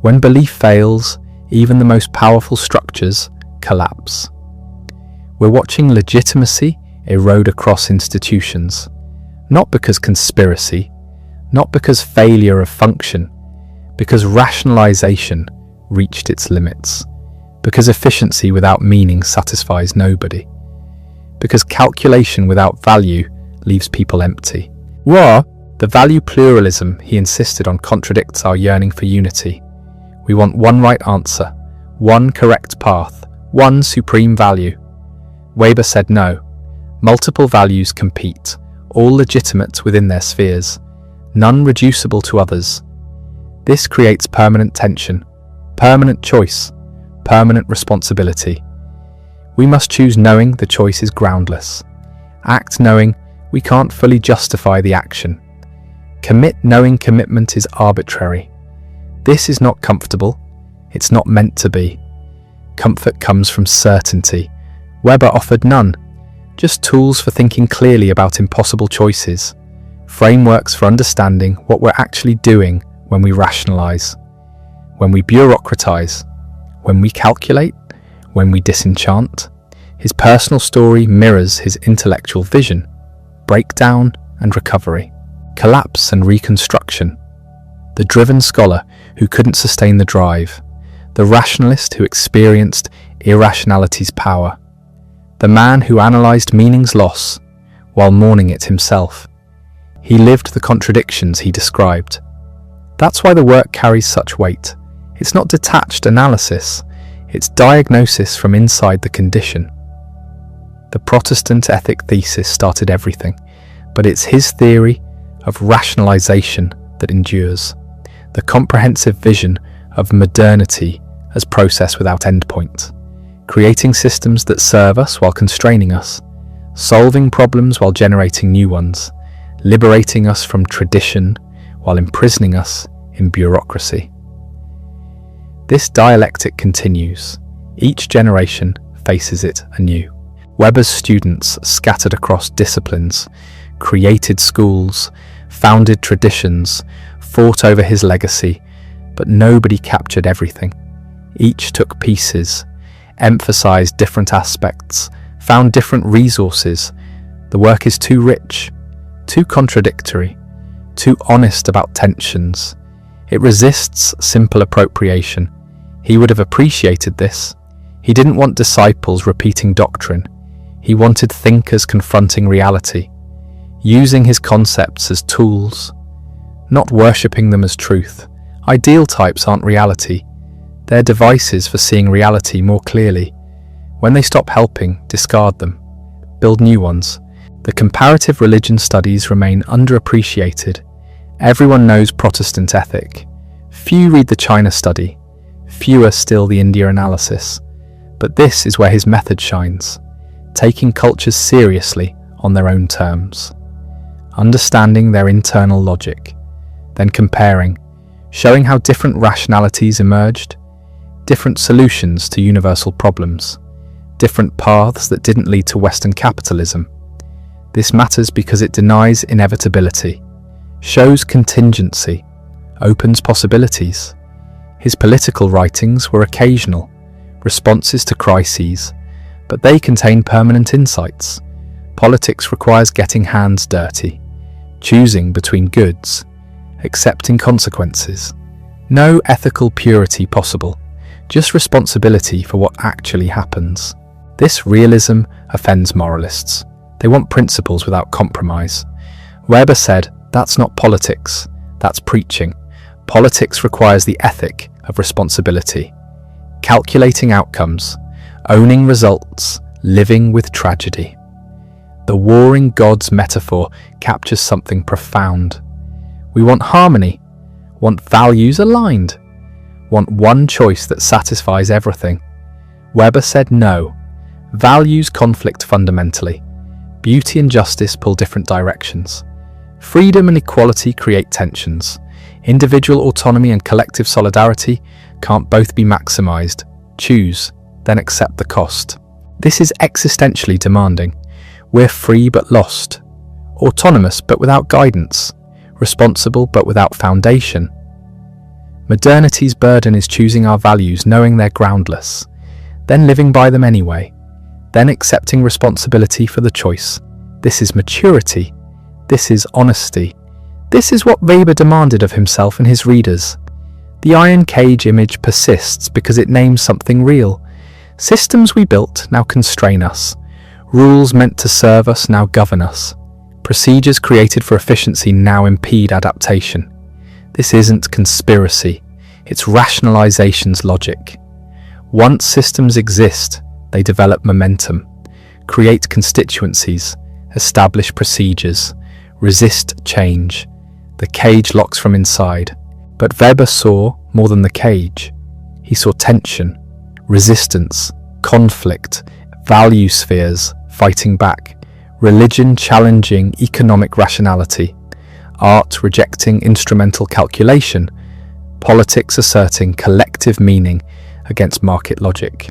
When belief fails, even the most powerful structures collapse. We're watching legitimacy erode across institutions, not because conspiracy, not because failure of function, because rationalization reached its limits, because efficiency without meaning satisfies nobody, because calculation without value leaves people empty. The value pluralism he insisted on contradicts our yearning for unity. We want one right answer, one correct path, one supreme value. Weber said no. Multiple values compete, all legitimate within their spheres, none reducible to others. This creates permanent tension, permanent choice, permanent responsibility. We must choose knowing the choice is groundless. Act knowing we can't fully justify the action. Commit knowing commitment is arbitrary. This is not comfortable. It's not meant to be. Comfort comes from certainty. Weber offered none, just tools for thinking clearly about impossible choices, frameworks for understanding what we're actually doing when we rationalize, when we bureaucratize, when we calculate, when we disenchant. His personal story mirrors his intellectual vision, breakdown and recovery, collapse and reconstruction. The driven scholar who couldn't sustain the drive, the rationalist who experienced irrationality's power, the man who analyzed meaning's loss while mourning it himself. He lived the contradictions he described. That's why the work carries such weight. It's not detached analysis, it's diagnosis from inside the condition. The Protestant ethic thesis started everything, but it's his theory of rationalization that endures, the comprehensive vision of modernity as process without endpoint, creating systems that serve us while constraining us, solving problems while generating new ones, liberating us from tradition while imprisoning us in bureaucracy. This dialectic continues. Each generation faces it anew. Weber's students scattered across disciplines, created schools, founded traditions, fought over his legacy, but nobody captured everything. Each took pieces, emphasized different aspects, found different resources. The work is too rich, too contradictory, too honest about tensions. It resists simple appropriation. He would have appreciated this. He didn't want disciples repeating doctrine. He wanted thinkers confronting reality, using his concepts as tools, not worshipping them as truth. Ideal types aren't reality. They're devices for seeing reality more clearly. When they stop helping, discard them. Build new ones. The comparative religion studies remain underappreciated. Everyone knows Protestant ethic. Few read the China study. Fewer still the India analysis. But this is where his method shines, taking cultures seriously on their own terms, understanding their internal logic, then comparing, showing how different rationalities emerged, different solutions to universal problems, different paths that didn't lead to Western capitalism. This matters because it denies inevitability, shows contingency, opens possibilities. His political writings were occasional, responses to crises, but they contain permanent insights. Politics requires getting hands dirty, choosing between goods, accepting consequences. No ethical purity possible, just responsibility for what actually happens. This realism offends moralists. They want principles without compromise. Weber said, "That's not politics, that's preaching. Politics requires the ethic of responsibility, calculating outcomes, owning results, living with tragedy." The warring gods metaphor captures something profound. We want harmony, want values aligned, want one choice that satisfies everything. Weber said no. Values conflict fundamentally. Beauty and justice pull different directions. Freedom and equality create tensions. Individual autonomy and collective solidarity can't both be maximized. Choose, then accept the cost. This is existentially demanding. We're free but lost, autonomous but without guidance, responsible but without foundation. Modernity's burden is choosing our values knowing they're groundless, then living by them anyway, then accepting responsibility for the choice. This is maturity. This is honesty. This is what Weber demanded of himself and his readers. The iron cage image persists because it names something real. Systems we built now constrain us. Rules meant to serve us now govern us. Procedures created for efficiency now impede adaptation. This isn't conspiracy, it's rationalization's logic. Once systems exist, they develop momentum, create constituencies, establish procedures, resist change. The cage locks from inside. But Weber saw more than the cage. He saw tension, resistance, conflict, value spheres fighting back, religion challenging economic rationality, art rejecting instrumental calculation, politics asserting collective meaning against market logic.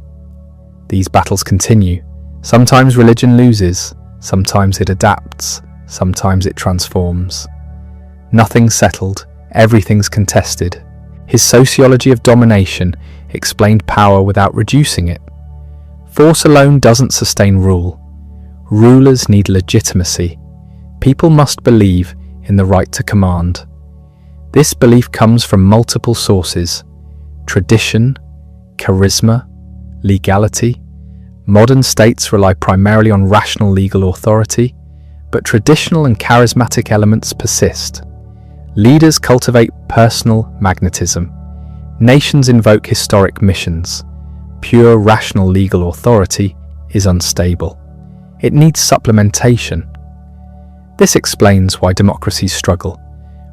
These battles continue. Sometimes religion loses, sometimes it adapts, sometimes it transforms. Nothing's settled, everything's contested. His sociology of domination explained power without reducing it. Force alone doesn't sustain rule. Rulers need legitimacy. People must believe in the right to command. This belief comes from multiple sources: tradition, charisma, legality. Modern states rely primarily on rational legal authority, but traditional and charismatic elements persist. Leaders cultivate personal magnetism. Nations invoke historic missions. Pure rational legal authority is unstable. It needs supplementation. This explains why democracies struggle.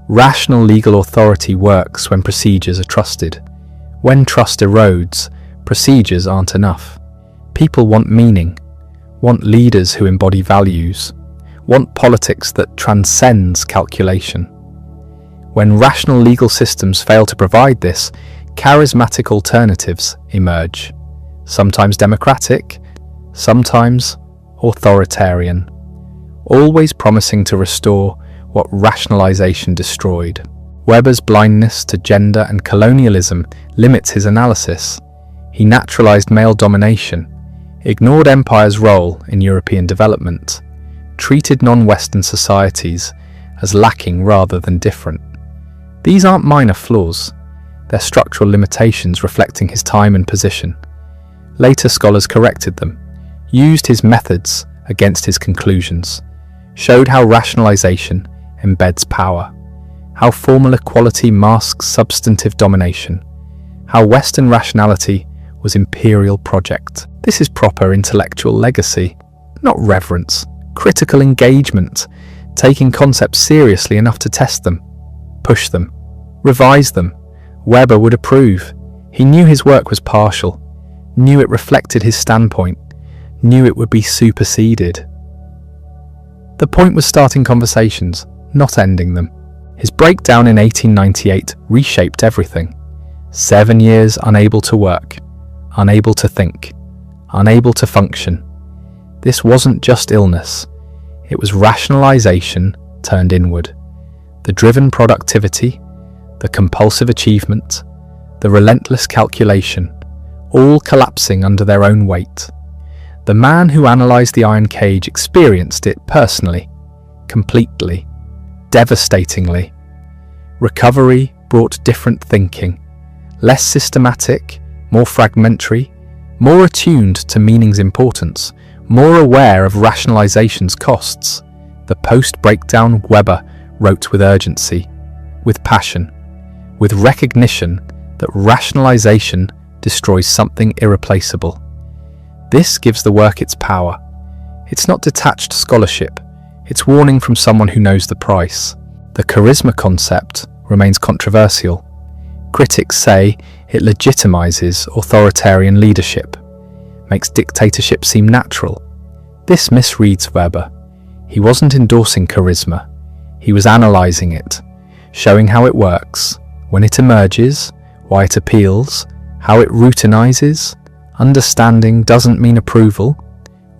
Rational legal authority works when procedures are trusted. When trust erodes, procedures aren't enough. People want meaning, want leaders who embody values, want politics that transcends calculation. When rational legal systems fail to provide this, charismatic alternatives emerge. Sometimes democratic, sometimes authoritarian, always promising to restore what rationalization destroyed. Weber's blindness to gender and colonialism limits his analysis. He naturalized male domination, ignored empire's role in European development, treated non-Western societies as lacking rather than different. These aren't minor flaws, they're structural limitations reflecting his time and position. Later scholars corrected them, used his methods against his conclusions, showed how rationalization embeds power, how formal equality masks substantive domination, how Western rationality was imperial project. This is proper intellectual legacy, not reverence, critical engagement, taking concepts seriously enough to test them, push them, revise them. Weber would approve. He knew his work was partial, knew it reflected his standpoint, knew it would be superseded. The point was starting conversations, not ending them. His breakdown in 1898 reshaped everything. 7 years unable to work, unable to think, unable to function. This wasn't just illness. It was rationalization turned inward. The driven productivity, the compulsive achievement, the relentless calculation, all collapsing under their own weight. The man who analysed the iron cage experienced it personally, completely, devastatingly. Recovery brought different thinking, less systematic, more fragmentary, more attuned to meaning's importance, more aware of rationalization's costs. The post-breakdown Weber wrote with urgency, with passion, with recognition that rationalization destroys something irreplaceable. This gives the work its power. It's not detached scholarship, it's warning from someone who knows the price. The charisma concept remains controversial. Critics say it legitimizes authoritarian leadership, makes dictatorship seem natural. This misreads Weber. He wasn't endorsing charisma, he was analyzing it, showing how it works, when it emerges, why it appeals, how it routinizes. Understanding doesn't mean approval.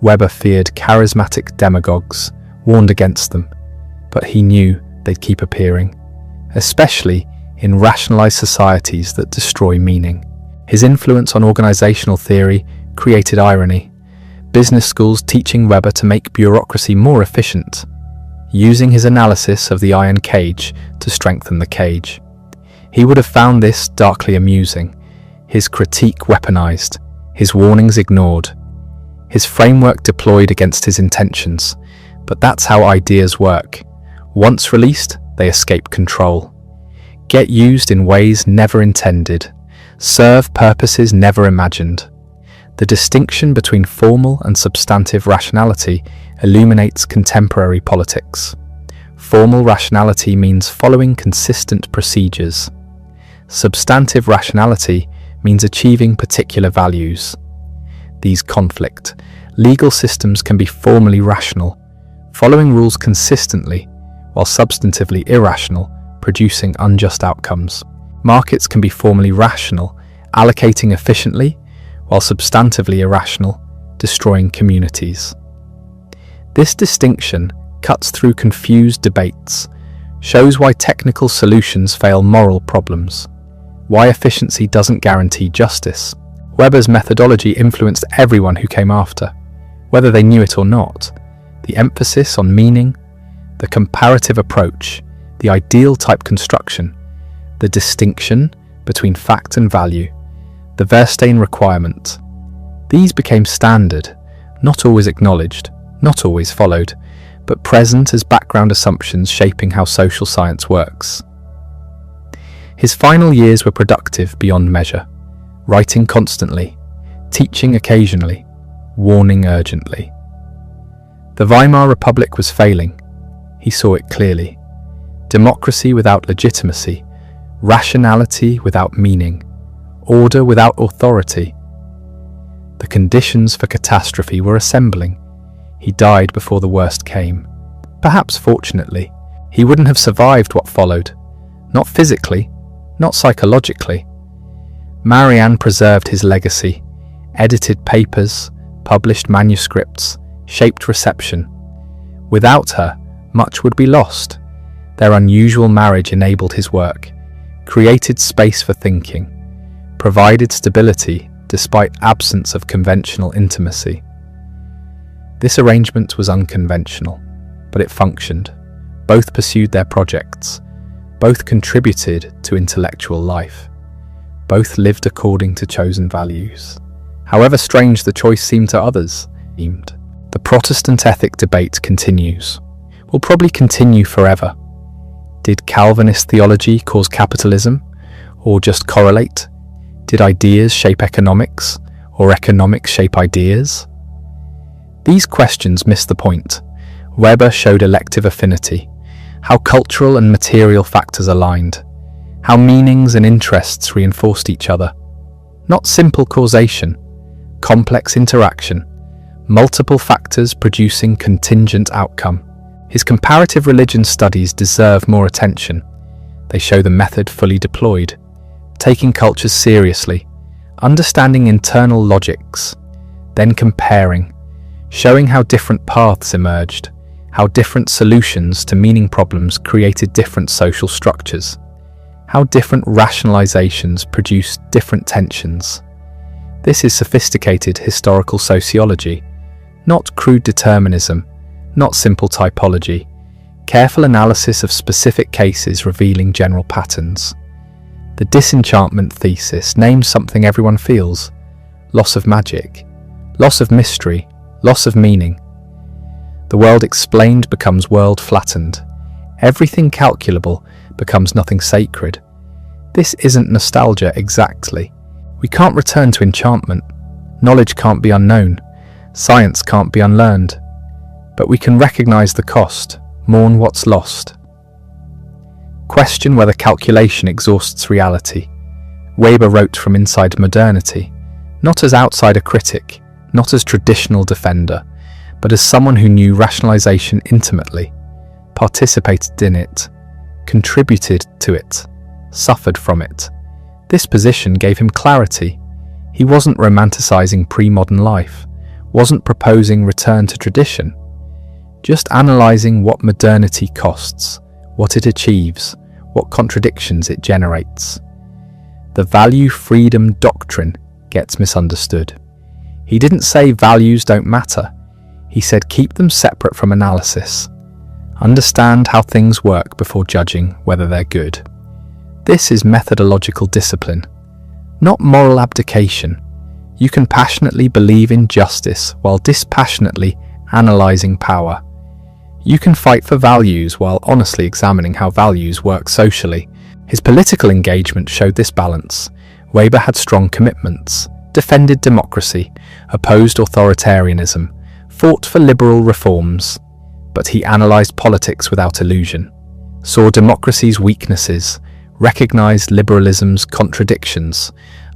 Weber feared charismatic demagogues, warned against them, but he knew they'd keep appearing, especially in rationalized societies that destroy meaning. His influence on organizational theory created irony. Business schools teaching Weber to make bureaucracy more efficient, using his analysis of the iron cage to strengthen the cage. He would have found this darkly amusing, his critique weaponized, his warnings ignored, his framework deployed against his intentions. But that's how ideas work. Once released, they escape control, get used in ways never intended, serve purposes never imagined. The distinction between formal and substantive rationality illuminates contemporary politics. Formal rationality means following consistent procedures. Substantive rationality means achieving particular values. These conflict. Legal systems can be formally rational, following rules consistently, while substantively irrational, producing unjust outcomes. Markets can be formally rational, allocating efficiently, while substantively irrational, destroying communities. This distinction cuts through confused debates, shows why technical solutions fail moral problems, why efficiency doesn't guarantee justice. Weber's methodology influenced everyone who came after, whether they knew it or not. The emphasis on meaning, the comparative approach, the ideal type construction, the distinction between fact and value, the Verstehen requirement. These became standard, not always acknowledged, not always followed, but present as background assumptions shaping how social science works. His final years were productive beyond measure, writing constantly, teaching occasionally, warning urgently. The Weimar Republic was failing. He saw it clearly. Democracy without legitimacy, rationality without meaning, order without authority. The conditions for catastrophe were assembling. He died before the worst came. Perhaps fortunately, he wouldn't have survived what followed. Not physically, not psychologically. Marianne preserved his legacy, edited papers, published manuscripts, shaped reception. Without her, much would be lost. Their unusual marriage enabled his work, created space for thinking, provided stability despite absence of conventional intimacy. This arrangement was unconventional, but it functioned. Both pursued their projects, both contributed to intellectual life, both lived according to chosen values. However strange the choice seemed to others, the Protestant ethic debate continues. Will probably continue forever. Did Calvinist theology cause capitalism, or just correlate? Did ideas shape economics, or economics shape ideas? These questions miss the point. Weber showed elective affinity, how cultural and material factors aligned, how meanings and interests reinforced each other. Not simple causation, complex interaction, multiple factors producing contingent outcome. His comparative religion studies deserve more attention. They show the method fully deployed, taking cultures seriously, understanding internal logics, then comparing, showing how different paths emerged, how different solutions to meaning problems created different social structures, how different rationalizations produced different tensions. This is sophisticated historical sociology, not crude determinism, not simple typology, careful analysis of specific cases revealing general patterns. The disenchantment thesis names something everyone feels: loss of magic, loss of mystery, loss of meaning. The world explained becomes world flattened. Everything calculable becomes nothing sacred. This isn't nostalgia exactly. We can't return to enchantment. Knowledge can't be unknown. Science can't be unlearned. But we can recognize the cost, mourn what's lost. Question whether calculation exhausts reality. Weber wrote from inside modernity, not as outsider critic, not as traditional defender, but as someone who knew rationalization intimately, participated in it, contributed to it, suffered from it. This position gave him clarity. He wasn't romanticizing pre-modern life, wasn't proposing return to tradition, just analyzing what modernity costs, what it achieves, what contradictions it generates. The value freedom doctrine gets misunderstood. He didn't say values don't matter. He said keep them separate from analysis. Understand how things work before judging whether they're good. This is methodological discipline, not moral abdication. You can passionately believe in justice while dispassionately analyzing power. You can fight for values while honestly examining how values work socially. His political engagement showed this balance. Weber had strong commitments, defended democracy, opposed authoritarianism, fought for liberal reforms, but he analysed politics without illusion, saw democracy's weaknesses, recognised liberalism's contradictions,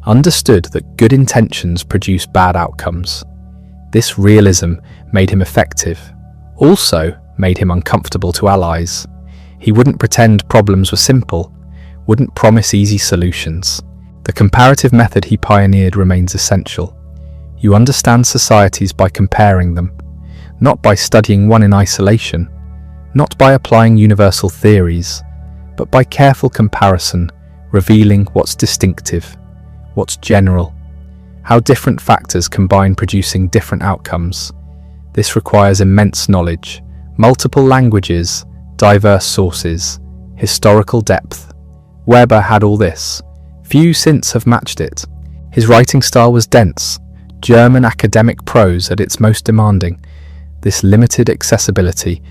understood that good intentions produce bad outcomes. This realism made him effective, also made him uncomfortable to allies. He wouldn't pretend problems were simple, wouldn't promise easy solutions. The comparative method he pioneered remains essential. You understand societies by comparing them, not by studying one in isolation, not by applying universal theories, but by careful comparison, revealing what's distinctive, what's general, how different factors combine producing different outcomes. This requires immense knowledge, multiple languages, diverse sources, historical depth. Weber had all this. Few since have matched it. His writing style was dense, German academic prose at its most demanding. This limited accessibility,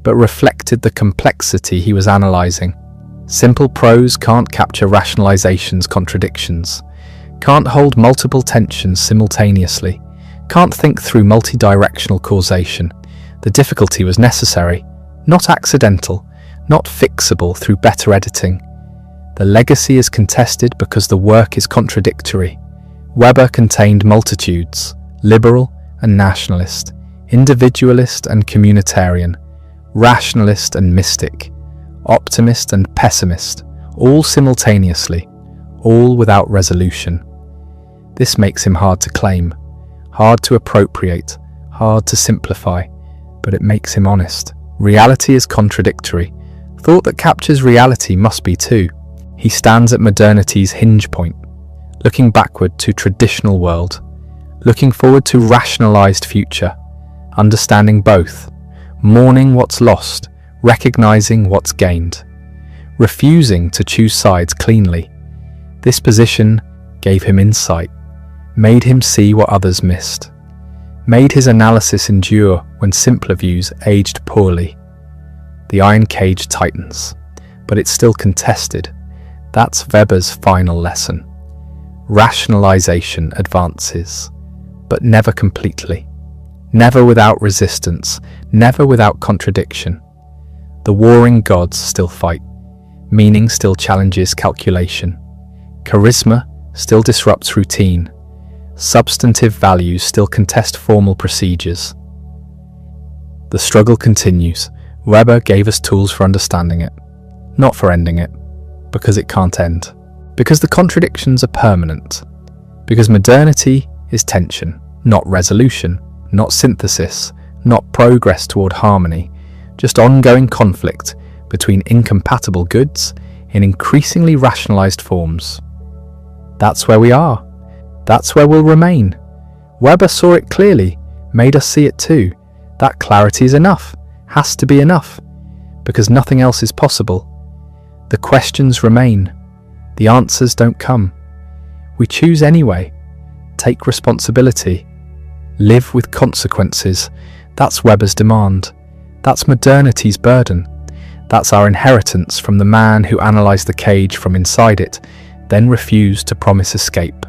but reflected the complexity he was analysing. Simple prose can't capture rationalization's contradictions, can't hold multiple tensions simultaneously, can't think through multi-directional causation. The difficulty was necessary, not accidental, not fixable through better editing. The legacy is contested because the work is contradictory. Weber contained multitudes, liberal and nationalist, individualist and communitarian, rationalist and mystic, optimist and pessimist, all simultaneously, all without resolution. This makes him hard to claim, hard to appropriate, hard to simplify, but it makes him honest. Reality is contradictory. Thought that captures reality must be too. He stands at modernity's hinge point, looking backward to traditional world, looking forward to rationalized future, understanding both, mourning what's lost, recognizing what's gained, refusing to choose sides cleanly. This position gave him insight, made him see what others missed, made his analysis endure when simpler views aged poorly. The iron cage tightens, but it's still contested. That's Weber's final lesson. Rationalization advances, but never completely, never without resistance, never without contradiction. The warring gods still fight, meaning still challenges calculation, charisma still disrupts routine, substantive values still contest formal procedures. The struggle continues. Weber gave us tools for understanding it, not for ending it, because it can't end. Because the contradictions are permanent. Because modernity is tension, not resolution, not synthesis, not progress toward harmony, just ongoing conflict between incompatible goods in increasingly rationalized forms. That's where we are. That's where we'll remain. Weber saw it clearly, made us see it too. That clarity is enough, has to be enough, because nothing else is possible. The questions remain. The answers don't come. We choose anyway. Take responsibility. Live with consequences. That's Weber's demand. That's modernity's burden. That's our inheritance from the man who analysed the cage from inside it, then refused to promise escape.